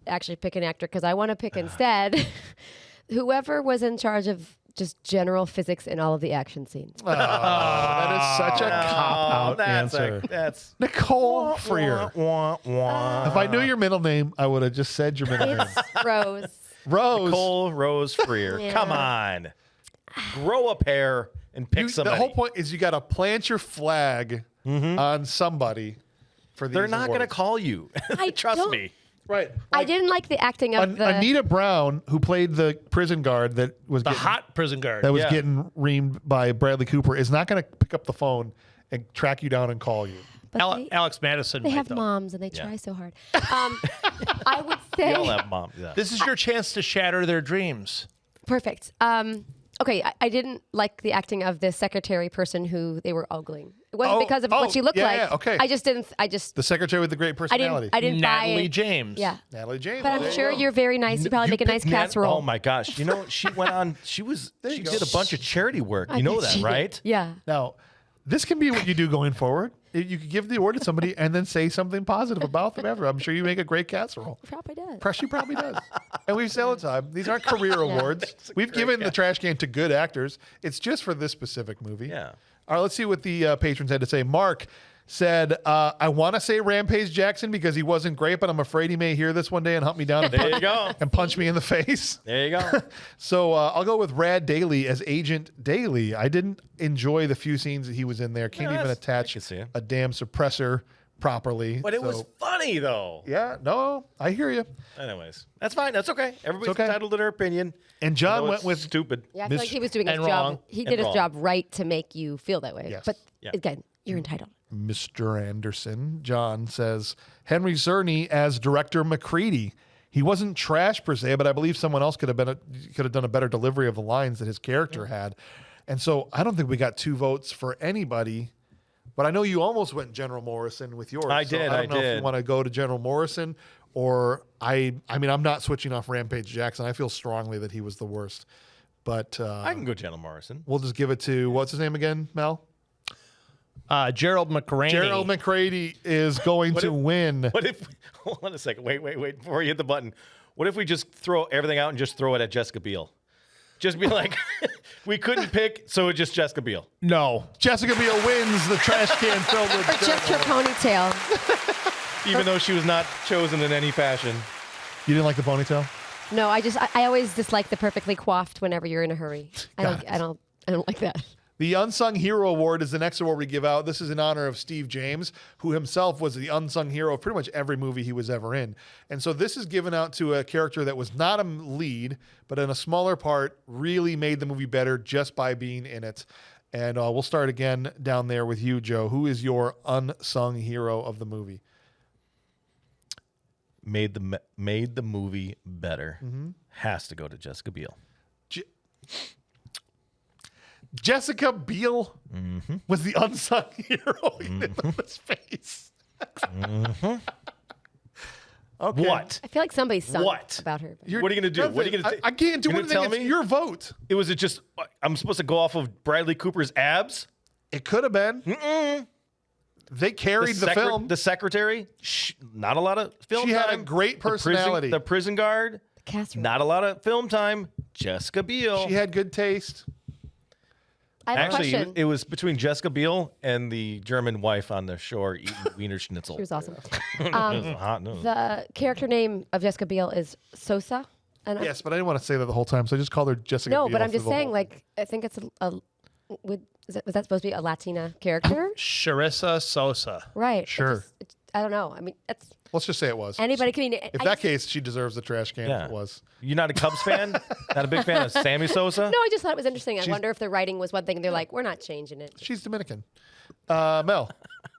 actually pick an actor because I want to pick instead Whoever was in charge of just general physics in all of the action scenes. That is such a cop-out answer. That's Nicole Freer. wah, wah. If I knew your middle name, I would have just said your middle name. It's Rose. Rose. Nicole Rose Freer. Yeah. Come on. Grow a pair and pick The somebody. whole point is you got to plant your flag on somebody for these They're not going to awards. call you. I Trust don't- me. Right. I didn't like the acting of the. Anita Brown, who played the prison guard that was The getting, hot prison guard. that was Yeah. getting reamed by Bradley Cooper, is not going to pick up the phone and track you down and call you. but they, Alex Madison. they might, have though. moms and they Yeah. try so hard. I would We all say have moms. Yeah. This is your chance to shatter their dreams. perfect. Okay, I didn't like the acting of the secretary person who they were ogling. It wasn't because of what she looked like. yeah, okay. I just didn't. I just. The secretary with the great I personality. didn't buy Natalie it. James. Yeah. Natalie James. But I'm sure you're very nice. You probably make a nice picked casserole. Oh my gosh! You know she went on. She did a bunch of charity work. You know that, She did. right? Yeah. Now, this can be what you do going forward. You could give the award to somebody and then say something positive about them after. I'm sure you make a great casserole. Probably does. She probably does. And we've said all the time, these aren't career awards. We've given the trash can to good actors. It's just for this specific movie. Yeah. All right, let's see what the patrons had to say. Mark said, I want to say Rampage Jackson because he wasn't great, but I'm afraid he may hear this one day and hunt me down and, There you go. and punch me in the face. There you go. So I'll go with Rad Daly as Agent Daly. I didn't enjoy the few scenes that he was in there. Can't Yeah, even that's- I attach can see it. a damn suppressor properly. But it was So, funny though. yeah, no, I hear you. Anyways, that's fine. That's okay. Everybody's okay. entitled to their opinion. And John Though went it's with stupid. Yeah, I feel Miss- like he was doing his And job. wrong. He And did his wrong. job right to make you feel that way. Yes. But Yeah. again, you're entitled. Mr. Anderson. John says Henry Czerny as Director McCready. He wasn't trash per se, but I believe someone else could have done a better delivery of the lines that his character had. And so I don't think we got 2 votes for anybody. But I know you almost went General Morrison with yours. I So did, I I don't know if you did. want to go to General Morrison or I mean, I'm not switching off Rampage Jackson. I feel strongly that he was the worst. But I can go General Morrison. we'll just give it to, what's his name again, Mel? Gerald McRaney. Gerald McCready is going to win. What if? Hold on a second. Wait. Before you hit the button, what if we just throw everything out and just throw it at Jessica Biel? Just be like, we couldn't pick, so it's just Jessica Biel. No. Jessica Biel wins the trash can filled with Or just her ponytail. Even though she was not chosen in any fashion. You didn't like the ponytail? No, I always dislike the perfectly coiffed whenever you're in a hurry. I don't like that. The Unsung Hero Award is the next award we give out. This is in honor of Steve James, who himself was the unsung hero of pretty much every movie he was ever in. And so this is given out to a character that was not a lead, but in a smaller part, really made the movie better just by being in it. And we'll start again down there with you, Joe. Who is your unsung hero of the movie? Made the movie better. Has to go to Jessica Biel. Jessica Biel was the unsung hero in his face. Okay. What? I feel like somebody sung What? about her. What are you gonna do? What are you gonna? I can't do You're anything. gonna It's tell me? your vote. Was it just? I'm supposed to go off of Bradley Cooper's abs? It could have been. They carried the film. The secretary. Not a lot of film She time. had a great The prison- personality. The prison guard. Casserole. Not a lot of film time. Jessica Biel. She had good taste. I have a Actually, question. it was between Jessica Biel and the German wife on the shore eating Wiener Schnitzel. She was awesome. Hot news. The character name of Jessica Biel is Sosa. And Yes, but I didn't want to say that the whole time, so I just called her Jessica No, Biel but I'm through just the saying, whole- like, I think it's was that supposed to be a Latina character? Sharissa Sosa. Right. Sure. I don't know. I mean, that's Let's just say it was. anybody can mean. In that case, she deserves the trash can Yeah. if it was. You're not a Cubs fan? Not a big fan of Sammy Sosa? No, I just thought it was interesting. I wonder if the writing was one thing. And they're like, we're not changing it. She's Dominican. Mel.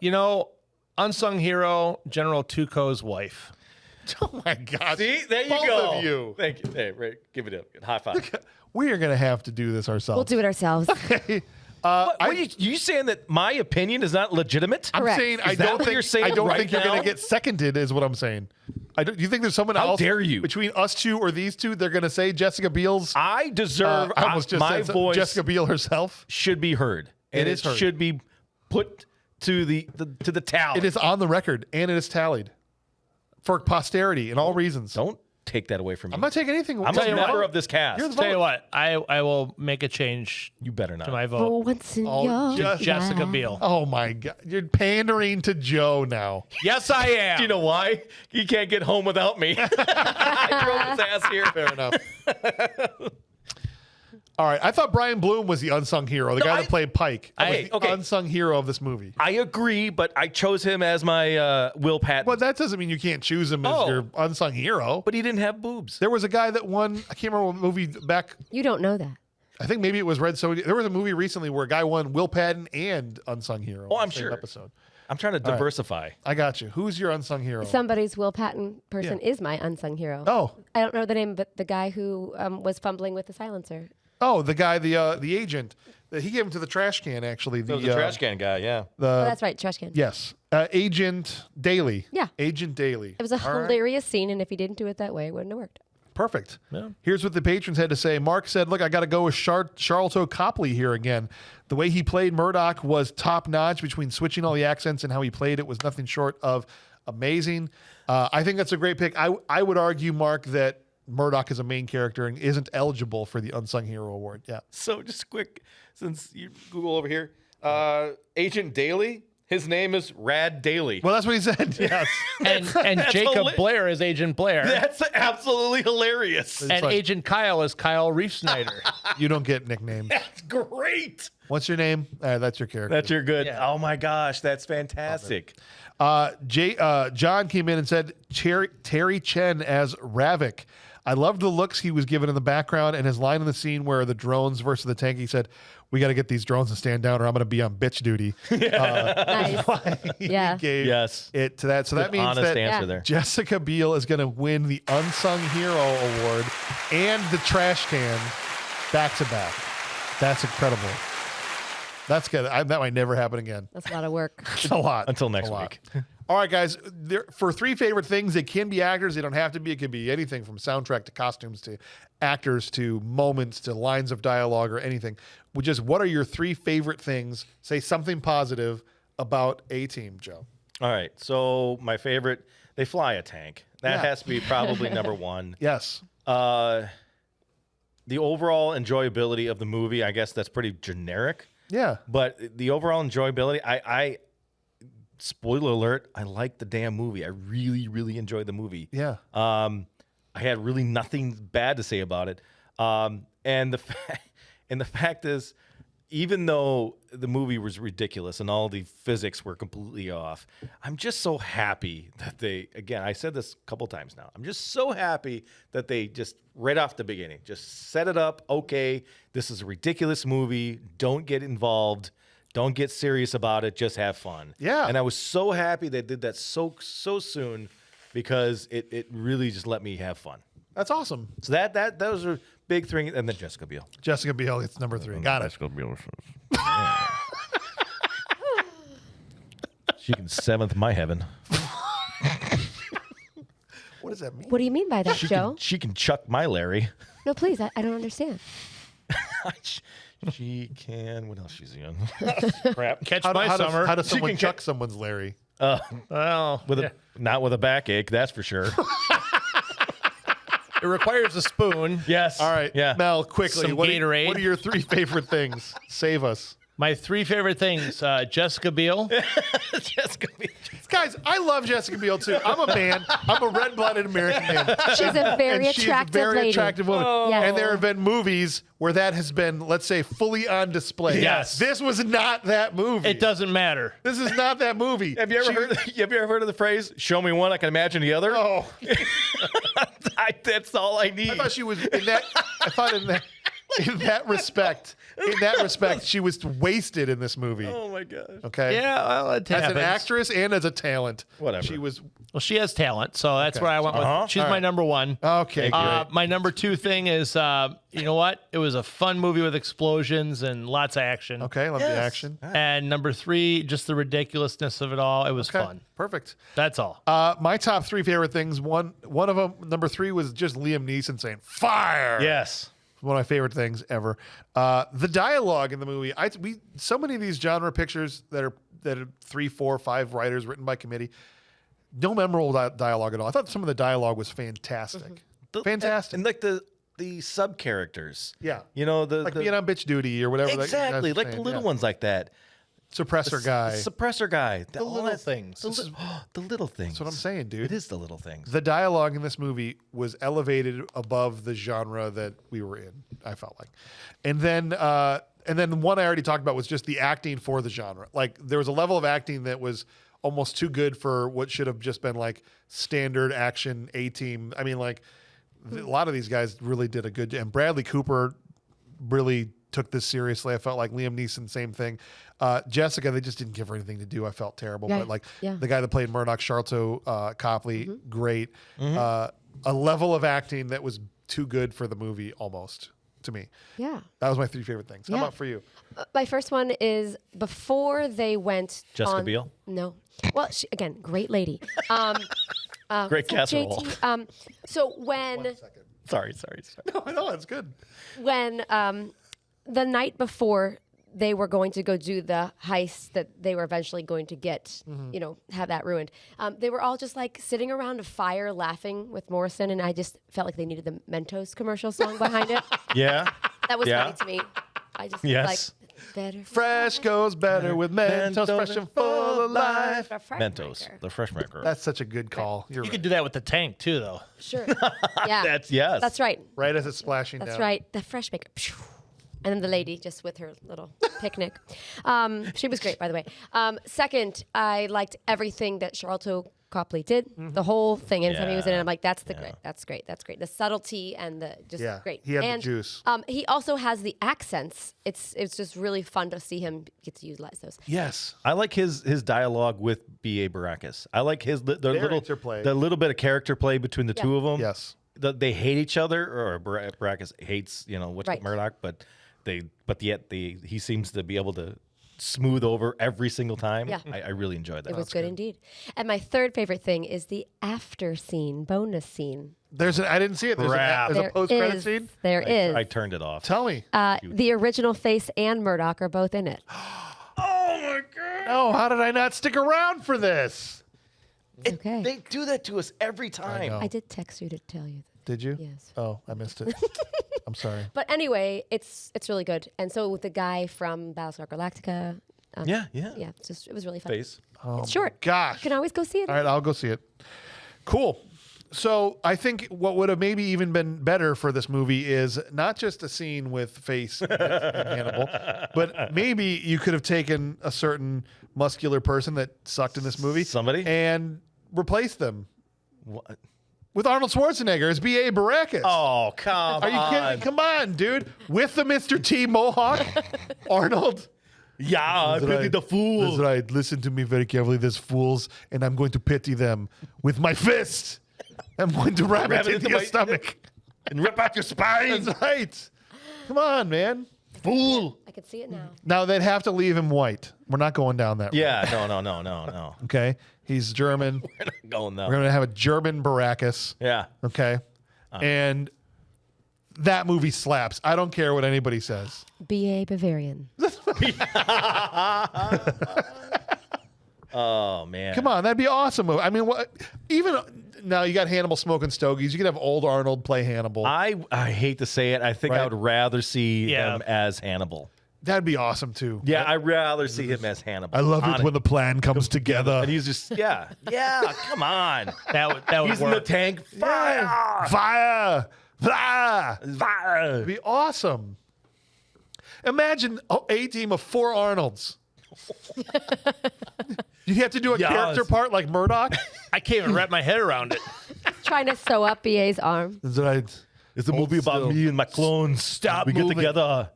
You know, unsung hero, General Tuco's wife. Oh my God. See, there you Both go. of you. Thank you. Hey, Ray, give it up. High five. We are going to have to do this ourselves. We'll do it ourselves. What are you saying that my opinion is not legitimate? I'm Correct. saying Is I that don't what think you're saying I don't right think you're going now? to get seconded. Is what I'm saying. Do you think there's someone How else? dare you. Between us two or these two, they're going to say Jessica Biel's. I deserve I almost just my said voice Jessica Biel herself. should be heard. And It is heard. should be put to the tally. It is on the record and it is tallied for posterity and all reasons. Don't take that away from me. I'm not taking anything away. I'm a member of this cast. You're the Tell you vote. what, I will make a change You better not. to my For vote. once in Oh, your just- Jessica life. Biel. Oh my God. You're pandering to Joe now. Yes, I am. Do you know why? He can't get home without me. I drove his ass here. Fair enough. All right. I thought Brian Bloom was the unsung hero, the guy that played Pike. Was Hey, the okay. unsung hero of this movie. I agree, but I chose him as my Will Patton. But that doesn't mean you can't choose him as Oh. your unsung hero. But he didn't have boobs. There was a guy that won, I can't remember what movie back, You don't know that. I think maybe it was Red Sonja. There was a movie recently where a guy won Will Patton and unsung hero. Oh, in I'm the same sure. Episode. I'm trying to diversify. I got you. Who's your unsung hero? Somebody's Will Patton person is my unsung hero. Oh. I don't know the name, but the guy who was fumbling with the silencer. Oh, the guy, the agent. He gave him to the trash can, actually. That was the trash can guy, yeah. Oh, that's right, trash can. Yes. Agent Daly. Yeah. Agent Daly. It was a hilarious scene, and if he didn't do it that way, it wouldn't have worked. Perfect. Yeah. Here's what the patrons had to say. Mark said, look, I got to go with Charlton Copley here again. The way he played Murdoch was top notch between switching all the accents and how he played it was nothing short of amazing. I think that's a great pick. I would argue, Mark, that Murdoch is a main character and isn't eligible for the Unsung Hero Award. Yeah. So just quick, since you Google over here, Agent Daly, his name is Rad Daly. Well, that's what he said. Yes. And Jacob Blair is Agent Blair. That's absolutely hilarious. And like- Agent Kyle is Kyle Reef Snyder. You don't get nicknames. That's great. What's your name? That's your character. That's your good. Yeah. Oh my gosh, that's fantastic. John came in and said Terry Chen as Ravik. I loved the looks he was given in the background and his line in the scene where the drones versus the tank. He said, "We got to get these drones to stand down, or I'm going to be on bitch duty." Nice. Yeah. He gave Yes. it to that. So that Good means honest that answer Yeah. there. Jessica Biel is going to win the Unsung Hero Award and the trash can back to back. That's incredible. That's good. That might never happen again. That's a lot of work. It's a lot. Until next A lot. week. All right, guys. For three favorite things, they can be actors. They don't have to be. It could be anything from soundtrack to costumes to actors to moments to lines of dialogue or anything. What are your three favorite things? Say something positive about A-Team, Joe. All right. So my favorite, they fly a tank. That Yeah. has to be probably number one. Yes. The overall enjoyability of the movie, I guess that's pretty generic. Yeah. But the overall enjoyability, I spoiler alert, I like the damn movie. I really, really enjoyed the movie. Yeah. I had really nothing bad to say about it. And the fact is, even though the movie was ridiculous and all the physics were completely off, I'm just so happy that I said this a couple times now, I'm just so happy that they just right off the beginning just set it up. Okay, this is a ridiculous movie. Don't get involved. Don't get serious about it. Just have fun. Yeah. And I was so happy they did that so soon because it really just let me have fun. That's awesome. So those are big three. And then Jessica Biel. Jessica Biel gets number 3. Got it. Jessica Biel. She can seventh my heaven. What does that mean? What do you mean by that, Joe? She can chuck my Larry. No, please. I don't understand. She can. What else she's in? Crap. Catch How my summer. does She someone can chuck someone's Larry? Well, Not with a backache, that's for sure. it requires a spoon. Yes. All right. Yeah. Mel, quickly. Some What Gatorade. are your three favorite things? Save us. My three favorite things: Jessica Biel. Jessica Biel. Guys, I love Jessica Biel too. I'm a man. I'm a red-blooded American man. She's a very And she's a attractive very lady. attractive woman. Yes. And there have been movies where that has been, let's say, fully on display. Yes. This was not that movie. It doesn't matter. This is not that movie. Have you ever heard of the phrase "Show me one, I can imagine the other"? Oh, That's all I need. I thought she was in that. I thought in that respect, she was wasted in this movie. Oh my gosh. Okay. Yeah, well, it As happens. an actress and as a talent, Whatever. she was Well, she has talent, so that's where I went with. She's All my right. number one. okay. Great. My number two thing is, you know what? It was a fun movie with explosions and lots of action. Okay, love the action. And number three, just the ridiculous's of it all. It was Okay, fun. perfect. That's all. My top three favorite things. One of them, number 3, was just Liam Neeson saying "fire." Yes. One of my favorite things ever. The dialogue in the movie. So many of these genre pictures that are 3, 4, 5 writers written by committee. No memorable dialogue at all. I thought some of the dialogue was fantastic. Fantastic. And like the sub characters. Yeah. You know, like being on bitch duty or whatever. Exactly. Like the little ones like that. Suppressor guy. Suppressor guy. The little things. The little things. That's what I'm saying, dude. It is the little things. The dialogue in this movie was elevated above the genre that we were in, I felt like. And then the one I already talked about was just the acting for the genre. Like there was a level of acting that was almost too good for what should have just been like standard action A-team. I mean, like a lot of these guys really did a good job. And Bradley Cooper really took this seriously. I felt like Liam Neeson, same thing. Jessica, they just didn't give her anything to do. I felt terrible. Yeah, But like yeah. the guy that played Murdoch, Sharlto Copley, great. A level of acting that was too good for the movie almost to me. Yeah. That was my 3 favorite things. How Yeah. about for you? My first one is before they went Jessica on, Biel? No. Well, again, great lady. Great casserole. JT, so when Sorry. No, I know, it's good. the night before they were going to go do the heist that they were eventually going to get, have that ruined. They were all just like sitting around a fire laughing with Morrison, and I just felt like they needed the Mentos commercial song behind it. Yeah. That was Yeah. funny to me. I just Yes. like better. Fresh goes better with Mentos, fresh and full of life. Mentos, the fresh maker. That's such a good call. You're You right. could do that with the tank too, though. Sure. Yeah. Yes. That's right. Right as it's splashing That's down. right. The fresh maker. And then the lady just with her little picnic. She was great, by the way. Second, I liked everything that Sharlto Copley did. The whole thing. Anytime he was in it, I'm like, that's great. That's great. That's great. The subtlety and the just Yeah, great. he had the and, juice. He also has the accents. It's just really fun to see him get to utilize those. Yes. I like his dialogue with BA Baracus. I like his the little interplay. the little bit of character play between the two of them. Yes. They hate each other, or Baracus hates Right. Murdoch, but yet he seems to be able to smooth over every single time. Yeah. I really enjoyed that. It was good indeed. And my third favorite thing is the after scene, bonus scene. I didn't see it. There's Crap. a post-credit scene. There is. I turned it off. Tell me. The original face and Murdoch are both in it. Oh, how did I not stick around for this? Okay. They do that to us every time. know. I did text you to tell you. Did you? Yes. Oh, I missed it. I'm sorry. But anyway, it's really good. And so with the guy from Battlestar Galactica, Yeah. it was really fun. Face. It's short. Gosh. You can always go see it. All right, I'll go see it. Cool. So I think what would have maybe even been better for this movie is not just a scene with Face and Hannibal, but maybe you could have taken a certain muscular person that sucked in this movie, Somebody? and replaced them What? with Arnold Schwarzenegger as BA Baracus. Oh, come Are you kidding? Come on, dude. With the Mr. T Mohawk, Arnold. Yeah, I pity the fool. That's right. Listen to me very carefully. There's fools, and I'm going to pity them with my fist. I'm going to ram it into your stomach. And rip out your spine. That's right. Come on, man. Fool. I can see it now. Now they'd have to leave him white. We're not going down that road. Yeah, no. Okay. He's German. We're not going though. We're going to have a German Baracus. Yeah. Okay. And that movie slaps. I don't care what anybody says. B.A. Bavarian. Oh man. Come on, that'd be awesome. I mean, even now you got Hannibal smoking stogies. You could have old Arnold play Hannibal. I hate to say it. I think I Right. would rather see Yeah. him as Hannibal. That'd be awesome too. Yeah, I'd rather see him as Hannibal. I love it Honest. when the plan comes together. And he's just yeah. Come on. That would He's in the work. tank. Fire! Fire! Fire! Fire! It'd be awesome. Imagine a team of 4 Arnolds. You have to do a Yes. character part like Murdoch. I can't even wrap my head around it. Trying to sew up B.A.'s arm. That's right. It's a movie about still. me and my clones. Stop We moving. get together.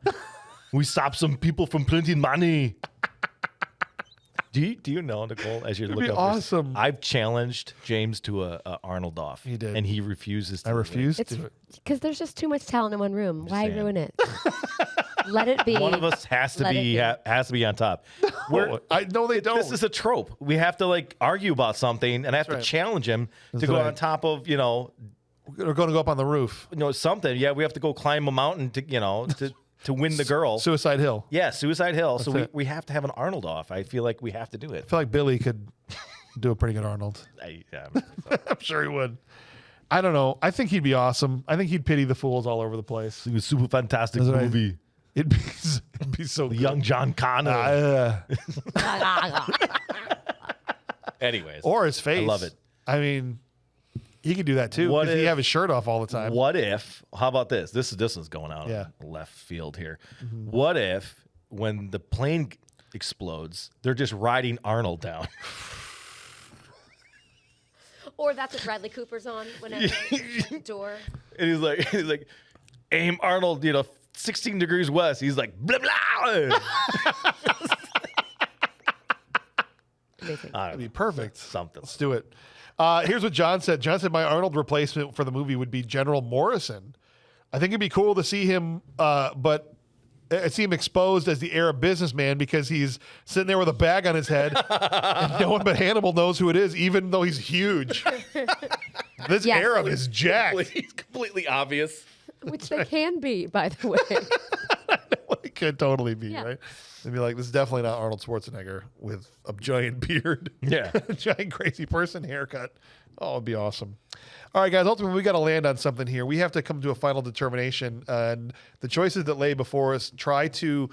We stop some people from printing money. Do you know, Nicole, as you're It'd looking be up this, awesome. I've challenged James to a Arnold off. He did. And he refuses to I do it. refuse It's to. because there's just too much talent in one room. Why saying. ruin it? Let it be. One of us has to Let it be be. has to be on top. We're, I know they don't. this is a trope. We have to like argue about something, and I have to right. challenge him That's to go right. on top of We're going to go up on the roof. something. Yeah, we have to go climb a mountain to win the girl. Suicide Hill. Yeah, Suicide Hill. So it. we have to have an Arnold off. I feel like we have to do it. I feel like Billy could do a pretty good Arnold. Yeah. I'm sure he would. I don't know. I think he'd be awesome. I think he'd pity the fools all over the place. It was a super fantastic That's right. movie. It'd be so good. Young John Connor. Uh, Anyways. or his face. I love it. I mean, he could do that too. What If he if- have his shirt off all the time. What if, how about this? This is going out Yeah. left field here. What if when the plane explodes, they're just riding Arnold down? Or that's what Bradley Cooper's on whenever door. And he's like, aim Arnold, 16 degrees west. He's like, blah, blah. Amazing. I That'd don't be know. perfect. Something. Let's do it. Here's what John said. John said my Arnold replacement for the movie would be General Morrison. I think it'd be cool to see him, but I see him exposed as the Arab businessman because he's sitting there with a bag on his head, and no one but Hannibal knows who it is, even though he's huge. This Yes. Oh, Arab is jacked. He's completely obvious. Which they can be, by the way. It could totally be, Yeah. right? They'd be like, this is definitely not Arnold Schwarzenegger with a giant beard. Yeah. A giant crazy person haircut. Oh, it'd be awesome. All right, guys, ultimately, we got to land on something here. We have to come to a final determination. And the choices that lay before us try to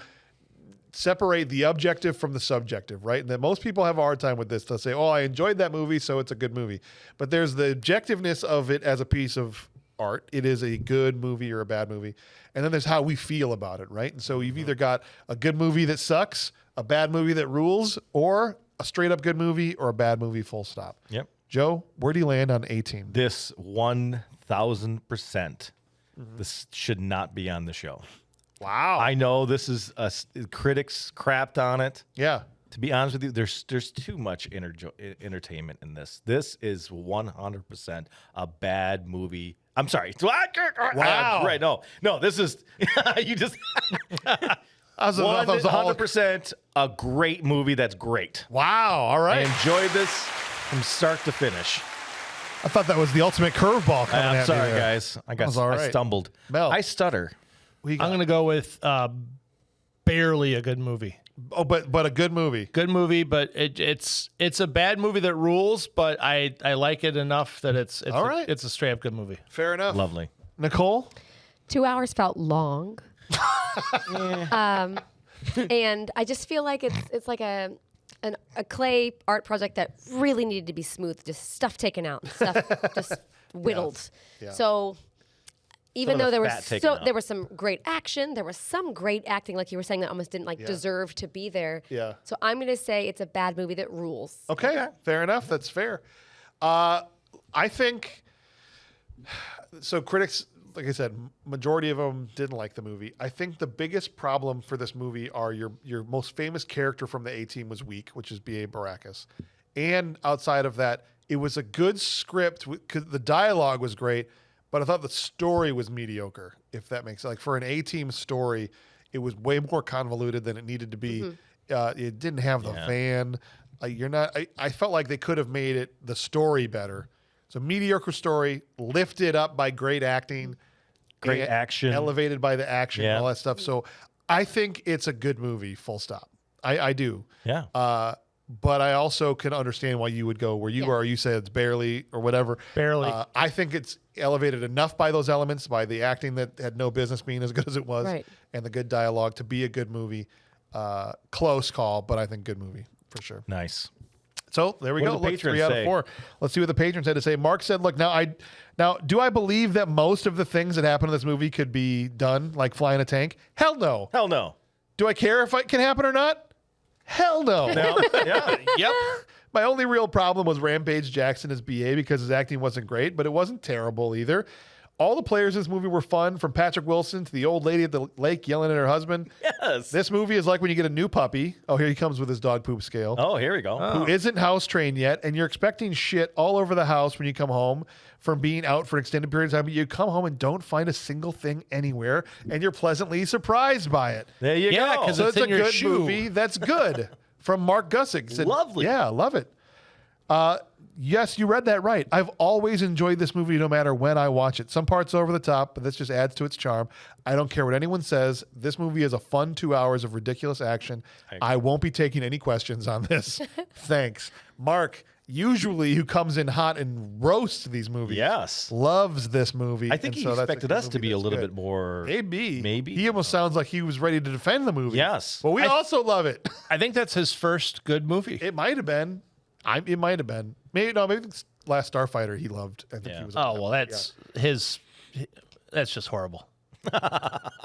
separate the objective from the subjective, right? And that most people have a hard time with this. They'll say, oh, I enjoyed that movie, so it's a good movie. But there's the objectiveness of it as a piece of art. It is a good movie or a bad movie. And then there's how we feel about it, right? And so you've either got a good movie that sucks, a bad movie that rules, or a straight up good movie or a bad movie, full stop. Yep. Joe, where do you land on A-Team? This 1,000%. This should not be on the show. Wow. I know this is critics crapped on it. Yeah. To be honest with you, there's too much entertainment in this. This is 100% a bad movie. I'm sorry. Wow. Right. No. This is you just That was a Hulk. 100% a great movie that's great. Wow. All I right. enjoyed this from start to finish. I thought that was the ultimate curveball coming I'm at sorry, me there. guys. was all I right. stumbled. Mel. I stutter. We got- I'm going to go with barely a good movie. oh, but a good movie. Good movie, but it's a bad movie that rules. But I like it enough that it's All right. it's a straight up good movie. Fair enough. Lovely. Nicole? 2 hours felt long. And I just feel like it's like a clay art project that really needed to be smooth, just stuff taken out, stuff just whittled. Yeah. So even Some of though the there fat was taken out. there was some great action, there was some great acting, like you were saying, that almost didn't deserve to be there. Yeah. So I'm gonna say it's a bad movie that rules. Okay. Fair enough. That's fair. I think so. Critics, like I said, majority of them didn't like the movie. I think the biggest problem for this movie are your most famous character from the A-Team was weak, which is BA Baracus. And outside of that, it was a good script because the dialogue was great, but I thought the story was mediocre, if that makes sense. Like for an A-Team story, it was way more convoluted than it needed to be. It didn't have the van. I felt like they could have made it the story better. So mediocre story, lifted up by great acting, Great and action. elevated by the action, and Yeah. all that stuff. So I think it's a good movie. Full stop. I do. Yeah. But I also can understand why you would go where you are. You say it's barely or whatever. Barely. I think it's elevated enough by those elements, by the acting that had no business being as good as it was, Right. and the good dialogue to be a good movie. Close call, but I think good movie for sure. Nice. So there we What go. did the Look, 3 patrons out of say? 4. Let's see what the patrons had to say. Mark said, "Look, now do I believe that most of the things that happen in this movie could be done, like flying a tank? Hell no. Hell no. Do I care if it can happen or not? Hell no. No. Yeah. Yep. My only real problem was Rampage Jackson as BA because his acting wasn't great, but it wasn't terrible either. All the players in this movie were fun, from Patrick Wilson to the old lady at the lake yelling at her husband. Yes. This movie is like when you get a new puppy. Oh, here he comes with his dog poop scale. Oh, here we go. Who isn't house trained yet, and you're expecting shit all over the house when you come home from being out for an extended period of time. But you come home and don't find a single thing anywhere, and you're pleasantly surprised by it. There you Yeah, go. 'cause So it's it's a in your good shoe. movie that's good from Mark Gussick. Said, Lovely. Yeah, love it. Yes, you read that right. I've always enjoyed this movie no matter when I watch it. Some parts are over the top, but this just adds to its charm. I don't care what anyone says. This movie is a fun 2 hours of ridiculous action. I won't be taking any questions on this. Thanks. Mark, usually who comes in hot and roasts these movies. Yes. Loves this movie. I think he expected us to be a little bit more. Maybe. He almost sounds like he was ready to defend the movie. Yes. But we also love it. I think that's his first good movie. It might have been. It might have been. Maybe Last Starfighter he loved. I think he was. Oh, well, that's just horrible.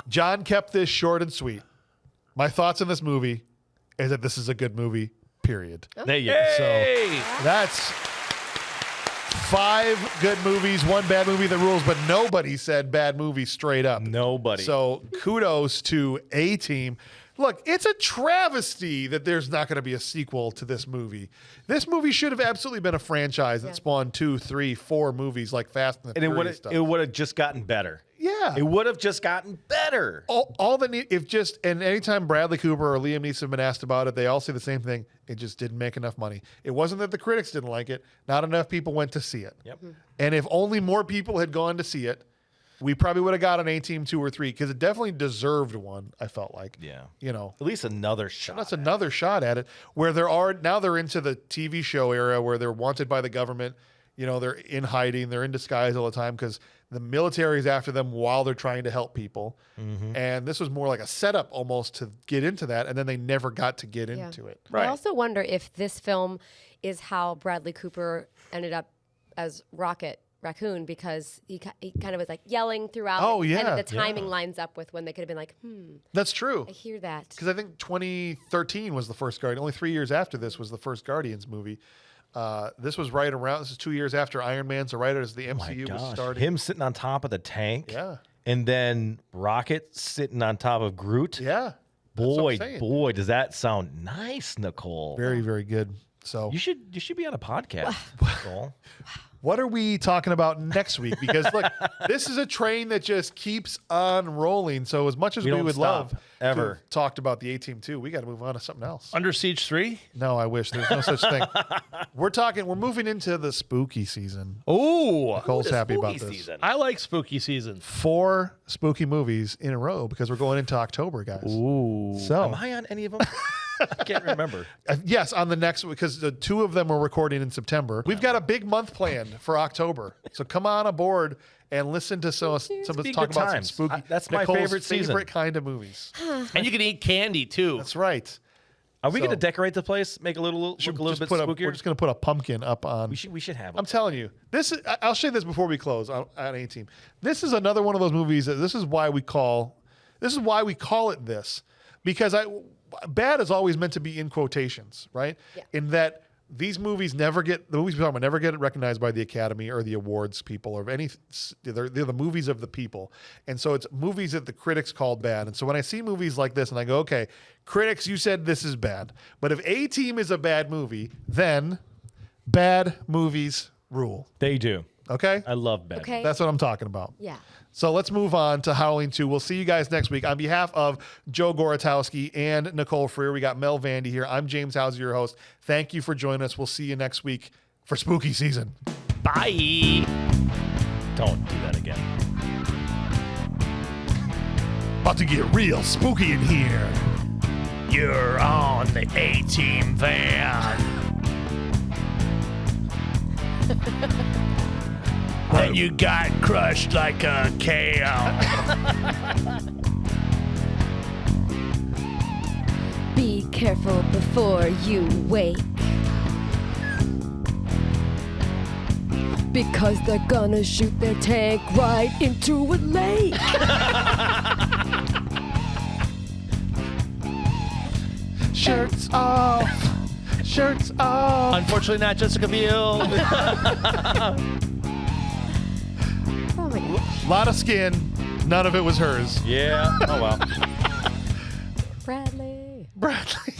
John kept this short and sweet. My thoughts on this movie is that this is a good movie, period. There you go. So that's 5 good movies, 1 bad movie, the rules, but nobody said bad movie straight up. Nobody. So kudos to A-Team. Look, it's a travesty that there's not going to be a sequel to this movie. This movie should have absolutely been a franchise that spawned 2, 3, 4 movies like Fast and the Furious stuff. It would have just gotten better. Yeah. It would have just gotten better. All that need, and anytime Bradley Cooper or Liam Neeson have been asked about it, they all say the same thing. It just didn't make enough money. It wasn't that the critics didn't like it. Not enough people went to see it. Yep. And if only more people had gone to see it, we probably would have got an A-Team 2 or 3 because it definitely deserved one, I felt like. Yeah. You know. At least another shot. That's another shot at it where they're into the TV show era where they're wanted by the government. You know, they're in hiding, they're in disguise all the time because the military is after them while they're trying to help people. Mm-hmm. And this was more like a setup almost to get into that, and then they never got to get into it. Right. I also wonder if this film is how Bradley Cooper ended up as Raccoon, because he kind of was like yelling throughout. Oh, yeah. And the timing lines up with when they could have been like, That's true. I hear that. Because I think 2013 was the first Guardian. Only 3 years after this was the first Guardians movie. This was right around. This is 2 years after Iron Man. So right as the MCU was starting. Him sitting on top of the tank. Yeah. And then Rocket sitting on top of Groot. Yeah. Boy, does that sound nice, Nicole. Very, very good. So you should be on a podcast, Nicole. What are we talking about next week? Because look, this is a train that just keeps on rolling. So as much as we would love ever to have talked about the A-Team 2, we got to move on to something else. Under Siege 3? No, I wish. There's no such thing. We're moving into the spooky season. Oh, Nicole's happy about this. Season. I like spooky seasons. 4 spooky movies in a row because we're going into October, guys. Ooh. So am I on any of them? I can't remember. Yes, on the next, because the 2 of them we're recording in September. We've got a big month planned for October. So come on aboard and listen to some of us talk about some spooky. That's my Nicole's favorite season. kind of movies. And you can eat candy too. That's right. Are we going to decorate the place? Make a little bit spookier? We're just going to put a pumpkin up on. We should have it. I'm telling you, I'll show you this before we close on A-Team. This is another one of those movies that this is why we call it this, because bad is always meant to be in quotations, right? Yeah. In that these movies the movies we're talking about never get recognized by the Academy or the awards people or they're the movies of the people. And so it's movies that the critics called bad. And so when I see movies like this and I go, okay, critics, you said this is bad. But if A-Team is a bad movie, then bad movies rule. They do. Okay? I love bad. Okay. That's what I'm talking about. Yeah. So let's move on to Howling 2. We'll see you guys next week. On behalf of Joe Goratowski and Nicole Freer, we got Mel Vandy here. I'm James Houser, your host. Thank you for joining us. We'll see you next week for spooky season. Bye. Don't do that again. About to get real spooky in here. You're on the A-Team van. And you got crushed like a kale. Be careful before you wake, because they're gonna shoot their tank right into a lake. Shirts off. Shirts off. Unfortunately, not Jessica Biel. Oh my gosh. A lot of skin. None of it was hers. Yeah. Oh, well. Bradley. Bradley.